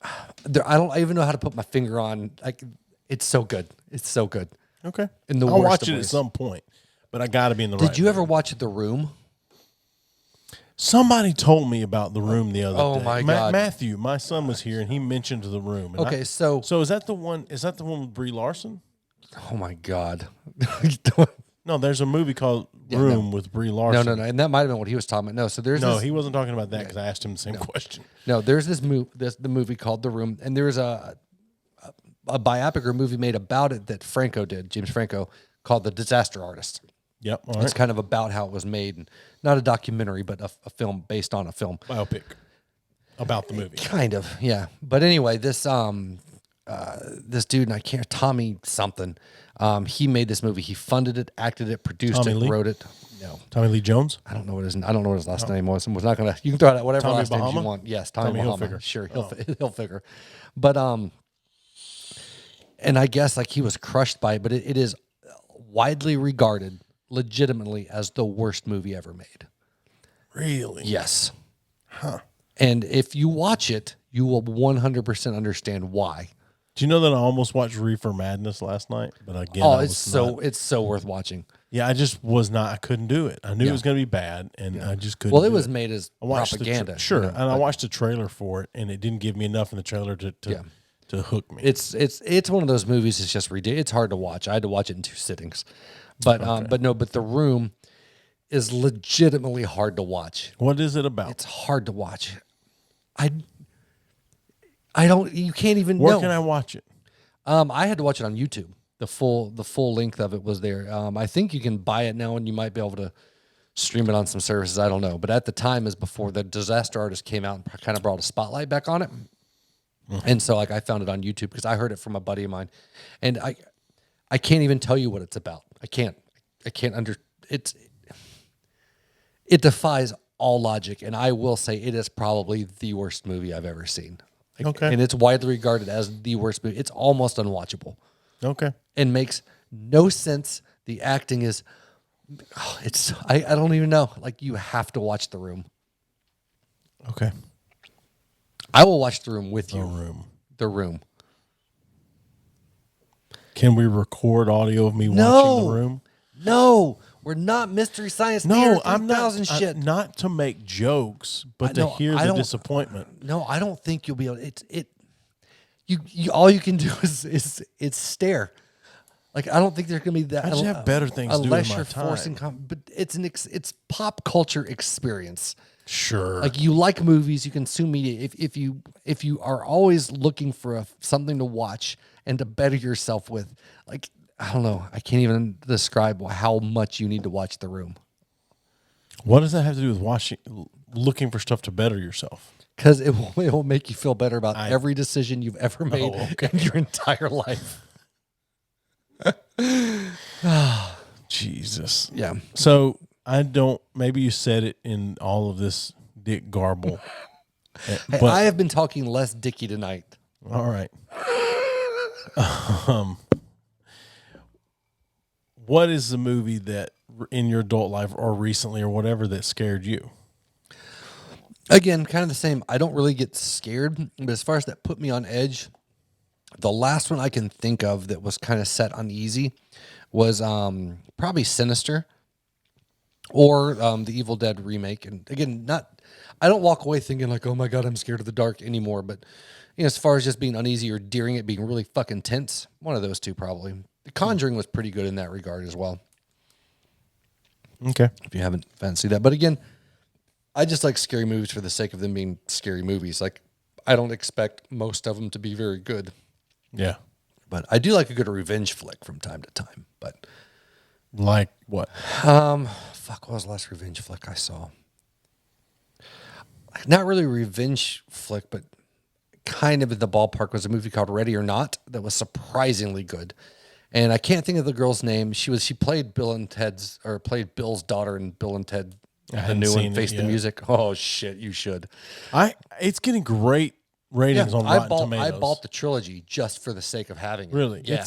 [SPEAKER 2] I don't even know how to put my finger on. Like it's so good. It's so good.
[SPEAKER 1] Okay. I'll watch it at some point, but I got to be in the right.
[SPEAKER 2] Did you ever watch The Room?
[SPEAKER 1] Somebody told me about The Room the other day.
[SPEAKER 2] Oh my God.
[SPEAKER 1] Matthew, my son was here and he mentioned The Room. And so is that the one with Brie Larson?
[SPEAKER 2] Oh my God.
[SPEAKER 1] No, there's a movie called Room with Brie Larson.
[SPEAKER 2] No. And that might have been what he was talking about. No, so
[SPEAKER 1] he wasn't talking about that because I asked him the same question.
[SPEAKER 2] No, there's the movie called The Room, and there's a biopic or movie made about it that James Franco, called The Disaster Artist.
[SPEAKER 1] Yep. All right.
[SPEAKER 2] It's kind of about how it was made, and not a documentary, but a film based on a film.
[SPEAKER 1] Biopic about the movie.
[SPEAKER 2] Kind of, yeah. But anyway, this dude, and I can't, Tommy something, he made this movie. He funded it, acted it, produced wrote it. No.
[SPEAKER 1] Tommy Lee Jones?
[SPEAKER 2] I don't know what his last name was. Was not gonna. You can throw out whatever
[SPEAKER 1] Tommy
[SPEAKER 2] last
[SPEAKER 1] Bahama?
[SPEAKER 2] names you want. Yes, Tommy Bahama.
[SPEAKER 1] Hilfiger.
[SPEAKER 2] Sure, he'll figure. But and I guess he was crushed by it. But it is widely regarded, legitimately, as the worst movie ever made.
[SPEAKER 1] Really?
[SPEAKER 2] Yes. Huh. And if you watch it, you will 100% understand why.
[SPEAKER 1] Do you know that I almost watched Reefer Madness last night? But again,
[SPEAKER 2] it's so worth watching.
[SPEAKER 1] Yeah, I just was not. I couldn't do it. I knew it was going to be bad, and I just couldn't.
[SPEAKER 2] Well, it was made as propaganda.
[SPEAKER 1] And I watched the trailer for it, and it didn't give me enough in the trailer to hook me.
[SPEAKER 2] It's one of those movies. It's just ridiculous. It's hard to watch. I had to watch it in 2 sittings, but The Room is legitimately hard to watch.
[SPEAKER 1] What is it about?
[SPEAKER 2] It's hard to watch. I don't. You can't even.
[SPEAKER 1] Where can I watch it?
[SPEAKER 2] I had to watch it on YouTube. The full length of it was there. I think you can buy it now, and you might be able to stream it on some services. I don't know, but at the time, is before the Disaster Artist came out and kind of brought a spotlight back on it. And so, like, I found it on YouTube because I heard it from a buddy of mine, and I can't even tell you what it's about. I can't it defies all logic, and I will say it is probably the worst movie I've ever seen.
[SPEAKER 1] Okay.
[SPEAKER 2] And it's widely regarded as the worst movie. It's almost unwatchable.
[SPEAKER 1] Okay.
[SPEAKER 2] And makes no sense. The acting is, I don't even know. Like, you have to watch The Room.
[SPEAKER 1] Okay.
[SPEAKER 2] I will watch The Room with you. The Room.
[SPEAKER 1] Can we record audio of me watching The Room?
[SPEAKER 2] No. We're not Mystery Science Theater 3000 shit.
[SPEAKER 1] Not to make jokes, but to hear the disappointment.
[SPEAKER 2] No, I don't think you'll be able to. You all you can do is stare. Like, I don't think there's going to be that.
[SPEAKER 1] I just have better things to do with my time.
[SPEAKER 2] But it's pop culture experience.
[SPEAKER 1] Sure.
[SPEAKER 2] Like, you like movies, you consume media. If you are always looking for something to watch and to better yourself with, like, I don't know. I can't even describe how much you need to watch The Room.
[SPEAKER 1] What does that have to do with looking for stuff to better yourself?
[SPEAKER 2] Because it will make you feel better about every decision you've ever made in your entire life.
[SPEAKER 1] Jesus.
[SPEAKER 2] Yeah.
[SPEAKER 1] So maybe you said it in all of this dick garble.
[SPEAKER 2] But I have been talking less dicky tonight.
[SPEAKER 1] All right. What is the movie that in your adult life or recently or whatever that scared you?
[SPEAKER 2] Again, kind of the same. I don't really get scared, but as far as that put me on edge, the last one I can think of that was kind of set uneasy was probably Sinister or the Evil Dead remake. And again, I don't walk away thinking like, oh my God, I'm scared of the dark anymore. But as far as just being uneasy or during it being really fucking tense, one of those two probably. The Conjuring was pretty good in that regard as well.
[SPEAKER 1] Okay.
[SPEAKER 2] If you haven't fancied that. But again, I just like scary movies for the sake of them being scary movies. Like, I don't expect most of them to be very good.
[SPEAKER 1] Yeah.
[SPEAKER 2] But I do like a good revenge flick from time to time. But
[SPEAKER 1] like what?
[SPEAKER 2] What was the last revenge flick I saw? Not really a revenge flick, but kind of in the ballpark was a movie called Ready or Not that was surprisingly good. And I can't think of the girl's name. She played played Bill's daughter in Bill and Ted, the new one, Face the Music. Oh shit, you should.
[SPEAKER 1] It's getting great ratings on Rotten Tomatoes.
[SPEAKER 2] I bought the trilogy just for the sake of having it.
[SPEAKER 1] Really?
[SPEAKER 2] Yeah.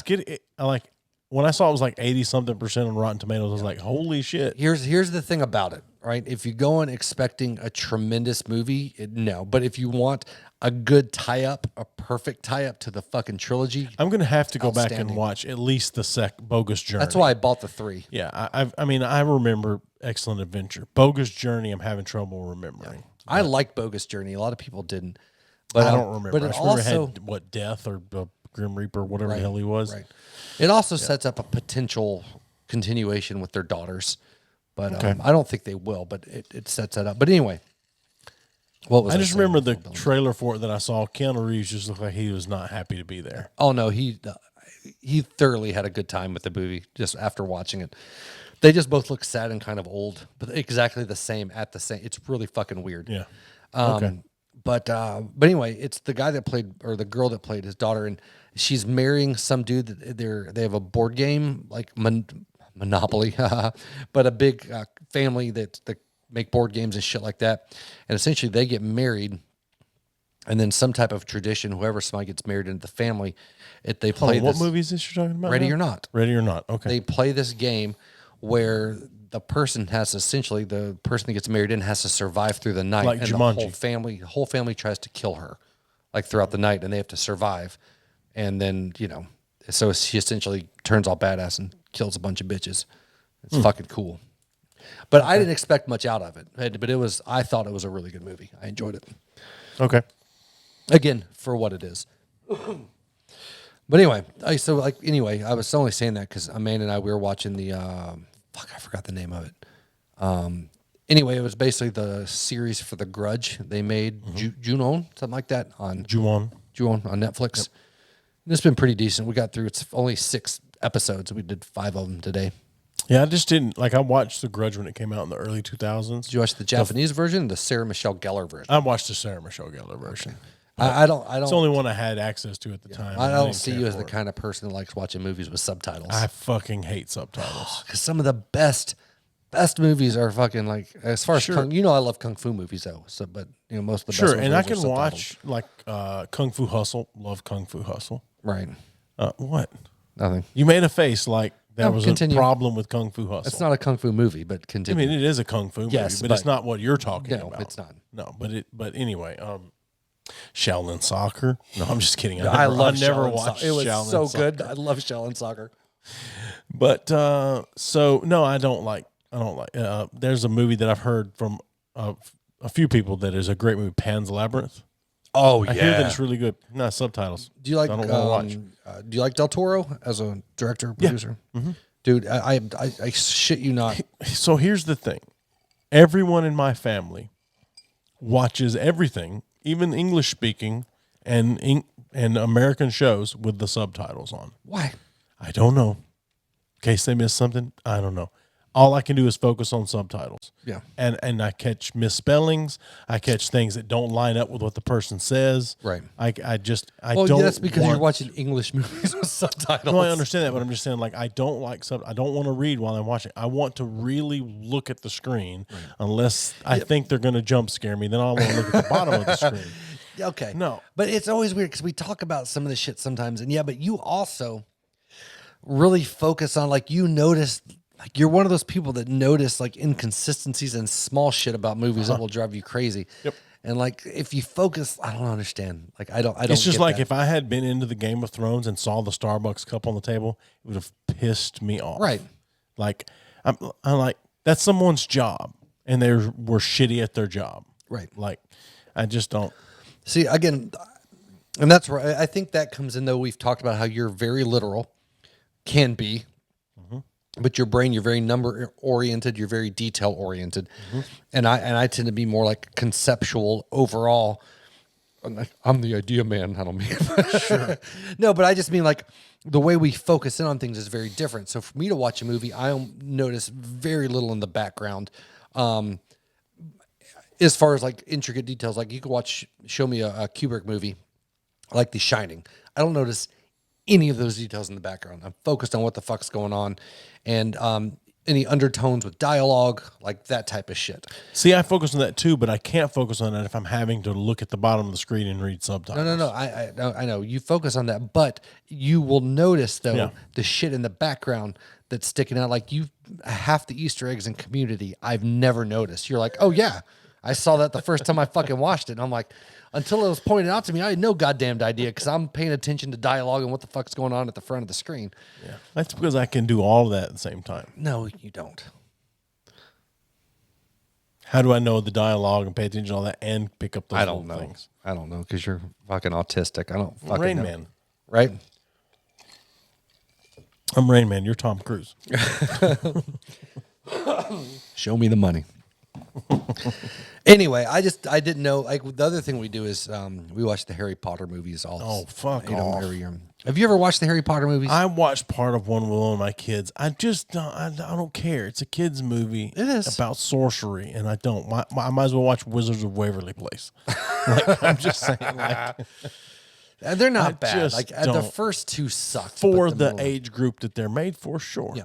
[SPEAKER 1] When I saw it was like 80-something% on Rotten Tomatoes, I was like, holy shit.
[SPEAKER 2] Here's the thing about it, right? If you go in expecting a tremendous movie, no. But if you want a good tie-up, a perfect tie-up to the fucking trilogy,
[SPEAKER 1] I'm going to have to go back and watch at least the Bogus Journey.
[SPEAKER 2] That's why I bought the 3.
[SPEAKER 1] Yeah, I remember Excellent Adventure. Bogus Journey, I'm having trouble remembering.
[SPEAKER 2] Yeah. I like Bogus Journey. A lot of people didn't. But
[SPEAKER 1] I don't remember.
[SPEAKER 2] But
[SPEAKER 1] I just remember it had, Death or Grim Reaper, whatever the hell he was.
[SPEAKER 2] Right. It also sets up a potential continuation with their daughters. But I don't think they will, but it sets that up. But anyway,
[SPEAKER 1] I just remember the trailer for it that I saw. Keanu Reeves just looked like he was not happy to be there.
[SPEAKER 2] Oh, no, he thoroughly had a good time with the movie just after watching it. They just both look sad and kind of old, but exactly the same at the same. It's really fucking weird.
[SPEAKER 1] Yeah.
[SPEAKER 2] But anyway, it's the guy that played, or the girl that played his daughter, and she's marrying some dude that they have a board game like Monopoly, but a big family that make board games and shit like that. And essentially they get married, and then some type of tradition, whoever somebody gets married into the family, they play
[SPEAKER 1] what movie is this you're talking about?
[SPEAKER 2] Ready or Not.
[SPEAKER 1] Ready or Not. Okay.
[SPEAKER 2] They play this game where the person that gets married in has to survive through the night,
[SPEAKER 1] like
[SPEAKER 2] and
[SPEAKER 1] Jumanji.
[SPEAKER 2] the whole family tries to kill her, like throughout the night, and they have to survive. And then, so she essentially turns all badass and kills a bunch of bitches. It's fucking cool. But I didn't expect much out of it. But I thought it was a really good movie. I enjoyed it.
[SPEAKER 1] Okay.
[SPEAKER 2] Again, for what it is. But anyway, I was only saying that because Amanda and we were watching the, I forgot the name of it. Anyway, it was basically the series for The Grudge. They made Ju-on, something like that, on
[SPEAKER 1] Ju-on
[SPEAKER 2] on Netflix. Yep. It's been pretty decent. We got through, it's only 6 episodes. We did 5 of them today.
[SPEAKER 1] Yeah, I just didn't, I watched The Grudge when it came out in the early 2000s.
[SPEAKER 2] Did you watch the Japanese version or the Sarah Michelle Gellar version?
[SPEAKER 1] I watched the Sarah Michelle Gellar version.
[SPEAKER 2] Okay. I don't.
[SPEAKER 1] It's the only one I had access to at the time.
[SPEAKER 2] I don't see you as the kind of person that likes watching movies with subtitles.
[SPEAKER 1] I fucking hate subtitles.
[SPEAKER 2] Because some of the best movies are fucking as far as I love kung fu movies though. So, but most of the best ones
[SPEAKER 1] and I can watch Kung Fu Hustle. Love Kung Fu Hustle.
[SPEAKER 2] Right.
[SPEAKER 1] What?
[SPEAKER 2] Nothing.
[SPEAKER 1] You made a face like that was
[SPEAKER 2] continue.
[SPEAKER 1] a problem with Kung Fu Hustle.
[SPEAKER 2] It's not a kung fu movie, but continue.
[SPEAKER 1] I mean, it is a kung fu movie, but it's not what you're talking about.
[SPEAKER 2] No, it's not.
[SPEAKER 1] No, but anyway, Shaolin Soccer. No, I'm just kidding.
[SPEAKER 2] I
[SPEAKER 1] never watched.
[SPEAKER 2] It was
[SPEAKER 1] Shaolin
[SPEAKER 2] so
[SPEAKER 1] Soccer.
[SPEAKER 2] good. I love Shaolin Soccer.
[SPEAKER 1] But so no, I don't like. There's a movie that I've heard from a few people that is a great movie, Pan's Labyrinth.
[SPEAKER 2] Oh yeah,
[SPEAKER 1] I hear that it's really good. No subtitles.
[SPEAKER 2] Do you like?
[SPEAKER 1] I don't want to
[SPEAKER 2] watch. Do you like Del Toro as a director producer?
[SPEAKER 1] Yeah. Mm-hmm.
[SPEAKER 2] Dude, I shit you not.
[SPEAKER 1] So here's the thing: everyone in my family watches everything, even English speaking and American shows with the subtitles on.
[SPEAKER 2] Why?
[SPEAKER 1] I don't know. In case they miss something, I don't know. All I can do is focus on subtitles.
[SPEAKER 2] Yeah.
[SPEAKER 1] And I catch misspellings. I catch things that don't line up with what the person says.
[SPEAKER 2] Right.
[SPEAKER 1] I
[SPEAKER 2] well,
[SPEAKER 1] don't.
[SPEAKER 2] That's because you're watching English movies with subtitles.
[SPEAKER 1] No, I understand that, but I'm just saying, I don't like I don't want to read while I'm watching. I want to really look at the screen, unless I think they're going to jump scare me. Then I want to look at the bottom of the screen.
[SPEAKER 2] Okay.
[SPEAKER 1] No.
[SPEAKER 2] But it's always weird because we talk about some of this shit sometimes, and but you also really focus on notice. You're one of those people that notice inconsistencies and small shit about movies that will drive you crazy.
[SPEAKER 1] Yep.
[SPEAKER 2] And if you focus, I don't understand. I don't.
[SPEAKER 1] It's just
[SPEAKER 2] get that.
[SPEAKER 1] if I had been into the Game of Thrones and saw the Starbucks cup on the table, it would have pissed me off.
[SPEAKER 2] Right.
[SPEAKER 1] I'm like, that's someone's job, and they were shitty at their job.
[SPEAKER 2] Right.
[SPEAKER 1] I just don't
[SPEAKER 2] see again, and that's where I think that comes in. Though we've talked about how you're very literal, can be. But your brain, you're very number oriented. You're very detail oriented, and I tend to be more conceptual overall. I'm the idea man. I don't mean sure. No, but I just mean the way we focus in on things is very different. So for me to watch a movie, I notice very little in the background, as far as intricate details. You could show me a Kubrick movie, like The Shining. I don't notice any of those details in the background. I'm focused on what the fuck's going on, and any undertones with dialogue, that type of shit.
[SPEAKER 1] See, I focus on that too, but I can't focus on that if I'm having to look at the bottom of the screen and read subtitles.
[SPEAKER 2] No. I know you focus on that, but you will notice though the shit in the background that's sticking out. You half the Easter eggs in Community, I've never noticed. You're like, oh yeah, I saw that the first time I fucking watched it, and I'm like. Until it was pointed out to me, I had no goddamn idea because I'm paying attention to dialogue and what the fuck's going on at the front of the screen.
[SPEAKER 1] Yeah, that's because I can do all of that at the same time.
[SPEAKER 2] No, you don't.
[SPEAKER 1] How do I know the dialogue and pay attention to all that and pick up those little things?
[SPEAKER 2] I don't know because you're fucking autistic. I don't fucking
[SPEAKER 1] Rain
[SPEAKER 2] know.
[SPEAKER 1] Man.
[SPEAKER 2] Right?
[SPEAKER 1] I'm Rain Man. You're Tom Cruise.
[SPEAKER 2] Show me the money. Anyway, I didn't know. The other thing we do is we watch the Harry Potter movies.
[SPEAKER 1] Fuck off.
[SPEAKER 2] Every year. Have you ever watched the Harry Potter movies?
[SPEAKER 1] I watched part of one with one of my kids. I just don't. I don't care. It's a kids movie.
[SPEAKER 2] It is
[SPEAKER 1] about sorcery, and I don't. I might as well watch Wizards of Waverly Place. I'm just saying.
[SPEAKER 2] They're not bad. The first two suck
[SPEAKER 1] for the age group that they're made for. Sure.
[SPEAKER 2] Yeah.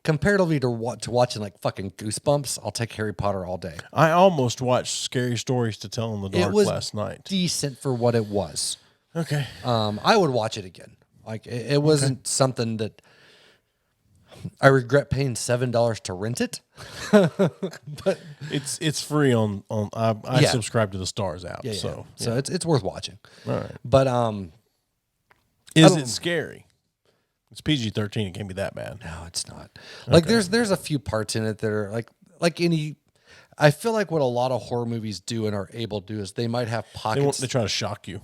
[SPEAKER 2] Comparatively to watching fucking Goosebumps, I'll take Harry Potter all day.
[SPEAKER 1] I almost watched Scary Stories to Tell in the Dark last night.
[SPEAKER 2] Decent for what it was.
[SPEAKER 1] Okay.
[SPEAKER 2] I would watch it again. It wasn't something that I regret paying $7 to rent it. But
[SPEAKER 1] it's free on I subscribe to the Stars app. So
[SPEAKER 2] it's worth watching.
[SPEAKER 1] All right.
[SPEAKER 2] But
[SPEAKER 1] Is it scary? It's PG-13. It can't be that bad.
[SPEAKER 2] No, it's not. Like there's a few parts in it that are like any. I feel like what a lot of horror movies do and are able to do is they might have pockets.
[SPEAKER 1] They try to shock you.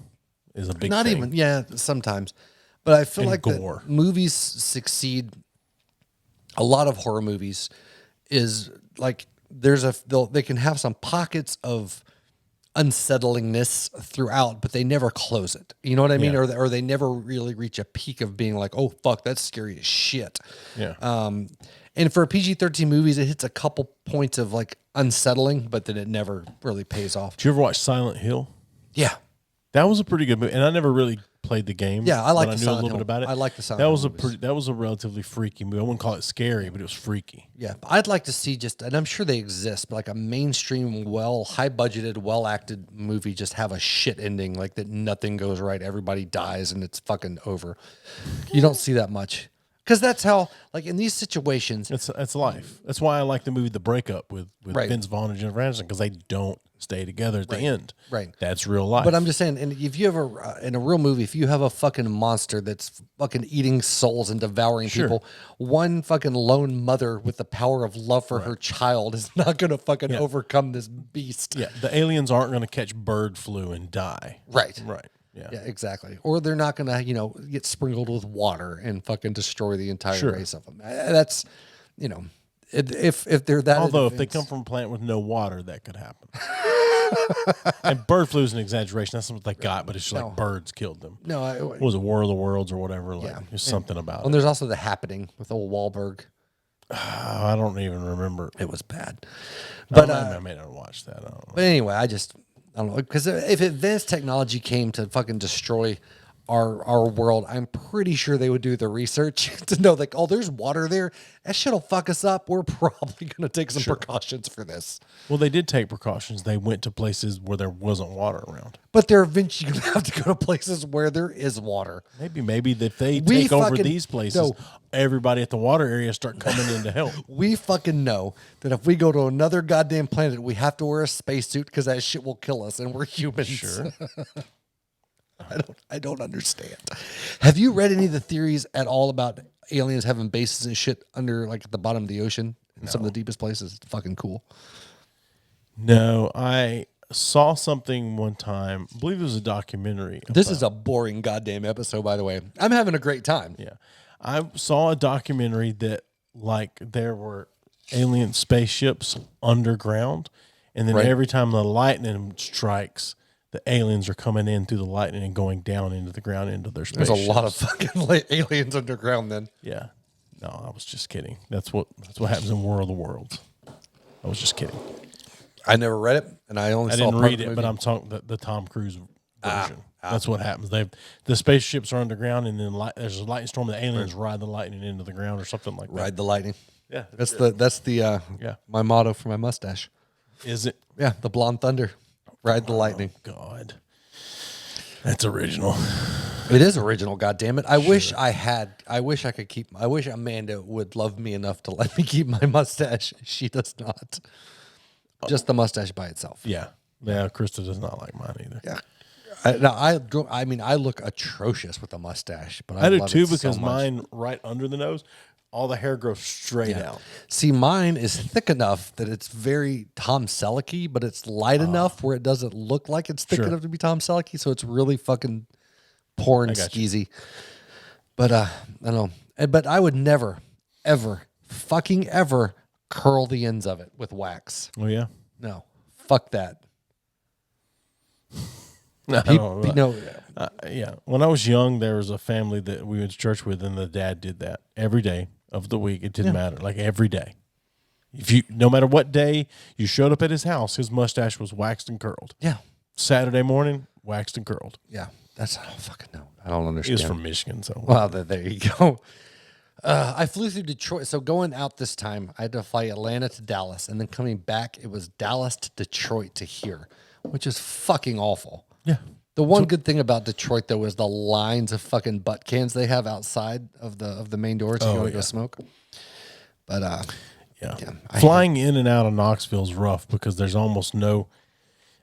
[SPEAKER 1] Is a big
[SPEAKER 2] not
[SPEAKER 1] thing.
[SPEAKER 2] even sometimes, but I feel
[SPEAKER 1] And
[SPEAKER 2] like
[SPEAKER 1] gore.
[SPEAKER 2] that movies succeed. A lot of horror movies is like they can have some pockets of unsettlingness throughout, but they never close it. You know what I mean?
[SPEAKER 1] Yeah.
[SPEAKER 2] Or they never really reach a peak of being like, oh fuck, that's scary as shit.
[SPEAKER 1] Yeah.
[SPEAKER 2] And for PG-13 movies, it hits a couple points of like unsettling, but then it never really pays off.
[SPEAKER 1] Did you ever watch Silent Hill?
[SPEAKER 2] Yeah.
[SPEAKER 1] That was a pretty good movie, and I never really played the game.
[SPEAKER 2] Yeah, I like
[SPEAKER 1] but
[SPEAKER 2] the
[SPEAKER 1] I knew a
[SPEAKER 2] Silent
[SPEAKER 1] little
[SPEAKER 2] Hill.
[SPEAKER 1] bit about it.
[SPEAKER 2] I like the Silent Hill movies.
[SPEAKER 1] That was a relatively freaky movie. I wouldn't call it scary, but it was freaky.
[SPEAKER 2] Yeah, I'd like to see and I'm sure they exist, but like a mainstream, high budgeted, well acted movie just have a shit ending, like that nothing goes right, everybody dies, and it's fucking over. You don't see that much. Because that's how, like in these situations,
[SPEAKER 1] It's life. That's why I like the movie The Breakup with
[SPEAKER 2] Right.
[SPEAKER 1] Vince Vaughn and Jennifer Aniston, because they don't stay together at the end.
[SPEAKER 2] Right.
[SPEAKER 1] That's real life.
[SPEAKER 2] but I'm just saying, and if you ever in a real movie, if you have a fucking monster that's fucking eating souls and devouring people, one fucking lone mother with the power of love for her child is not going to fucking overcome this beast.
[SPEAKER 1] Yeah, the aliens aren't going to catch bird flu and die.
[SPEAKER 2] Right.
[SPEAKER 1] Right. Yeah.
[SPEAKER 2] Yeah, exactly. Or they're not going to, get sprinkled with water and fucking destroy the entire race of them. That's, if they're that.
[SPEAKER 1] Although if they come from a planet with no water, that could happen. And bird flu is an exaggeration. That's what they got, but it's just like birds killed them.
[SPEAKER 2] No,
[SPEAKER 1] What was it, War of the Worlds or whatever? Like, there's something about
[SPEAKER 2] and
[SPEAKER 1] it.
[SPEAKER 2] there's also The Happening with old Wahlberg.
[SPEAKER 1] I don't even remember.
[SPEAKER 2] It was bad.
[SPEAKER 1] But I may not watch that. I don't know.
[SPEAKER 2] But anyway, I don't know, because if advanced technology came to fucking destroy our world, I'm pretty sure they would do the research to know, like, oh, there's water there. That shit'll fuck us up. We're probably going to take some precautions for this.
[SPEAKER 1] Well, they did take precautions. They went to places where there wasn't water around.
[SPEAKER 2] But they're eventually going to have to go to places where there is water.
[SPEAKER 1] Maybe if they take over these places, everybody at the water area start coming in to help.
[SPEAKER 2] We fucking know that if we go to another goddamn planet, we have to wear a spacesuit because that shit will kill us, and we're humans.
[SPEAKER 1] Sure.
[SPEAKER 2] I don't understand. Have you read any of the theories at all about aliens having bases and shit under, like, at the bottom of the ocean in some of the deepest places? It's fucking cool.
[SPEAKER 1] No, I saw something one time. I believe it was a documentary.
[SPEAKER 2] This is a boring goddamn episode, by the way. I'm having a great time.
[SPEAKER 1] Yeah. I saw a documentary that, like, there were alien spaceships underground, and then every time the lightning strikes, the aliens are coming in through the lightning and going down into the ground into their spaceships.
[SPEAKER 2] There's a lot of fucking aliens underground then.
[SPEAKER 1] Yeah. No, I was just kidding. That's what happens in War of the Worlds. I was just kidding.
[SPEAKER 2] I never read it, and I only saw
[SPEAKER 1] didn't
[SPEAKER 2] part
[SPEAKER 1] read
[SPEAKER 2] of the
[SPEAKER 1] it,
[SPEAKER 2] movie.
[SPEAKER 1] but I'm talking the Tom Cruise version. That's what happens. The spaceships are underground, and then there's a lightning storm. The aliens ride the lightning into the ground or something like that.
[SPEAKER 2] Ride the lightning.
[SPEAKER 1] Yeah,
[SPEAKER 2] That's the my motto for my mustache.
[SPEAKER 1] Is it?
[SPEAKER 2] Yeah, the blonde thunder. Ride the lightning.
[SPEAKER 1] God, that's original.
[SPEAKER 2] It is original, goddammit. I wish I wish Amanda would love me enough to let me keep my mustache. She does not. Just the mustache by itself.
[SPEAKER 1] Yeah. Yeah, Krista does not like mine either.
[SPEAKER 2] Yeah. I look atrocious with a mustache, but
[SPEAKER 1] I do
[SPEAKER 2] love
[SPEAKER 1] too,
[SPEAKER 2] it so
[SPEAKER 1] because
[SPEAKER 2] much.
[SPEAKER 1] mine right under the nose, all the hair grows straight out.
[SPEAKER 2] See, mine is thick enough that it's very Tom Selleck-y, but it's light enough where it doesn't look like it's thick enough to be Tom Selleck-y, so it's really fucking porn skeezy. But I don't know. But I would never, ever, fucking ever curl the ends of it with wax.
[SPEAKER 1] Oh yeah.
[SPEAKER 2] No, fuck that.
[SPEAKER 1] Yeah. When I was young, there was a family that we went to church with, and the dad did that every day of the week. It didn't matter, like every day. No matter what day you showed up at his house, his mustache was waxed and curled.
[SPEAKER 2] Yeah.
[SPEAKER 1] Saturday morning, waxed and curled.
[SPEAKER 2] Yeah. I don't fucking know. I don't
[SPEAKER 1] He
[SPEAKER 2] understand.
[SPEAKER 1] was from Michigan, so
[SPEAKER 2] Well, there you go. I flew through Detroit. So going out this time, I had to fly Atlanta to Dallas, and then coming back, it was Dallas to Detroit to here, which is fucking awful.
[SPEAKER 1] yeah.
[SPEAKER 2] The one good thing about Detroit, though, is the lines of fucking butt cans they have outside of the main doors if you want to go smoke. But
[SPEAKER 1] Flying in and out of Knoxville is rough because there's almost no.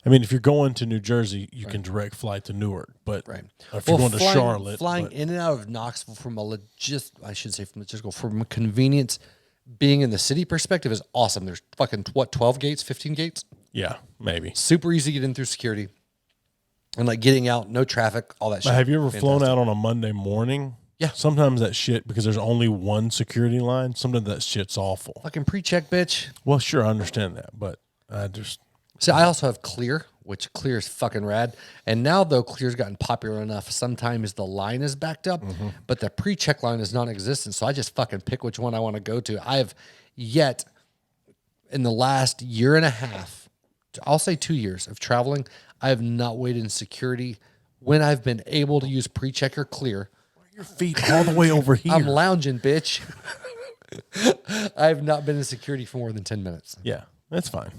[SPEAKER 1] I mean, if you're going to New Jersey, you can direct flight to Newark, but if you're going to Charlotte,
[SPEAKER 2] flying in and out of Knoxville from a from a convenience, being in the city perspective is awesome. There's fucking 12 gates, 15 gates.
[SPEAKER 1] Yeah, maybe
[SPEAKER 2] super easy to get in through security, and like getting out, no traffic, all that shit.
[SPEAKER 1] Have you ever flown out on a Monday morning?
[SPEAKER 2] Yeah.
[SPEAKER 1] Sometimes that shit, because there's only one security line, sometimes that shit's awful.
[SPEAKER 2] Fucking pre-check, bitch.
[SPEAKER 1] Well, sure, I understand that, but I just.
[SPEAKER 2] So I also have Clear, which Clear is fucking rad. And now, though, Clear's gotten popular enough, sometimes the line is backed up, but the pre-check line is non-existent. So I just fucking pick which one I want to go to. I have yet, in the last year and a half, I'll say 2 years of traveling, I have not waited in security when I've been able to use pre-check or Clear.
[SPEAKER 1] Your feet all the way over here.
[SPEAKER 2] I'm lounging, bitch. I have not been in security for more than 10 minutes.
[SPEAKER 1] Yeah, that's fine.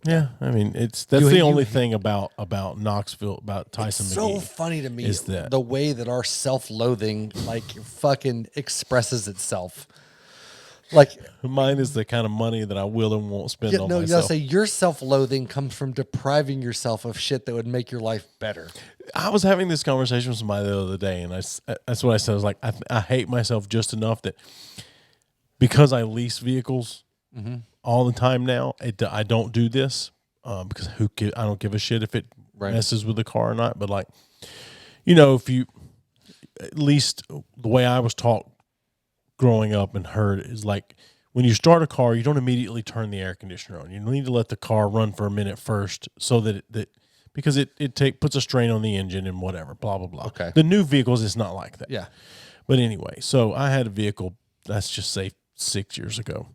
[SPEAKER 1] Yeah, I mean, that's the only thing about Knoxville, about Tyson McGee.
[SPEAKER 2] So funny to me
[SPEAKER 1] is that
[SPEAKER 2] the way that our self-loathing like fucking expresses itself. Like
[SPEAKER 1] mine is the kind of money that I will and won't spend on myself.
[SPEAKER 2] You gotta say your self-loathing comes from depriving yourself of shit that would make your life better.
[SPEAKER 1] I was having this conversation with somebody the other day, and that's what I said. I was like, I hate myself just enough that because I lease vehicles all the time now, I don't do this because I don't give a shit if it messes with the car or not. But like, if you, at least the way I was taught growing up and heard is like, when you start a car, you don't immediately turn the air conditioner on. You need to let the car run for a minute first, so that because it puts a strain on the engine and whatever, blah blah blah.
[SPEAKER 2] Okay.
[SPEAKER 1] The new vehicles, it's not like that.
[SPEAKER 2] Yeah.
[SPEAKER 1] But anyway, so I had a vehicle, let's just say 6 years ago.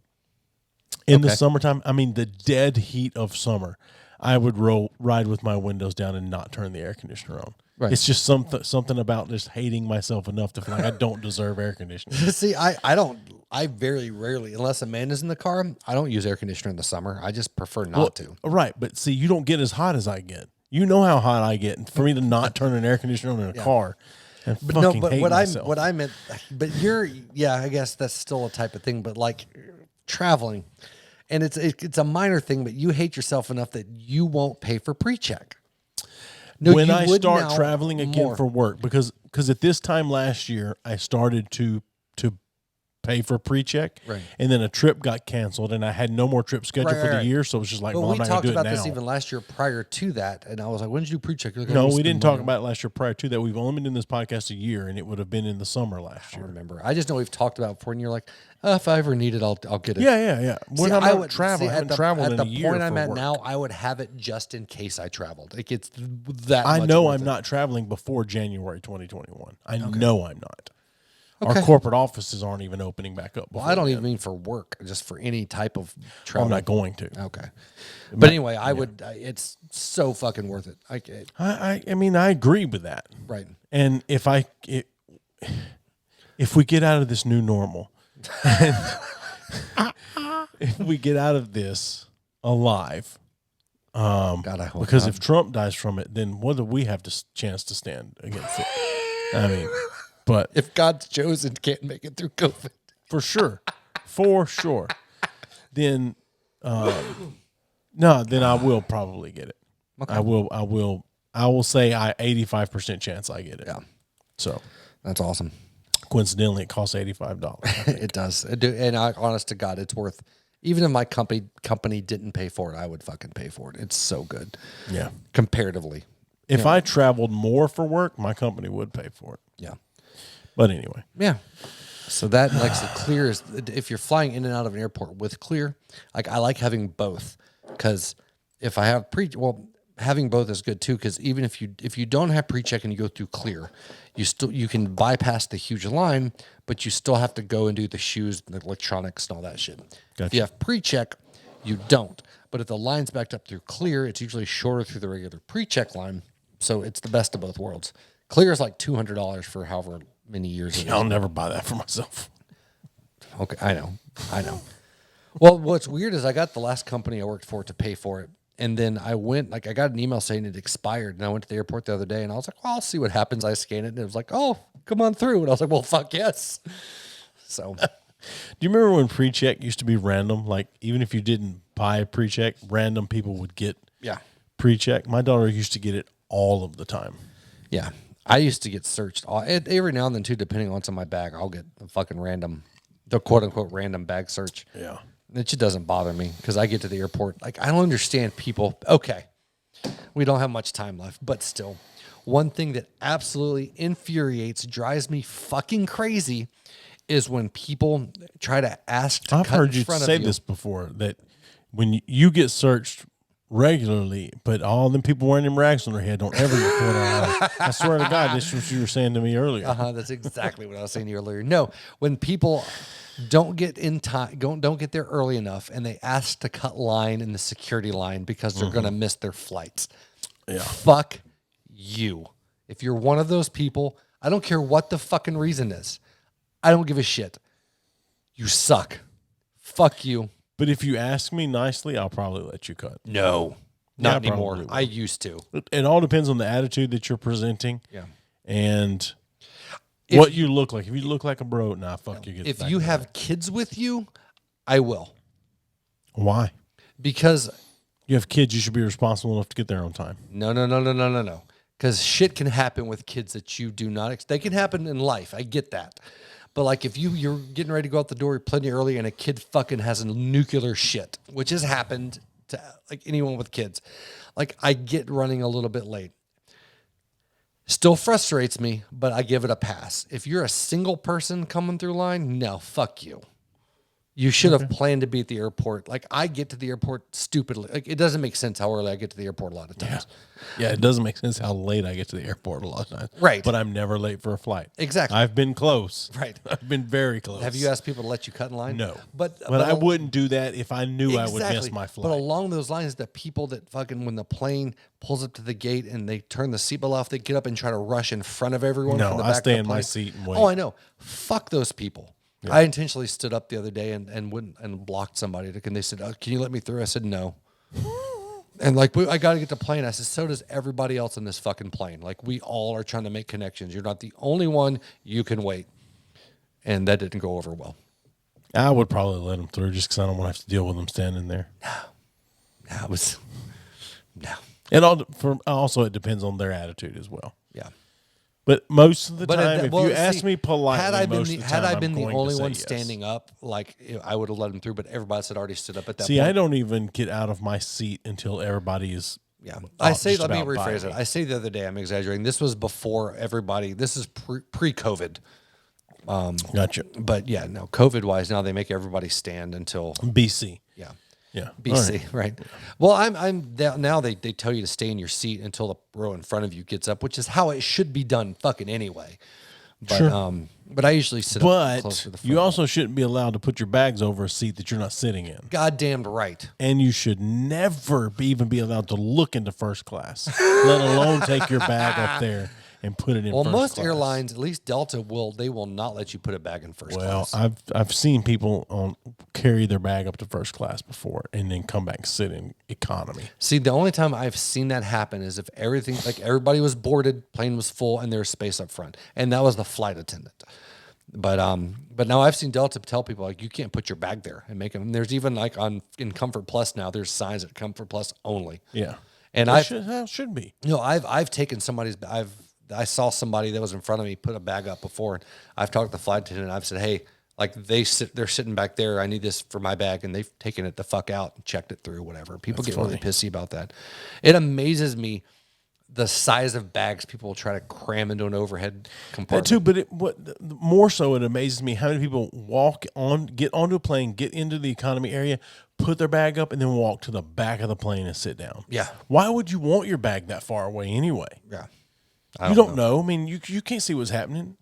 [SPEAKER 1] In the summertime, I mean the dead heat of summer, I would ride with my windows down and not turn the air conditioner on. Right. It's just something about just hating myself enough to feel like I don't deserve air conditioning.
[SPEAKER 2] See, I very rarely, unless Amanda's in the car, I don't use air conditioner in the summer. I just prefer not to.
[SPEAKER 1] Right, but see, you don't get as hot as I get. You know how hot I get, and for me to not turn an air conditioner on in a car, I hate myself.
[SPEAKER 2] What I meant, but I guess that's still a type of thing. But like traveling, and it's a minor thing, but you hate yourself enough that you won't pay for pre-check. No,
[SPEAKER 1] when I start traveling again for work, because at this time last year I started to pay for pre-check,
[SPEAKER 2] right,
[SPEAKER 1] and then a trip got canceled, and I had no more trips scheduled for the year, so it was just like,
[SPEAKER 2] but
[SPEAKER 1] well, I'm not going to do it now.
[SPEAKER 2] We talked about this even last year prior to that, and I was like, when did you do pre-check? Like,
[SPEAKER 1] no, we didn't talk about it last year prior to that. We've only been doing this podcast a year, and it would have been in the summer last year.
[SPEAKER 2] I remember. I just know we've talked about it before, and you're like, if I ever need it, I'll get it.
[SPEAKER 1] Yeah. When I would travel, I haven't traveled in a year.
[SPEAKER 2] At the point I'm at
[SPEAKER 1] work.
[SPEAKER 2] Now, I would have it just in case I traveled. Like it's that.
[SPEAKER 1] I know I'm not traveling before January 2021. I know I'm not.
[SPEAKER 2] Okay.
[SPEAKER 1] Our corporate offices aren't even opening back up.
[SPEAKER 2] Well, I don't even mean for work, just for any type of travel.
[SPEAKER 1] I'm not going to.
[SPEAKER 2] Okay. But anyway, I would. It's so fucking worth it.
[SPEAKER 1] I mean, I agree with that.
[SPEAKER 2] Right.
[SPEAKER 1] And if we get out of this new normal, if we get out of this alive,
[SPEAKER 2] God, I hope
[SPEAKER 1] because
[SPEAKER 2] not.
[SPEAKER 1] if Trump dies from it, then what do we have to chance to stand against it? I mean. But
[SPEAKER 2] if God's chosen can't make it through COVID,
[SPEAKER 1] for sure, then then I will probably get it. Okay. I will say 85% chance I get it.
[SPEAKER 2] Yeah.
[SPEAKER 1] So
[SPEAKER 2] that's awesome.
[SPEAKER 1] Coincidentally, it costs $85.
[SPEAKER 2] It does. And honest to God, it's worth. Even if my company didn't pay for it, I would fucking pay for it. It's so good.
[SPEAKER 1] Yeah.
[SPEAKER 2] Comparatively,
[SPEAKER 1] if I traveled more for work, my company would pay for it.
[SPEAKER 2] Yeah.
[SPEAKER 1] But anyway.
[SPEAKER 2] Yeah. So that likes the Clear is if you're flying in and out of an airport with Clear, like I like having both, because if I have having both is good too, because even if you don't have pre-check and you go through Clear, you can bypass the huge line, but you still have to go and do the shoes, the electronics, and all that shit.
[SPEAKER 1] Gotcha.
[SPEAKER 2] If you have pre-check, you don't. But if the line's backed up through Clear, it's usually shorter through the regular pre-check line, so it's the best of both worlds. Clear is like $200 for however many years.
[SPEAKER 1] I'll never buy that for myself.
[SPEAKER 2] Okay, I know. Well, what's weird is I got the last company I worked for to pay for it, and then I went, I got an email saying it expired, and I went to the airport the other day, and I was like, well, I'll see what happens. I scanned it, and it was like, oh, come on through, and I was like, well, fuck yes. So,
[SPEAKER 1] do you remember when pre-check used to be random? Like even if you didn't buy a pre-check, random people would get pre-check. My daughter used to get it all of the time.
[SPEAKER 2] Yeah. I used to get searched every now and then too, depending on what's in my bag. I'll get a fucking the quote unquote random bag search.
[SPEAKER 1] Yeah.
[SPEAKER 2] It just doesn't bother me because I get to the airport. Like, I don't understand people. Okay. We don't have much time left, but still. One thing that absolutely infuriates, drives me fucking crazy is when people try to ask to
[SPEAKER 1] I've
[SPEAKER 2] cut
[SPEAKER 1] heard
[SPEAKER 2] in
[SPEAKER 1] you
[SPEAKER 2] front
[SPEAKER 1] say
[SPEAKER 2] of you.
[SPEAKER 1] this before, that when you get searched regularly, but all them people wearing them rags on their head don't ever get caught out. I swear to God, this is what you were saying to me earlier.
[SPEAKER 2] That's exactly what I was saying to you earlier. No, when people don't get in time, don't get there early enough, and they ask to cut line in the security line because they're going to miss their flights.
[SPEAKER 1] Yeah.
[SPEAKER 2] Fuck you. If you're one of those people, I don't care what the fucking reason is. I don't give a shit. You suck. Fuck you.
[SPEAKER 1] But if you ask me nicely, I'll probably let you cut.
[SPEAKER 2] No, not anymore. I used to.
[SPEAKER 1] It all depends on the attitude that you're presenting.
[SPEAKER 2] Yeah.
[SPEAKER 1] And what you look like. If you look like a bro, fuck you.
[SPEAKER 2] If you have kids with you, I will.
[SPEAKER 1] Why?
[SPEAKER 2] Because
[SPEAKER 1] you have kids, you should be responsible enough to get there on time.
[SPEAKER 2] No. Because shit can happen with kids that you do not. They can happen in life. I get that. But like if you're getting ready to go out the door plenty early and a kid fucking has a nuclear shit, which has happened to like anyone with kids, like I get running a little bit late. Still frustrates me, but I give it a pass. If you're a single person coming through line, no, fuck you. You should have planned to be at the airport. Like, I get to the airport stupidly. Like, it doesn't make sense how early I get to the airport a lot of times.
[SPEAKER 1] Yeah, it doesn't make sense how late I get to the airport a lot of times.
[SPEAKER 2] Right.
[SPEAKER 1] But I'm never late for a flight.
[SPEAKER 2] Exactly.
[SPEAKER 1] I've been close.
[SPEAKER 2] Right.
[SPEAKER 1] I've been very close.
[SPEAKER 2] Have you asked people to let you cut in line?
[SPEAKER 1] No.
[SPEAKER 2] But
[SPEAKER 1] I wouldn't do that if I knew I would miss my flight.
[SPEAKER 2] But along those lines, the people that fucking, when the plane pulls up to the gate and they turn the seatbelt off, they get up and try to rush in front of everyone.
[SPEAKER 1] No,
[SPEAKER 2] from the
[SPEAKER 1] I
[SPEAKER 2] back
[SPEAKER 1] stay
[SPEAKER 2] of the
[SPEAKER 1] in my
[SPEAKER 2] plane.
[SPEAKER 1] seat and wait.
[SPEAKER 2] Oh, I know. Fuck those people. Yeah. I intentionally stood up the other day and wouldn't and blocked somebody. And they said, "Can you let me through?" I said, "No." And like, I got to get the plane. I said, so does everybody else in this fucking plane. Like, we all are trying to make connections. You're not the only one. You can wait. And that didn't go over well.
[SPEAKER 1] I would probably let them through just because I don't want to have to deal with them standing there.
[SPEAKER 2] No.
[SPEAKER 1] And also it depends on their attitude as well.
[SPEAKER 2] Yeah.
[SPEAKER 1] But most of the time, if you ask me politely,
[SPEAKER 2] had I been the only one
[SPEAKER 1] yes.
[SPEAKER 2] standing up, like I would have let him through. But everybody else had already stood up at that
[SPEAKER 1] See,
[SPEAKER 2] point.
[SPEAKER 1] I don't even get out of my seat until everybody is.
[SPEAKER 2] Yeah, let me rephrase it. I say the other day, I'm exaggerating. This was before everybody. This is pre-COVID.
[SPEAKER 1] Gotcha.
[SPEAKER 2] But yeah, no, COVID-wise, now they make everybody stand until
[SPEAKER 1] BC.
[SPEAKER 2] Yeah.
[SPEAKER 1] Yeah.
[SPEAKER 2] BC, right? Well, now they tell you to stay in your seat until the row in front of you gets up, which is how it should be done fucking anyway. But
[SPEAKER 1] sure.
[SPEAKER 2] But I usually sit up close to the front.
[SPEAKER 1] You also shouldn't be allowed to put your bags over a seat that you're not sitting in.
[SPEAKER 2] Goddamned right.
[SPEAKER 1] And you should never even be allowed to look into first class, let alone take your bag up there and put it in first class.
[SPEAKER 2] Well, most airlines, at least Delta, they will not let you put a bag in first class.
[SPEAKER 1] Well, I've seen people carry their bag up to first class before and then come back and sit in economy.
[SPEAKER 2] See, the only time I've seen that happen is if everybody was boarded, plane was full, and there's space up front, and that was the flight attendant. But now I've seen Delta tell people like you can't put your bag there and make them. There's even like in Comfort Plus now, there's signs at Comfort Plus only.
[SPEAKER 1] Yeah,
[SPEAKER 2] and
[SPEAKER 1] should be.
[SPEAKER 2] I've taken I saw somebody that was in front of me put a bag up before, and I've talked to the flight attendant. And I've said, hey, like they're sitting back there. I need this for my bag, and they've taken it the fuck out and checked it through. Whatever. People get really pissy about that. It amazes me the size of bags people will try to cram into an overhead compartment.
[SPEAKER 1] That too, but more so, it amazes me how many people get onto a plane, get into the economy area, put their bag up, and then walk to the back of the plane and sit down.
[SPEAKER 2] Yeah.
[SPEAKER 1] Why would you want your bag that far away anyway?
[SPEAKER 2] Yeah.
[SPEAKER 1] You don't know. I mean, you can't see what's happening.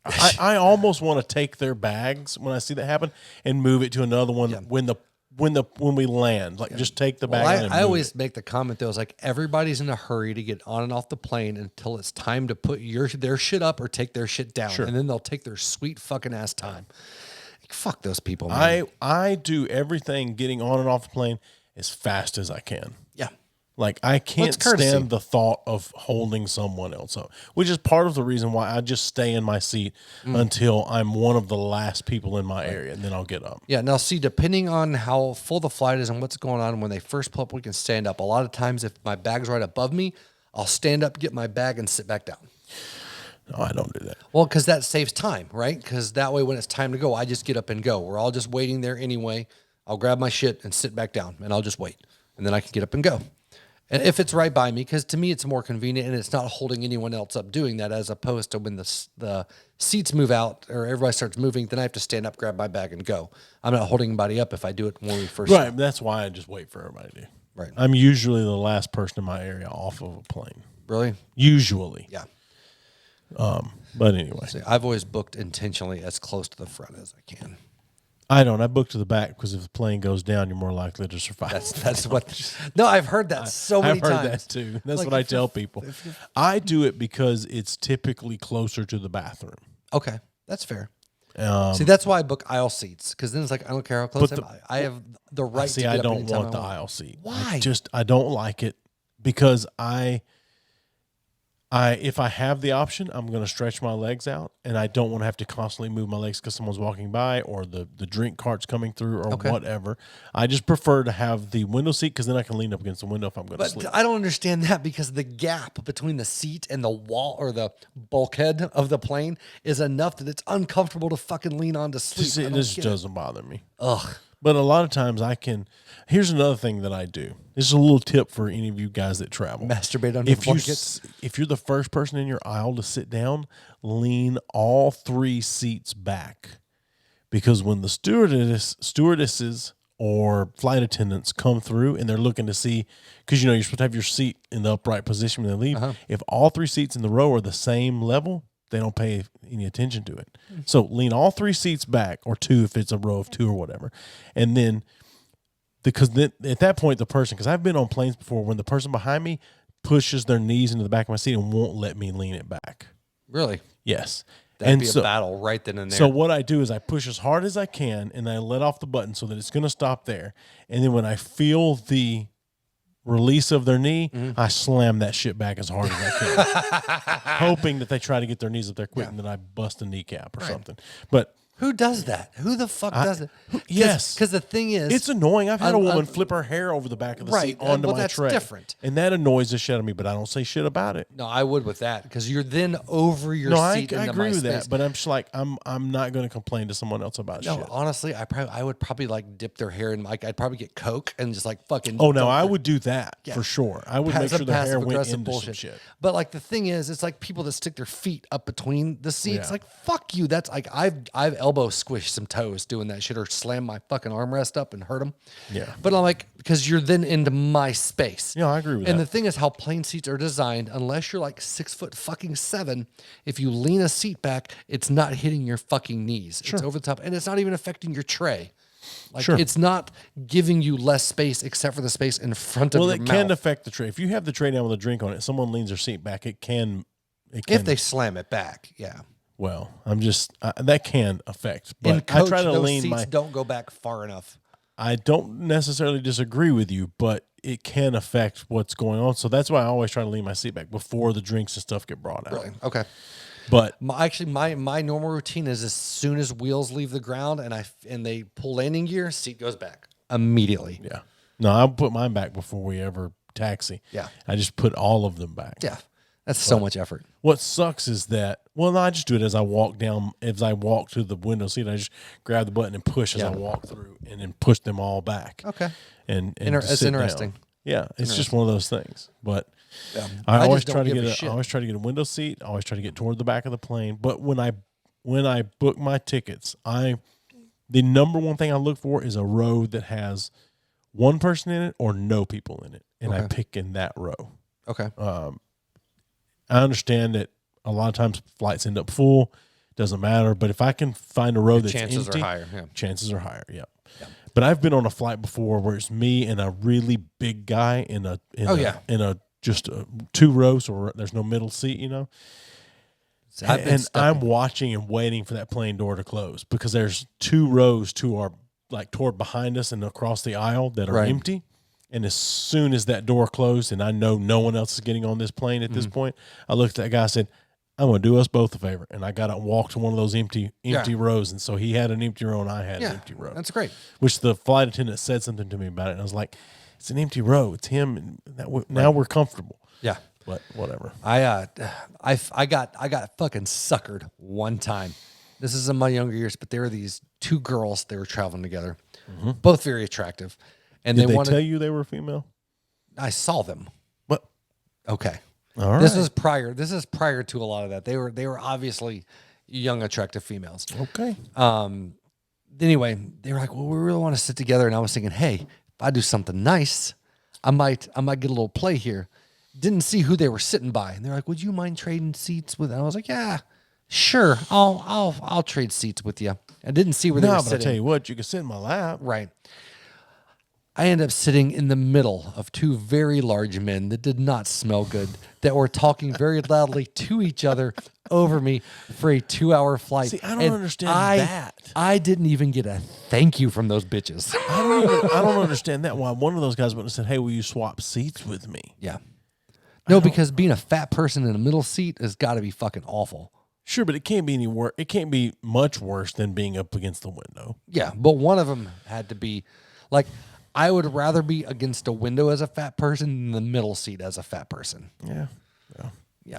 [SPEAKER 1] I almost want to take their bags when I see that happen and move it to another one when we land. Like just take the bag.
[SPEAKER 2] I always make the comment though, is like everybody's in a hurry to get on and off the plane until it's time to put their shit up or take their shit down, and then they'll take their sweet fucking ass time. Like, fuck those people, man.
[SPEAKER 1] I do everything getting on and off the plane as fast as I can.
[SPEAKER 2] Yeah.
[SPEAKER 1] Like, I can't
[SPEAKER 2] courtesy.
[SPEAKER 1] stand the thought of holding someone else up, which is part of the reason why I just stay in my seat until I'm one of the last people in my area, and then I'll get up.
[SPEAKER 2] Yeah. Now, see, depending on how full the flight is and what's going on, when they first pull up, we can stand up. A lot of times, if my bag's right above me, I'll stand up, get my bag, and sit back down.
[SPEAKER 1] No, I don't do that.
[SPEAKER 2] Well, because that saves time, right? Because that way, when it's time to go, I just get up and go. We're all just waiting there anyway. I'll grab my shit and sit back down, and I'll just wait. And then I can get up and go. And if it's right by me, because to me it's more convenient and it's not holding anyone else up doing that, as opposed to when the seats move out or everybody starts moving, then I have to stand up, grab my bag, and go. I'm not holding anybody up if I do it when we first
[SPEAKER 1] Right,
[SPEAKER 2] stop.
[SPEAKER 1] that's why I just wait for everybody to.
[SPEAKER 2] Right.
[SPEAKER 1] I'm usually the last person in my area off of a plane.
[SPEAKER 2] Really?
[SPEAKER 1] Usually.
[SPEAKER 2] Yeah.
[SPEAKER 1] But anyway.
[SPEAKER 2] See, I've always booked intentionally as close to the front as I can.
[SPEAKER 1] I don't. I book to the back because if the plane goes down, you're more likely to survive.
[SPEAKER 2] That's what. No, I've heard that so many times.
[SPEAKER 1] I've heard that too. That's
[SPEAKER 2] Like,
[SPEAKER 1] what I tell people. I do it because it's typically closer to the bathroom.
[SPEAKER 2] Okay, that's fair. See, that's why I book aisle seats, because then it's like I don't care how close I have the right to get
[SPEAKER 1] I
[SPEAKER 2] up
[SPEAKER 1] don't
[SPEAKER 2] anytime
[SPEAKER 1] want the
[SPEAKER 2] I
[SPEAKER 1] aisle seat.
[SPEAKER 2] Why?
[SPEAKER 1] I don't like it because if I have the option, I'm going to stretch my legs out, and I don't want to have to constantly move my legs because someone's walking by or the drink cart's coming through or whatever. I just prefer to have the window seat because then I can lean up against the window if I'm going to sleep.
[SPEAKER 2] But I don't understand that, because the gap between the seat and the wall or the bulkhead of the plane is enough that it's uncomfortable to fucking lean on to sleep.
[SPEAKER 1] It just doesn't bother me.
[SPEAKER 2] Ugh.
[SPEAKER 1] But a lot of times I can. Here's another thing that I do. This is a little tip for any of you guys that travel.
[SPEAKER 2] Masturbate on your blankets.
[SPEAKER 1] If you're the first person in your aisle to sit down, lean all 3 seats back, because when the stewardesses or flight attendants come through and they're looking to see, because you're supposed to have your seat in the upright position when they leave. If all 3 seats in the row are the same level, they don't pay any attention to it. So lean all 3 seats back, or 2 if it's a row of 2 or whatever. And then, because then at that point, because I've been on planes before when the person behind me pushes their knees into the back of my seat and won't let me lean it back.
[SPEAKER 2] Really?
[SPEAKER 1] Yes.
[SPEAKER 2] That'd be a battle right then and there.
[SPEAKER 1] So what I do is I push as hard as I can and I let off the button so that it's going to stop there. And then when I feel the release of their knee, I slam that shit back as hard as I can, hoping that they try to get their knees up there quick and then I bust a kneecap or something. But
[SPEAKER 2] who does that? Who the fuck does it?
[SPEAKER 1] Yes.
[SPEAKER 2] Because the thing is,
[SPEAKER 1] it's annoying. I've had a woman flip her hair over the back of the seat onto my tray.
[SPEAKER 2] That's different.
[SPEAKER 1] And that annoys the shit out of me, but I don't say shit about it.
[SPEAKER 2] No, I would with that, because you're then over your seat.
[SPEAKER 1] I
[SPEAKER 2] into
[SPEAKER 1] agree
[SPEAKER 2] my
[SPEAKER 1] with
[SPEAKER 2] space.
[SPEAKER 1] that, but I'm just like, I'm not going to complain to someone else about shit.
[SPEAKER 2] No, honestly, I would probably like dip their hair in, like I'd probably get Coke and just like fucking.
[SPEAKER 1] Oh no, I would do that for sure. I would make sure their hair went into some shit.
[SPEAKER 2] But like the thing is, it's like people that stick their feet up between the seats. Like fuck you. That's like I've elbow squished some toes doing that shit, or slam my fucking armrest up and hurt them.
[SPEAKER 1] Yeah.
[SPEAKER 2] But I'm like, because you're then into my space.
[SPEAKER 1] Yeah, I agree with that.
[SPEAKER 2] And the thing is, how plane seats are designed, unless you're like 6'7", if you lean a seat back, it's not hitting your fucking knees. It's over the top, and it's not even affecting your tray. Like it's not giving you less space except for the space in front of your mouth.
[SPEAKER 1] Well, it can affect the tray. If you have the tray down with a drink on it, someone leans their seat back, it can.
[SPEAKER 2] If they slam it back, yeah.
[SPEAKER 1] Well, I'm just that can affect. But
[SPEAKER 2] In coach,
[SPEAKER 1] I try to
[SPEAKER 2] those
[SPEAKER 1] lean
[SPEAKER 2] seats don't go back far enough.
[SPEAKER 1] I don't necessarily disagree with you, but it can affect what's going on. So that's why I always try to lean my seat back before the drinks and stuff get brought out.
[SPEAKER 2] Really? Okay.
[SPEAKER 1] But
[SPEAKER 2] my normal routine is, as soon as wheels leave the ground and they pull landing gear, seat goes back immediately.
[SPEAKER 1] Yeah. No, I'll put mine back before we ever taxi.
[SPEAKER 2] Yeah.
[SPEAKER 1] I just put all of them back.
[SPEAKER 2] Yeah. That's so much effort.
[SPEAKER 1] What sucks is that, no, I just do it as I walk down. As I walk to the window seat, I just grab the button and push as I walk through, and then push them all back.
[SPEAKER 2] Okay.
[SPEAKER 1] And
[SPEAKER 2] it's interesting.
[SPEAKER 1] Down. Yeah, it's just one of those things. But I always try to get a window seat. I always try to get toward the back of the plane. But when I book my tickets, the number one thing I look for is a row that has one person in it or no people in it, and I pick in that row.
[SPEAKER 2] Okay.
[SPEAKER 1] I understand that a lot of times flights end up full. Doesn't matter. But if I can find a row that's
[SPEAKER 2] chances
[SPEAKER 1] empty,
[SPEAKER 2] are higher. Yeah.
[SPEAKER 1] chances are higher. Yep. Yeah. But I've been on a flight before where it's me and a really big guy in a just 2 rows, or there's no middle seat, I'm watching and waiting for that plane door to close, because there's 2 rows to our, like, toward behind us and across the aisle that are empty. And as soon as that door closed and I know no one else is getting on this plane at this point, I looked at that guy and said, I'm going to do us both a favor. And I got up and walked to one of those empty rows. And so he had an empty row and I had an empty row.
[SPEAKER 2] That's great.
[SPEAKER 1] Which the flight attendant said something to me about it. And I was like, it's an empty row. It's him. And now we're comfortable.
[SPEAKER 2] Yeah.
[SPEAKER 1] But whatever.
[SPEAKER 2] I got fucking suckered one time. This is in my younger years, but there were these two girls. They were traveling together, both very attractive. And
[SPEAKER 1] Did they tell you they were female?
[SPEAKER 2] I saw them.
[SPEAKER 1] What?
[SPEAKER 2] Okay.
[SPEAKER 1] All right.
[SPEAKER 2] This is prior to a lot of that. They were obviously young, attractive females.
[SPEAKER 1] Okay.
[SPEAKER 2] Anyway, they were like, well, we really want to sit together. And I was thinking, hey, if I do something nice, I might get a little play here. Didn't see who they were sitting by. And they're like, would you mind trading seats with? And I was like, yeah, sure. I'll trade seats with you. I didn't see where they were sitting.
[SPEAKER 1] But I tell you what, you can sit in my lap.
[SPEAKER 2] Right. I ended up sitting in the middle of two very large men that did not smell good, that were talking very loudly to each other over me for a 2-hour flight.
[SPEAKER 1] See, I don't understand that.
[SPEAKER 2] I didn't even get a thank you from those bitches.
[SPEAKER 1] I don't understand that. Why one of those guys went and said, hey, will you swap seats with me?
[SPEAKER 2] Yeah. No, because being a fat person in a middle seat has got to be fucking awful.
[SPEAKER 1] Sure, but it can't be any worse. It can't be much worse than being up against the window.
[SPEAKER 2] Yeah, but one of them had to be like, I would rather be against a window as a fat person than the middle seat as a fat person.
[SPEAKER 1] Yeah.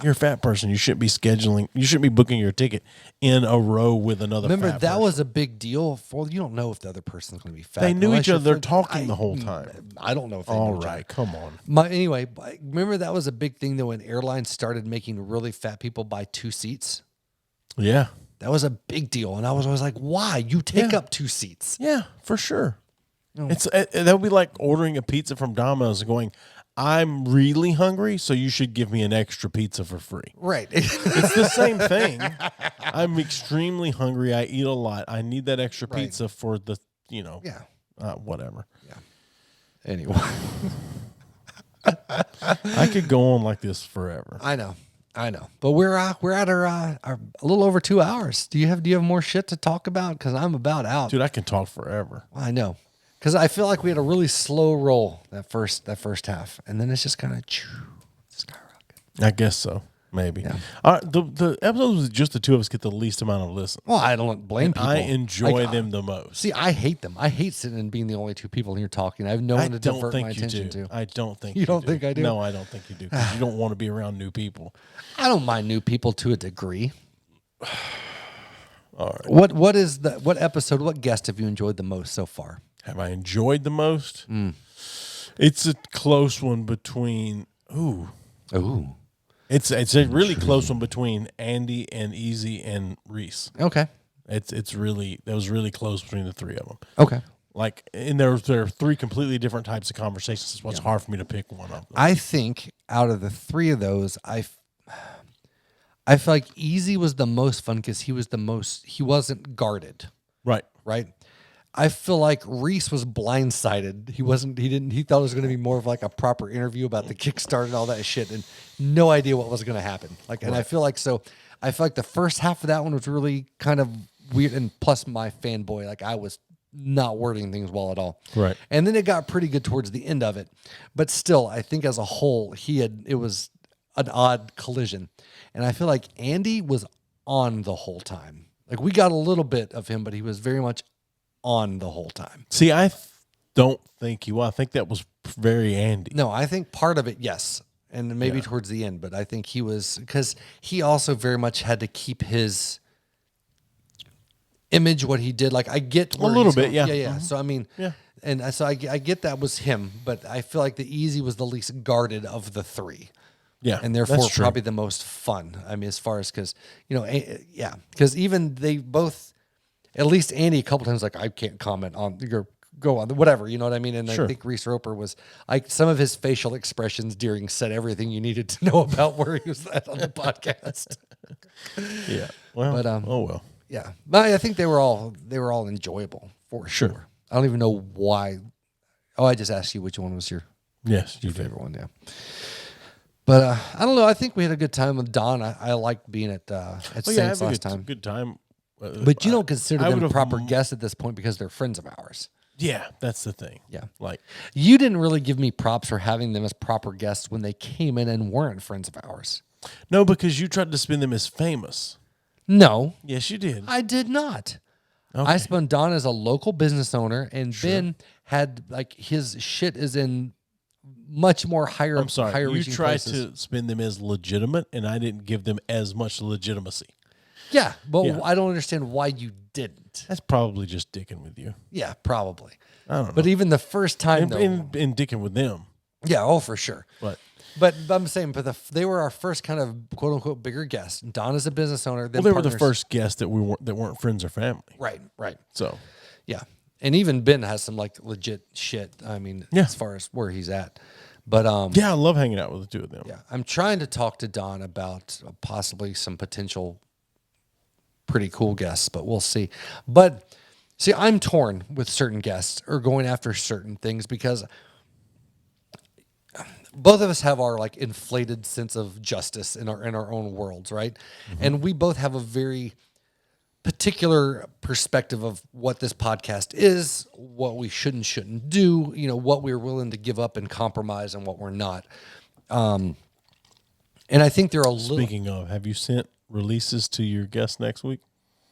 [SPEAKER 1] You're a fat person. You shouldn't be scheduling. You shouldn't be booking your ticket in a row with another.
[SPEAKER 2] Remember,
[SPEAKER 1] fat
[SPEAKER 2] that
[SPEAKER 1] person.
[SPEAKER 2] was a big deal. You don't know if the other person's going to be fat.
[SPEAKER 1] They knew each other. They're talking the whole time.
[SPEAKER 2] I don't know if they
[SPEAKER 1] all
[SPEAKER 2] knew each
[SPEAKER 1] right,
[SPEAKER 2] other.
[SPEAKER 1] come on.
[SPEAKER 2] Anyway, remember that was a big thing though when airlines started making really fat people buy 2 seats.
[SPEAKER 1] Yeah,
[SPEAKER 2] that was a big deal, and I was always like, "Why? You take up 2 seats."
[SPEAKER 1] Yeah, for sure. That would be like ordering a pizza from Domino's and going, I'm really hungry, so you should give me an extra pizza for free.
[SPEAKER 2] Right.
[SPEAKER 1] It's the same thing. I'm extremely hungry. I eat a lot. I need that extra pizza for the, whatever.
[SPEAKER 2] Yeah. Anyway.
[SPEAKER 1] I could go on like this forever.
[SPEAKER 2] I know. But we're at our a little over 2 hours. Do you have more shit to talk about? Because I'm about out.
[SPEAKER 1] Dude, I can talk forever.
[SPEAKER 2] Well, I know. Because I feel like we had a really slow roll that first half, and then it's just kind of skyrocket.
[SPEAKER 1] I guess so, maybe.
[SPEAKER 2] Yeah.
[SPEAKER 1] All right, the episodes with just the two of us get the least amount of listen.
[SPEAKER 2] Well, I don't blame people.
[SPEAKER 1] I enjoy them the most.
[SPEAKER 2] See, I hate them. I hate sitting and being the only two people here talking. I have no one to divert my attention to.
[SPEAKER 1] I don't think
[SPEAKER 2] you don't think I do.
[SPEAKER 1] No, I don't think you do. Because you don't want to be around new people.
[SPEAKER 2] I don't mind new people to a degree.
[SPEAKER 1] All right.
[SPEAKER 2] What episode? What guest have you enjoyed the most so far?
[SPEAKER 1] Have I enjoyed the most? It's a close one between. It's a really close one between Andy and Easy and Reese.
[SPEAKER 2] Okay.
[SPEAKER 1] That was really close between the three of them.
[SPEAKER 2] Okay.
[SPEAKER 1] And there are 3 completely different types of conversations. It's what's hard for me to pick one of them.
[SPEAKER 2] I think out of the 3 of those, I feel like Easy was the most fun because he wasn't guarded.
[SPEAKER 1] Right.
[SPEAKER 2] I feel like Reese was blindsided. He thought it was going to be more of like a proper interview about the Kickstarter and all that shit and no idea what was going to happen. And I feel like the first half of that one was really kind of weird. And plus my fanboy, I was not wording things well at all.
[SPEAKER 1] Right.
[SPEAKER 2] And then it got pretty good towards the end of it. But still, I think as a whole, it was an odd collision. And I feel like Andy was on the whole time. We got a little bit of him, but he was very much on the whole time.
[SPEAKER 1] See, I don't think he was. I think that was very Andy.
[SPEAKER 2] No, I think part of it, yes. And maybe towards the end, but I think he was, because he also very much had to keep his image, what he did. I get
[SPEAKER 1] a little bit, yeah.
[SPEAKER 2] Yeah. So, I mean, and so I get that was him, but I feel like the Easy was the least guarded of the 3.
[SPEAKER 1] Yeah.
[SPEAKER 2] And therefore probably the most fun. I mean, as far as, because even they both, at least Andy a couple times I can't comment on go on whatever, you know what I mean? And I think Reese Roper was some of his facial expressions during said everything you needed to know about where he was at on the podcast.
[SPEAKER 1] Yeah. Well, but, oh well.
[SPEAKER 2] Yeah. But I think they were all enjoyable for sure. I don't even know why. Oh, I just asked you which one was your favorite one, yeah. But I don't know. I think we had a good time with Don. I liked being at Saints last time.
[SPEAKER 1] Good time.
[SPEAKER 2] But you don't consider them proper guests at this point because they're friends of ours.
[SPEAKER 1] Yeah, that's the thing.
[SPEAKER 2] Yeah.
[SPEAKER 1] Like,
[SPEAKER 2] You didn't really give me props for having them as proper guests when they came in and weren't friends of ours.
[SPEAKER 1] no, because you tried to spin them as famous.
[SPEAKER 2] No,
[SPEAKER 1] Yes, you did.
[SPEAKER 2] I did not.
[SPEAKER 1] Okay.
[SPEAKER 2] I spun Don as a local business owner, and Ben had like his shit is in much more higher.
[SPEAKER 1] I'm sorry.
[SPEAKER 2] higher
[SPEAKER 1] You
[SPEAKER 2] reaching
[SPEAKER 1] tried
[SPEAKER 2] places.
[SPEAKER 1] to spin them as legitimate, and I didn't give them as much legitimacy.
[SPEAKER 2] Yeah, but
[SPEAKER 1] Yeah.
[SPEAKER 2] I don't understand why you didn't.
[SPEAKER 1] That's probably just dicking with you.
[SPEAKER 2] Yeah, probably.
[SPEAKER 1] I don't know.
[SPEAKER 2] But even the first time,
[SPEAKER 1] And,
[SPEAKER 2] though,
[SPEAKER 1] and dicking with them.
[SPEAKER 2] yeah, oh for sure.
[SPEAKER 1] But
[SPEAKER 2] But I'm saying, they were our first kind of quote unquote bigger guests. Don is a business owner. Then
[SPEAKER 1] they were the
[SPEAKER 2] partners.
[SPEAKER 1] first guests that weren't friends or family.
[SPEAKER 2] Right.
[SPEAKER 1] So
[SPEAKER 2] Yeah. And even Ben has some like legit shit. I mean,
[SPEAKER 1] Yeah.
[SPEAKER 2] as far as where he's at. But
[SPEAKER 1] yeah, I love hanging out with the two of them.
[SPEAKER 2] yeah, I'm trying to talk to Don about possibly some potential pretty cool guests, but we'll see. But see, I'm torn with certain guests or going after certain things because both of us have our like inflated sense of justice in our own worlds, right?
[SPEAKER 1] Mm-hmm.
[SPEAKER 2] And we both have a very particular perspective of what this podcast is, what we should and shouldn't do, what we're willing to give up and compromise and what we're not. And I think they're a little.
[SPEAKER 1] Speaking of, have you sent releases to your guests next week?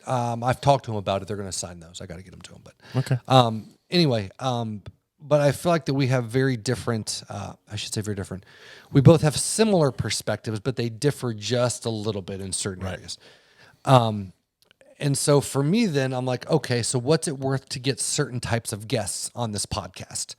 [SPEAKER 2] I've talked to them about it. They're going to sign those. I got to get them to them. But
[SPEAKER 1] Okay.
[SPEAKER 2] anyway, but I feel like that we have very different. I should say very different. We both have similar perspectives, but they differ just a little bit in certain areas. And so for me, then I'm like, okay, so what's it worth to get certain types of guests on this podcast?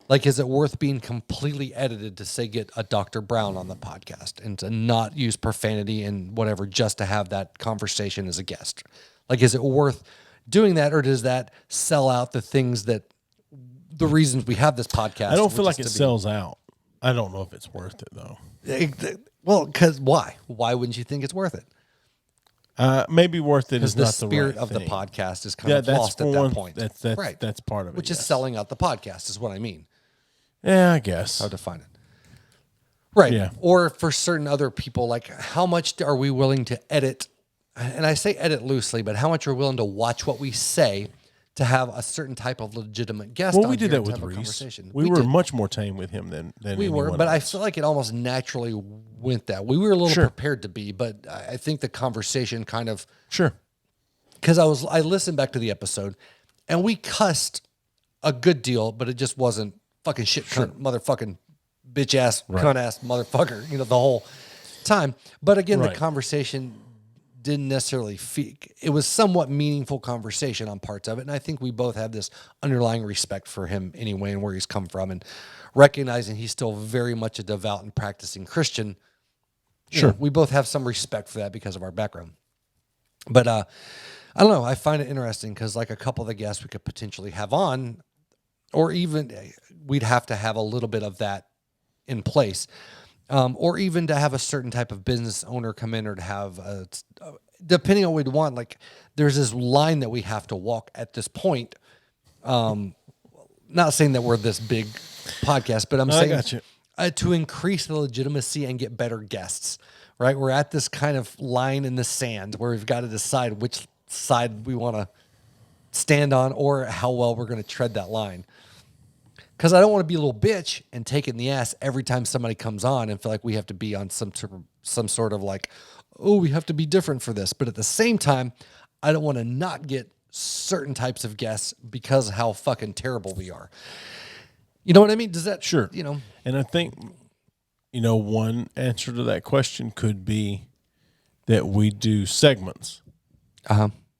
[SPEAKER 2] Like, is it worth being completely edited to say get a Dr. Brown on the podcast and to not use profanity and whatever just to have that conversation as a guest? Like, is it worth doing that, or does that sell out the things that the reasons we have this podcast?
[SPEAKER 1] I don't feel like it sells out. I don't know if it's worth it though.
[SPEAKER 2] Well, because why? Why wouldn't you think it's worth it?
[SPEAKER 1] Maybe worth it
[SPEAKER 2] Because
[SPEAKER 1] is
[SPEAKER 2] the
[SPEAKER 1] not
[SPEAKER 2] spirit
[SPEAKER 1] the right
[SPEAKER 2] of the
[SPEAKER 1] thing.
[SPEAKER 2] podcast is kind of lost at that point.
[SPEAKER 1] That's
[SPEAKER 2] right.
[SPEAKER 1] That's part of it.
[SPEAKER 2] Which is
[SPEAKER 1] yes.
[SPEAKER 2] selling out the podcast is what I mean.
[SPEAKER 1] Yeah, I guess.
[SPEAKER 2] How to define it. Right.
[SPEAKER 1] Yeah.
[SPEAKER 2] Or for certain other people, like how much are we willing to edit? And I say edit loosely, but how much are we willing to watch what we say to have a certain type of legitimate guest
[SPEAKER 1] Well,
[SPEAKER 2] on
[SPEAKER 1] we did
[SPEAKER 2] here
[SPEAKER 1] that
[SPEAKER 2] to
[SPEAKER 1] with
[SPEAKER 2] have a
[SPEAKER 1] Reese.
[SPEAKER 2] conversation.
[SPEAKER 1] We were
[SPEAKER 2] did.
[SPEAKER 1] much more tame with him than
[SPEAKER 2] We were,
[SPEAKER 1] anyone
[SPEAKER 2] but I
[SPEAKER 1] else.
[SPEAKER 2] feel like it almost naturally went that. We were a little prepared to be, but I think the conversation kind of
[SPEAKER 1] Sure.
[SPEAKER 2] because I listened back to the episode and we cussed a good deal, but it just wasn't fucking shit cunt, motherfucking bitch ass, cunt ass motherfucker, the whole time. But again, the conversation didn't necessarily it was somewhat meaningful conversation on parts of it. And I think we both have this underlying respect for him anyway and where he's come from and recognizing he's still very much a devout and practicing Christian.
[SPEAKER 1] Sure.
[SPEAKER 2] We both have some respect for that because of our background. But I don't know. I find it interesting because like a couple of the guests we could potentially have on, or even we'd have to have a little bit of that in place, or even to have a certain type of business owner come in, or to have, depending on what we'd want, like there's this line that we have to walk at this point. Not saying that we're this big podcast, but I'm saying
[SPEAKER 1] got you.
[SPEAKER 2] To increase the legitimacy and get better guests, right? We're at this kind of line in the sand where we've got to decide which side we want to stand on or how well we're going to tread that line. Because I don't want to be a little bitch and take it in the ass every time somebody comes on and feel like we have to be on some sort of like, oh, we have to be different for this. But at the same time, I don't want to not get certain types of guests because of how fucking terrible we are. You know what I mean? Does that
[SPEAKER 1] Sure.
[SPEAKER 2] And
[SPEAKER 1] I think, one answer to that question could be that we do segments.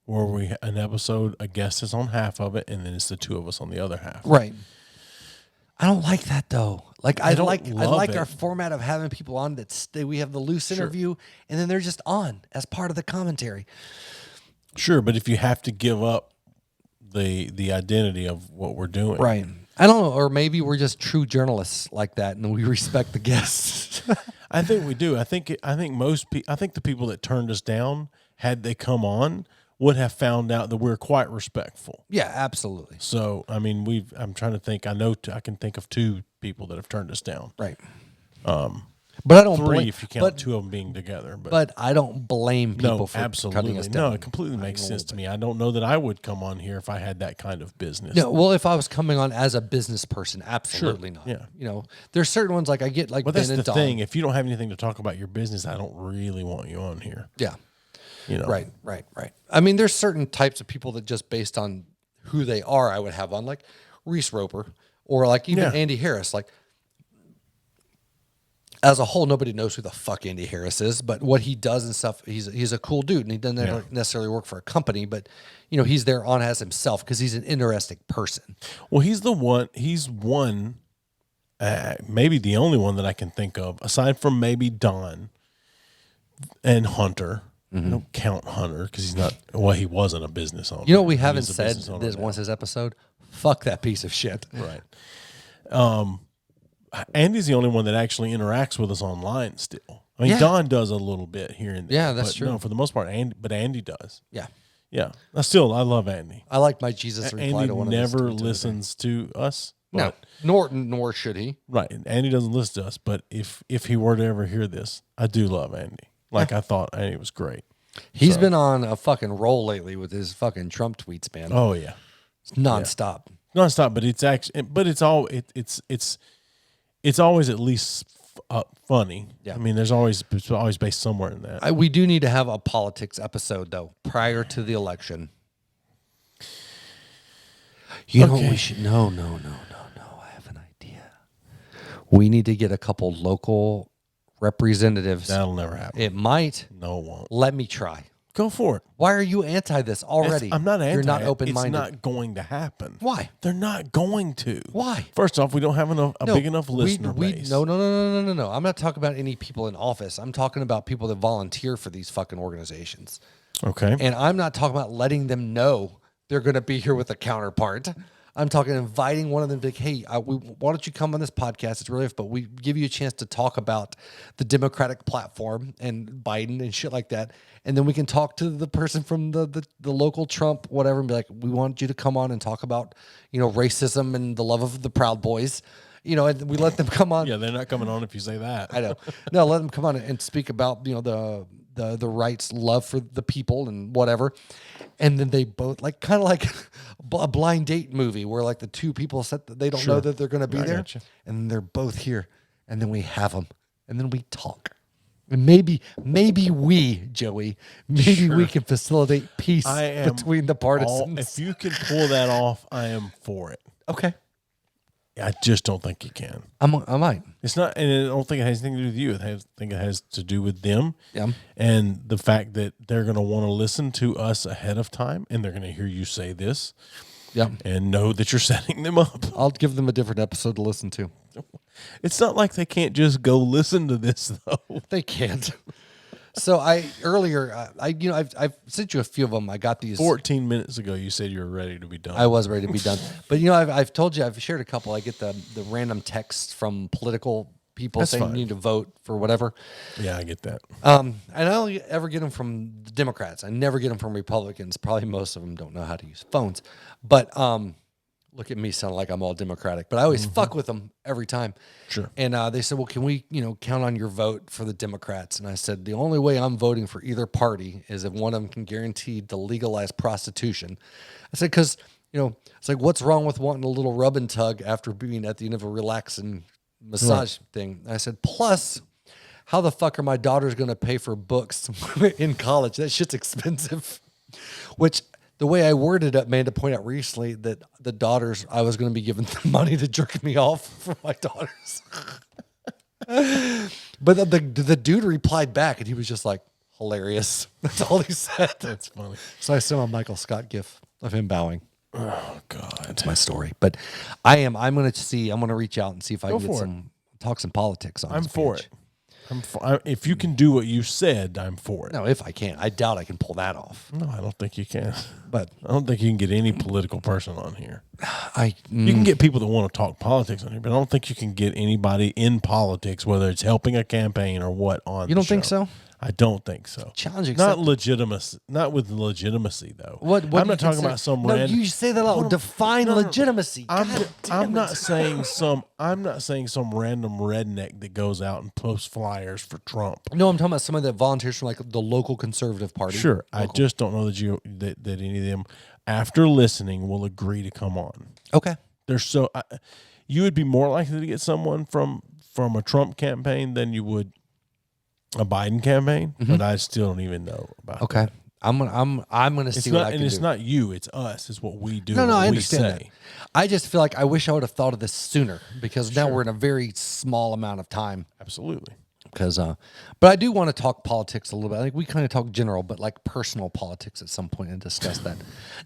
[SPEAKER 1] Where an episode, a guest is on half of it, and then it's the two of us on the other half.
[SPEAKER 2] Right. I don't like that though. Like I
[SPEAKER 1] don't
[SPEAKER 2] like
[SPEAKER 1] love
[SPEAKER 2] our
[SPEAKER 1] it.
[SPEAKER 2] format of having people on we have the loose interview and then they're just on as part of the commentary.
[SPEAKER 1] Sure, but if you have to give up the identity of what we're doing,
[SPEAKER 2] Right. I don't know, or maybe we're just true journalists like that and we respect the guests.
[SPEAKER 1] I think we do. I think the people that turned us down, had they come on, would have found out that we're quite respectful.
[SPEAKER 2] Yeah, absolutely.
[SPEAKER 1] So, I mean, I'm trying to think. I can think of two people that have turned us down.
[SPEAKER 2] Right. But I don't
[SPEAKER 1] three
[SPEAKER 2] blame,
[SPEAKER 1] if you count two of them being together.
[SPEAKER 2] But I don't blame people for
[SPEAKER 1] absolutely.
[SPEAKER 2] cutting us down.
[SPEAKER 1] No, it completely makes sense to me. I don't know that I would come on here if I had that kind of business.
[SPEAKER 2] No, well, if I was coming on as a business person, absolutely not.
[SPEAKER 1] Yeah.
[SPEAKER 2] You know, there's certain ones like I get like
[SPEAKER 1] But
[SPEAKER 2] Ben
[SPEAKER 1] that's
[SPEAKER 2] and
[SPEAKER 1] the
[SPEAKER 2] Don.
[SPEAKER 1] thing. If you don't have anything to talk about your business, I don't really want you on here.
[SPEAKER 2] Yeah.
[SPEAKER 1] You know.
[SPEAKER 2] Right. I mean, there's certain types of people that just based on who they are, I would have on, like Reese Roper or like even Andy Harris. Like, as a whole, nobody knows who the fuck Andy Harris is, but what he does and stuff, he's a cool dude, and he doesn't necessarily work for a company, but you know, he's there on as himself because he's an interesting person.
[SPEAKER 1] Well, he's one, maybe the only one that I can think of, aside from maybe Don and Hunter. I don't count Hunter because he's not. Well, he wasn't a business owner.
[SPEAKER 2] You know what we haven't said this once this episode? Fuck that piece of shit.
[SPEAKER 1] Right. Andy's the only one that actually interacts with us online still. I mean, Don does a little bit here and there.
[SPEAKER 2] Yeah, that's true.
[SPEAKER 1] No, for the most part, Andy does.
[SPEAKER 2] Yeah.
[SPEAKER 1] Yeah. I love Andy.
[SPEAKER 2] I like my Jesus reply
[SPEAKER 1] Andy
[SPEAKER 2] to one of
[SPEAKER 1] never listens to us.
[SPEAKER 2] No, nor should he.
[SPEAKER 1] Right. Andy doesn't listen to us, but if he were to ever hear this, I do love Andy. Like I thought Andy was great.
[SPEAKER 2] He's been on a fucking roll lately with his fucking Trump tweets, man.
[SPEAKER 1] Oh yeah.
[SPEAKER 2] It's nonstop.
[SPEAKER 1] Nonstop, but it's actually it's always at least funny.
[SPEAKER 2] Yeah.
[SPEAKER 1] I mean, it's always based somewhere in that.
[SPEAKER 2] We do need to have a politics episode though prior to the election. You know what we should? No. I have an idea. We need to get a couple local representatives.
[SPEAKER 1] That'll never happen.
[SPEAKER 2] It might.
[SPEAKER 1] No, it won't.
[SPEAKER 2] Let me try.
[SPEAKER 1] Go for it.
[SPEAKER 2] Why are you anti this already?
[SPEAKER 1] I'm not anti.
[SPEAKER 2] You're not open-minded.
[SPEAKER 1] It's not going to happen.
[SPEAKER 2] Why?
[SPEAKER 1] They're not going to.
[SPEAKER 2] Why?
[SPEAKER 1] First off, we don't have a big enough listener base.
[SPEAKER 2] No. I'm not talking about any people in office. I'm talking about people that volunteer for these fucking organizations.
[SPEAKER 1] Okay.
[SPEAKER 2] And I'm not talking about letting them know they're going to be here with a counterpart. I'm talking inviting one of them to, hey, why don't you come on this podcast? It's really, but we give you a chance to talk about the Democratic platform and Biden and shit like that. And then we can talk to the person from the local Trump, whatever, and be like, we want you to come on and talk about, you know, racism and the love of the Proud Boys. You know, and we let them come on.
[SPEAKER 1] Yeah, they're not coming on if you say that.
[SPEAKER 2] I know. No, let them come on and speak about, you know, the rights, love for the people and whatever. And then they both kind of like a blind date movie where like the two people said that they don't know that they're going to be there.
[SPEAKER 1] Gotcha.
[SPEAKER 2] And they're both here. And then we have them. And then we talk. And maybe we, Joey, we can facilitate peace between the partisans.
[SPEAKER 1] If you can pull that off, I am for it.
[SPEAKER 2] Okay.
[SPEAKER 1] I just don't think you can.
[SPEAKER 2] I might.
[SPEAKER 1] It's not, and I don't think it has anything to do with you. I think it has to do with them.
[SPEAKER 2] Yeah.
[SPEAKER 1] And the fact that they're going to want to listen to us ahead of time, and they're going to hear you say this.
[SPEAKER 2] Yeah.
[SPEAKER 1] And know that you're setting them up.
[SPEAKER 2] I'll give them a different episode to listen to.
[SPEAKER 1] It's not like they can't just go listen to this though.
[SPEAKER 2] They can't. So I've sent you a few of them. I got these
[SPEAKER 1] 14 minutes ago. You said you were ready to be done.
[SPEAKER 2] I was ready to be done, but you know, I've told you, I've shared a couple. I get the random texts from political people saying you need to vote for whatever.
[SPEAKER 1] Yeah, I get that.
[SPEAKER 2] And I only ever get them from the Democrats. I never get them from Republicans. Probably most of them don't know how to use phones. But look at me sounding like I'm all Democratic, but I always fuck with them every time.
[SPEAKER 1] Sure.
[SPEAKER 2] And they said, well, can we, count on your vote for the Democrats? And I said, the only way I'm voting for either party is if one of them can guarantee to legalize prostitution. I said, because, it's like, what's wrong with wanting a little rub and tug after being at the end of a relaxing massage thing? And I said, plus, how the fuck are my daughters going to pay for books in college? That shit's expensive. Which, the way I worded it, made to point out recently that the daughters, I was going to be giving them money to jerk me off for my daughters. But the dude replied back, and he was just like, hilarious. That's all he said.
[SPEAKER 1] That's funny.
[SPEAKER 2] So I sent him a Michael Scott gif of him bowing.
[SPEAKER 1] Oh God,
[SPEAKER 2] that's my story. But I'm going to reach out and see if I can get talk some politics on.
[SPEAKER 1] I'm for it. If you can do what you said, I'm for it.
[SPEAKER 2] No, if I can. I doubt I can pull that off.
[SPEAKER 1] No, I don't think you can.
[SPEAKER 2] But
[SPEAKER 1] I don't think you can get any political person on here. You can get people that want to talk politics on here, but I don't think you can get anybody in politics, whether it's helping a campaign or what, on.
[SPEAKER 2] You don't think so?
[SPEAKER 1] I don't think so.
[SPEAKER 2] Challenge
[SPEAKER 1] Not
[SPEAKER 2] accepted.
[SPEAKER 1] legitimate. Not with legitimacy, though.
[SPEAKER 2] What
[SPEAKER 1] I'm
[SPEAKER 2] do you
[SPEAKER 1] not talking
[SPEAKER 2] consider-
[SPEAKER 1] about some
[SPEAKER 2] No,
[SPEAKER 1] random.
[SPEAKER 2] you say that out. Define legitimacy.
[SPEAKER 1] I'm not saying some random redneck that goes out and posts flyers for Trump.
[SPEAKER 2] No, I'm talking about somebody that volunteers from like the local conservative party.
[SPEAKER 1] Sure, I just don't know that any of them, after listening, will agree to come on.
[SPEAKER 2] Okay.
[SPEAKER 1] They're so. You would be more likely to get someone from a Trump campaign than you would a Biden campaign, but I still don't even know about.
[SPEAKER 2] Okay.
[SPEAKER 1] That.
[SPEAKER 2] I'm gonna see what I can do.
[SPEAKER 1] And it's not you, it's us. It's what we do.
[SPEAKER 2] No, I
[SPEAKER 1] we
[SPEAKER 2] understand
[SPEAKER 1] say.
[SPEAKER 2] that. I just feel like I wish I would have thought of this sooner because now we're in a very small amount of time.
[SPEAKER 1] Absolutely.
[SPEAKER 2] Because, but I do want to talk politics a little bit. I think we kind of talk general, but like personal politics at some point and discuss that.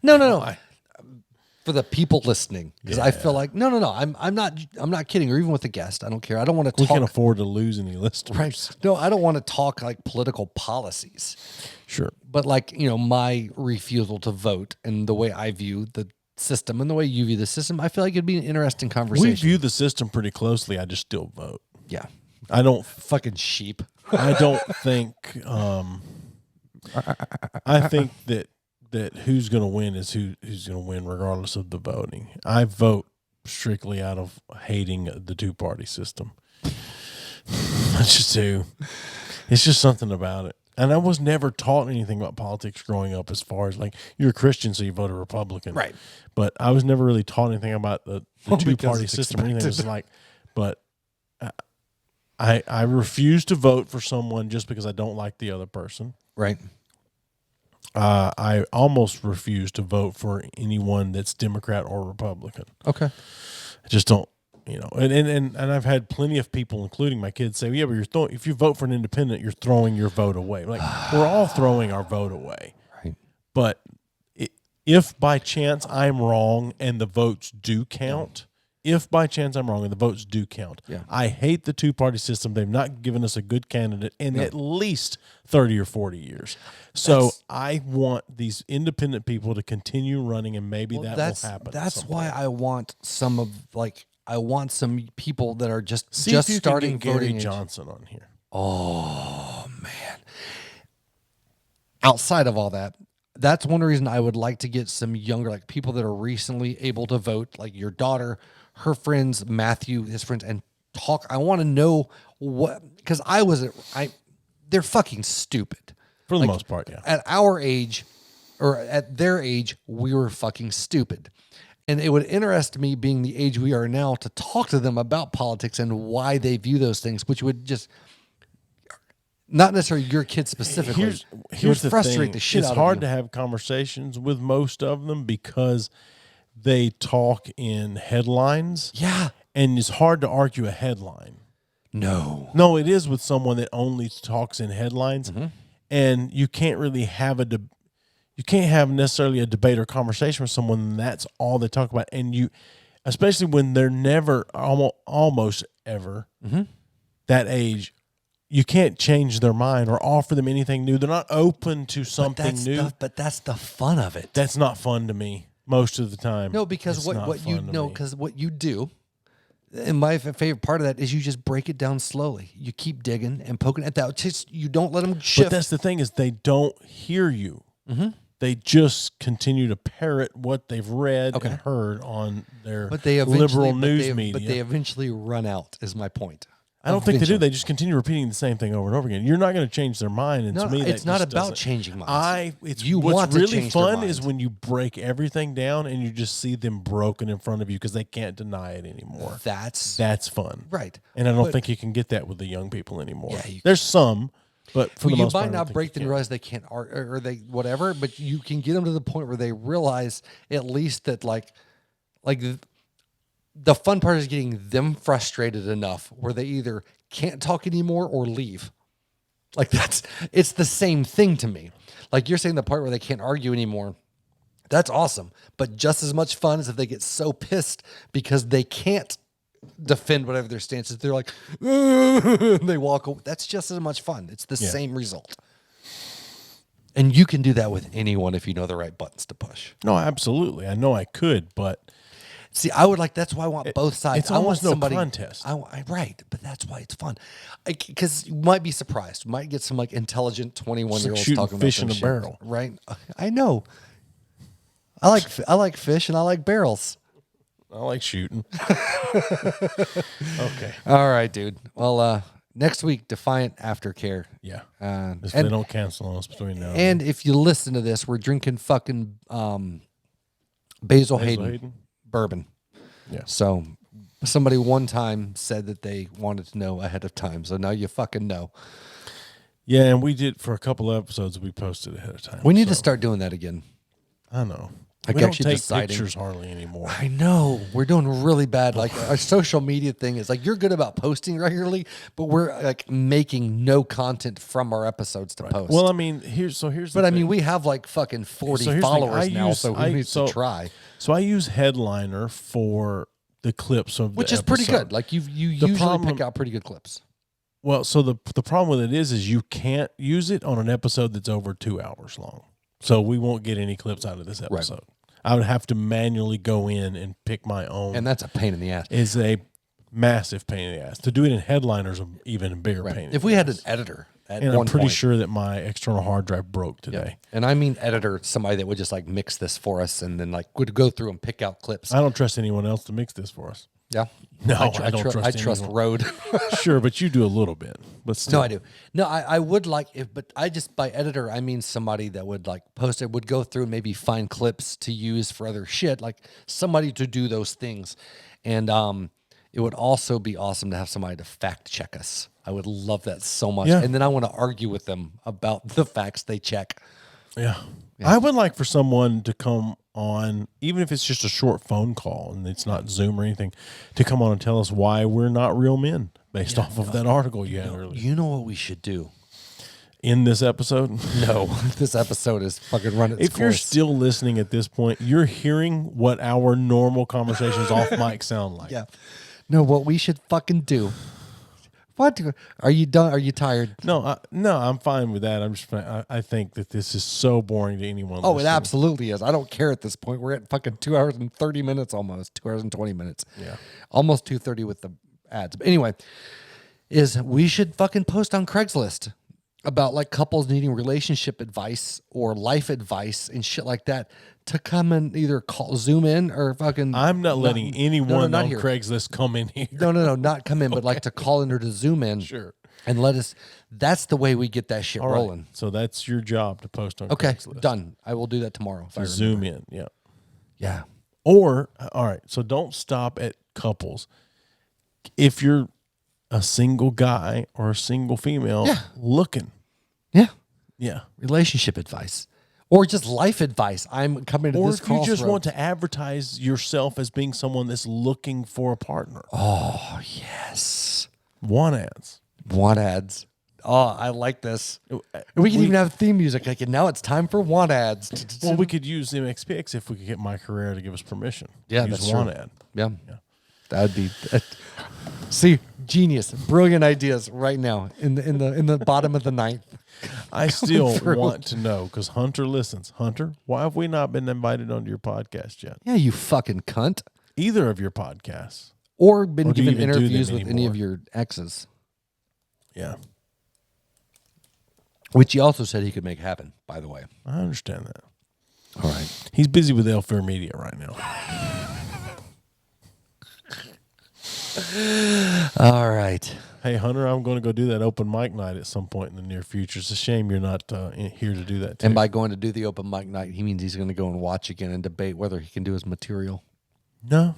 [SPEAKER 2] No. For the people listening, because I feel like no. I'm not kidding. Or even with a guest, I don't care. I don't want to talk.
[SPEAKER 1] We can't afford to lose any listeners.
[SPEAKER 2] Right. No, I don't want to talk like political policies.
[SPEAKER 1] Sure.
[SPEAKER 2] But like, my refusal to vote and the way I view the system and the way you view the system, I feel like it'd be an interesting conversation.
[SPEAKER 1] We view the system pretty closely. I just still vote.
[SPEAKER 2] Yeah.
[SPEAKER 1] I don't
[SPEAKER 2] Fucking sheep.
[SPEAKER 1] I don't think I think that who's going to win is who's going to win regardless of the voting. I vote strictly out of hating the two-party system. I just do. It's just something about it. And I was never taught anything about politics growing up as far as like you're a Christian, so you vote a Republican.
[SPEAKER 2] Right.
[SPEAKER 1] But I was never really taught anything about the two-party system or anything. It was like, but I refuse to vote for someone just because I don't like the other person.
[SPEAKER 2] Right.
[SPEAKER 1] I almost refuse to vote for anyone that's Democrat or Republican.
[SPEAKER 2] Okay.
[SPEAKER 1] I just don't, and I've had plenty of people, including my kids, say, yeah, but if you vote for an independent, you're throwing your vote away. Like, we're all throwing our vote away.
[SPEAKER 2] Right.
[SPEAKER 1] But if by chance I'm wrong and the votes do count, I hate the two-party system. They've not given us a good candidate in at least 30 or 40 years. So I want these independent people to continue running, and maybe that will happen.
[SPEAKER 2] That's why I want some people that are just
[SPEAKER 1] See if you
[SPEAKER 2] starting
[SPEAKER 1] can get Gary
[SPEAKER 2] voting
[SPEAKER 1] Johnson on here.
[SPEAKER 2] Oh man! Outside of all that, that's one reason I would like to get some younger, like people that are recently able to vote, like your daughter, her friends, Matthew, his friends, and talk. I want to know because they're fucking stupid.
[SPEAKER 1] For the most part, yeah.
[SPEAKER 2] At our age, or at their age, we were fucking stupid. And it would interest me, being the age we are now, to talk to them about politics and why they view those things, which would just, not necessarily your kids specifically.
[SPEAKER 1] Here's the
[SPEAKER 2] frustrate
[SPEAKER 1] thing.
[SPEAKER 2] the shit
[SPEAKER 1] it's
[SPEAKER 2] out of
[SPEAKER 1] hard
[SPEAKER 2] you.
[SPEAKER 1] to have conversations with most of them because they talk in headlines.
[SPEAKER 2] Yeah.
[SPEAKER 1] And it's hard to argue a headline.
[SPEAKER 2] No,
[SPEAKER 1] it is with someone that only talks in headlines. Mm-hmm. And you can't really have you can't have necessarily a debate or conversation with someone and that's all they talk about. And especially when they're never, almost ever that age, you can't change their mind or offer them anything new. They're not open to something new.
[SPEAKER 2] But that's the fun of it.
[SPEAKER 1] That's not fun to me most of the time.
[SPEAKER 2] No, because what you do, and my favorite part of that is you just break it down slowly. You keep digging and poking at that. You don't let them shift.
[SPEAKER 1] But that's the thing is they don't hear you. Mm-hmm. They just continue to parrot what they've read and heard on their liberal news media.
[SPEAKER 2] But they eventually run out, is my point.
[SPEAKER 1] I don't think they do. They just continue repeating the same thing over and over again. You're not going to change their mind. And to me,
[SPEAKER 2] it's not about changing minds. What's
[SPEAKER 1] really fun is when you break everything down and you just see them broken in front of you because they can't deny it anymore. That's fun,
[SPEAKER 2] right?
[SPEAKER 1] And I don't think you can get that with the young people anymore.
[SPEAKER 2] Yeah,
[SPEAKER 1] there's some, but for the most part,
[SPEAKER 2] you might not break them and realize they can't or they whatever, but you can get them to the point where they realize at least that like. The fun part is getting them frustrated enough where they either can't talk anymore or leave. Like it's the same thing to me. Like you're saying the part where they can't argue anymore. That's awesome. But just as much fun as if they get so pissed because they can't defend whatever their stance is. They're like, and they walk away. That's just as much fun. It's the same result. And you can do that with anyone if you know the right buttons to push.
[SPEAKER 1] No, absolutely. I know I could, but
[SPEAKER 2] See, I would like. That's why I want both sides.
[SPEAKER 1] It's
[SPEAKER 2] I want
[SPEAKER 1] almost no
[SPEAKER 2] somebody,
[SPEAKER 1] contest.
[SPEAKER 2] Right, but that's why it's fun. Because you might be surprised. You might get some like intelligent 21-year-olds
[SPEAKER 1] shooting
[SPEAKER 2] talking
[SPEAKER 1] fish
[SPEAKER 2] about
[SPEAKER 1] in a
[SPEAKER 2] shit,
[SPEAKER 1] barrel.
[SPEAKER 2] right? I know. I like fish and I like barrels.
[SPEAKER 1] I like shooting. Okay.
[SPEAKER 2] All right, dude. Well, next week, Defiant Aftercare.
[SPEAKER 1] Yeah.
[SPEAKER 2] And
[SPEAKER 1] If they don't cancel on us between now
[SPEAKER 2] and if you listen to this, we're drinking fucking Basil Hayden bourbon.
[SPEAKER 1] Yeah.
[SPEAKER 2] So somebody one time said that they wanted to know ahead of time. So now you fucking know.
[SPEAKER 1] Yeah, and we did for a couple of episodes. We posted ahead of time.
[SPEAKER 2] We need to start doing that again.
[SPEAKER 1] I know.
[SPEAKER 2] Like
[SPEAKER 1] we don't
[SPEAKER 2] actually
[SPEAKER 1] take
[SPEAKER 2] deciding.
[SPEAKER 1] pictures hardly anymore.
[SPEAKER 2] I know. We're doing really bad. Like our social media thing is like you're good about posting regularly, but we're like making no content from our episodes to post.
[SPEAKER 1] Well, I mean, here's the
[SPEAKER 2] But I
[SPEAKER 1] thing.
[SPEAKER 2] mean, we have like fucking 40
[SPEAKER 1] here's the thing.
[SPEAKER 2] followers now, so who needs to try?
[SPEAKER 1] So I use Headliner for the clips of
[SPEAKER 2] Which
[SPEAKER 1] the
[SPEAKER 2] is pretty
[SPEAKER 1] episode.
[SPEAKER 2] good. Like you usually
[SPEAKER 1] problem-
[SPEAKER 2] pick out pretty good clips.
[SPEAKER 1] Well, so the problem with it is you can't use it on an episode that's over 2 hours long. So we won't get any clips out of this episode. Right. I would have to manually go in and pick my own.
[SPEAKER 2] And that's a pain in the ass.
[SPEAKER 1] It's a massive pain in the ass. To do it in Headliner's even a bigger pain.
[SPEAKER 2] If we had an editor at
[SPEAKER 1] and
[SPEAKER 2] one
[SPEAKER 1] I'm pretty
[SPEAKER 2] point,
[SPEAKER 1] sure that my external hard drive broke today.
[SPEAKER 2] Yeah. And I mean editor, somebody that would just like mix this for us and then like would go through and pick out clips.
[SPEAKER 1] I don't trust anyone else to mix this for us.
[SPEAKER 2] Yeah.
[SPEAKER 1] No,
[SPEAKER 2] I trust Rode.
[SPEAKER 1] Sure, but you do a little bit. But still.
[SPEAKER 2] No, I do. No, I would like if, but I just by editor I mean somebody that would like post it, would go through and maybe find clips to use for other shit, like somebody to do those things. And it would also be awesome to have somebody to fact check us. I would love that so much.
[SPEAKER 1] Yeah.
[SPEAKER 2] And then I want to argue with them about the facts they check.
[SPEAKER 1] Yeah. I would like for someone to come on, even if it's just a short phone call and it's not Zoom or anything, to come on and tell us why we're not real men based off of that article you had earlier.
[SPEAKER 2] You know what we should do?
[SPEAKER 1] In this episode?
[SPEAKER 2] No, this episode is fucking run its
[SPEAKER 1] If
[SPEAKER 2] course.
[SPEAKER 1] you're still listening at this point, you're hearing what our normal conversations off mic sound like.
[SPEAKER 2] Yeah. No, what we should fucking do. What? Are you done? Are you tired?
[SPEAKER 1] No, I'm fine with that. I'm just, I think that this is so boring to anyone.
[SPEAKER 2] Oh, it
[SPEAKER 1] listening.
[SPEAKER 2] absolutely is. I don't care at this point. We're at fucking 2 hours and 30 minutes almost. 2 hours and 20 minutes.
[SPEAKER 1] Yeah.
[SPEAKER 2] Almost 2:30 with the ads. But anyway, is we should fucking post on Craigslist about like couples needing relationship advice or life advice and shit like that to come and either call, Zoom in or fucking.
[SPEAKER 1] I'm not letting anyone on
[SPEAKER 2] here.
[SPEAKER 1] Craigslist come in here.
[SPEAKER 2] No, not come in, but like to call in or to Zoom in.
[SPEAKER 1] Sure.
[SPEAKER 2] And let us. That's the way we get that shit
[SPEAKER 1] All
[SPEAKER 2] rolling.
[SPEAKER 1] right. So that's your job to post on
[SPEAKER 2] Okay,
[SPEAKER 1] Craigslist.
[SPEAKER 2] done. I will do that tomorrow. If I
[SPEAKER 1] Zoom
[SPEAKER 2] remember.
[SPEAKER 1] in. Yeah.
[SPEAKER 2] Yeah.
[SPEAKER 1] Or, all right, so don't stop at couples. If you're a single guy or a single female looking.
[SPEAKER 2] Yeah.
[SPEAKER 1] Yeah.
[SPEAKER 2] Relationship advice. Or just life advice. I'm coming to
[SPEAKER 1] Or
[SPEAKER 2] this
[SPEAKER 1] if you just
[SPEAKER 2] crossroads.
[SPEAKER 1] want to advertise yourself as being someone that's looking for a partner.
[SPEAKER 2] Oh, yes.
[SPEAKER 1] Want ads.
[SPEAKER 2] Want ads. Oh, I like this. We can even have theme music. Like, now it's time for want ads.
[SPEAKER 1] Well, we could use MXPX if we could get my career to give us permission.
[SPEAKER 2] Yeah,
[SPEAKER 1] use
[SPEAKER 2] that's
[SPEAKER 1] want
[SPEAKER 2] true.
[SPEAKER 1] ad.
[SPEAKER 2] Yeah. That'd be see, genius. Brilliant ideas right now in the bottom of the ninth.
[SPEAKER 1] I still want to know, because Hunter listens. Hunter, why have we not been invited onto your podcast yet?
[SPEAKER 2] Yeah, you fucking cunt.
[SPEAKER 1] Either of your podcasts.
[SPEAKER 2] Or been
[SPEAKER 1] Or do you
[SPEAKER 2] given
[SPEAKER 1] even do them
[SPEAKER 2] interviews with any
[SPEAKER 1] anymore?
[SPEAKER 2] of your exes.
[SPEAKER 1] Yeah.
[SPEAKER 2] Which he also said he could make happen, by the way.
[SPEAKER 1] I understand that.
[SPEAKER 2] All right.
[SPEAKER 1] He's busy with Elfair Media right now.
[SPEAKER 2] All right.
[SPEAKER 1] Hey, Hunter, I'm going to go do that open mic night at some point in the near future. It's a shame you're not here to do that, too.
[SPEAKER 2] And by going to do the open mic night, he means he's going to go and watch again and debate whether he can do his material.
[SPEAKER 1] No.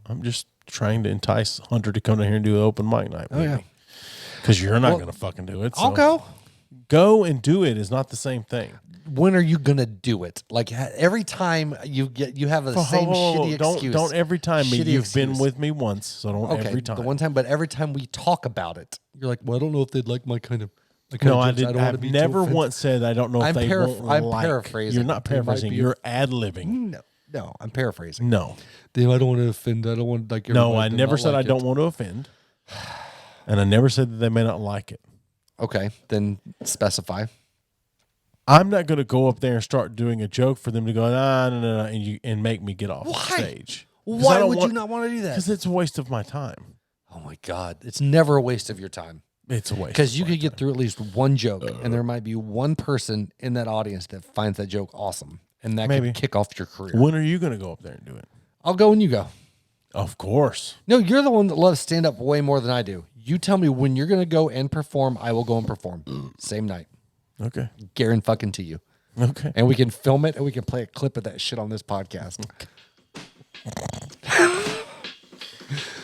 [SPEAKER 1] I'm just trying to entice Hunter to come down here and do an open mic night.
[SPEAKER 2] Oh, yeah.
[SPEAKER 1] Because you're not going to fucking do it.
[SPEAKER 2] I'll go.
[SPEAKER 1] Go and do it is not the same thing.
[SPEAKER 2] When are you gonna do it? Like every time you have the same shitty excuse.
[SPEAKER 1] Don't every time.
[SPEAKER 2] Shitty
[SPEAKER 1] You've been
[SPEAKER 2] excuse.
[SPEAKER 1] with me once, so don't every time.
[SPEAKER 2] The one time, but every time we talk about it, you're like, well, I don't know if they'd like my kind of.
[SPEAKER 1] No, I didn't. I've never once said I don't know if they won't
[SPEAKER 2] I'm
[SPEAKER 1] like.
[SPEAKER 2] paraphrasing.
[SPEAKER 1] You're not
[SPEAKER 2] There might
[SPEAKER 1] paraphrasing.
[SPEAKER 2] be
[SPEAKER 1] You're ad-libbing.
[SPEAKER 2] No, I'm paraphrasing.
[SPEAKER 1] No.
[SPEAKER 2] I don't want to offend. I don't want like.
[SPEAKER 1] No, I
[SPEAKER 2] everybody to
[SPEAKER 1] never
[SPEAKER 2] not
[SPEAKER 1] said
[SPEAKER 2] like
[SPEAKER 1] I don't want to offend. And I never said that they may not like it.
[SPEAKER 2] Okay, then specify.
[SPEAKER 1] I'm not going to go up there and start doing a joke for them to go, no, and make me get off the stage.
[SPEAKER 2] Why would you not want to do that?
[SPEAKER 1] Because it's a waste of my time.
[SPEAKER 2] Oh my God. It's never a waste of your time.
[SPEAKER 1] It's a waste.
[SPEAKER 2] Because you could get through at least one joke, and there might be one person in that audience that finds that joke awesome, and that could kick off your career.
[SPEAKER 1] When are you going to go up there and do it?
[SPEAKER 2] I'll go when you go.
[SPEAKER 1] Of course.
[SPEAKER 2] No, you're the one that loves stand-up way more than I do. You tell me when you're going to go and perform, I will go and perform. Same night.
[SPEAKER 1] Okay.
[SPEAKER 2] Guarantee you.
[SPEAKER 1] Okay.
[SPEAKER 2] And we can film it, and we can play a clip of that shit on this podcast.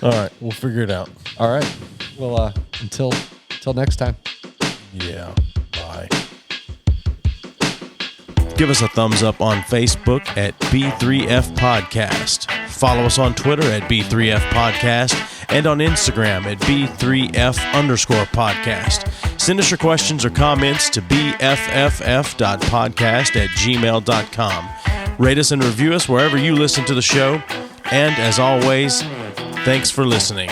[SPEAKER 1] All right. We'll figure it out.
[SPEAKER 2] All right. Well, until next time.
[SPEAKER 1] Yeah. Bye. Give us a thumbs up on Facebook at B3F Podcast. Follow us on Twitter at B3F Podcast and on Instagram at B3F_podcast. Send us your questions or comments to bfff.podcast@gmail.com. Rate us and review us wherever you listen to the show. And as always, thanks for listening.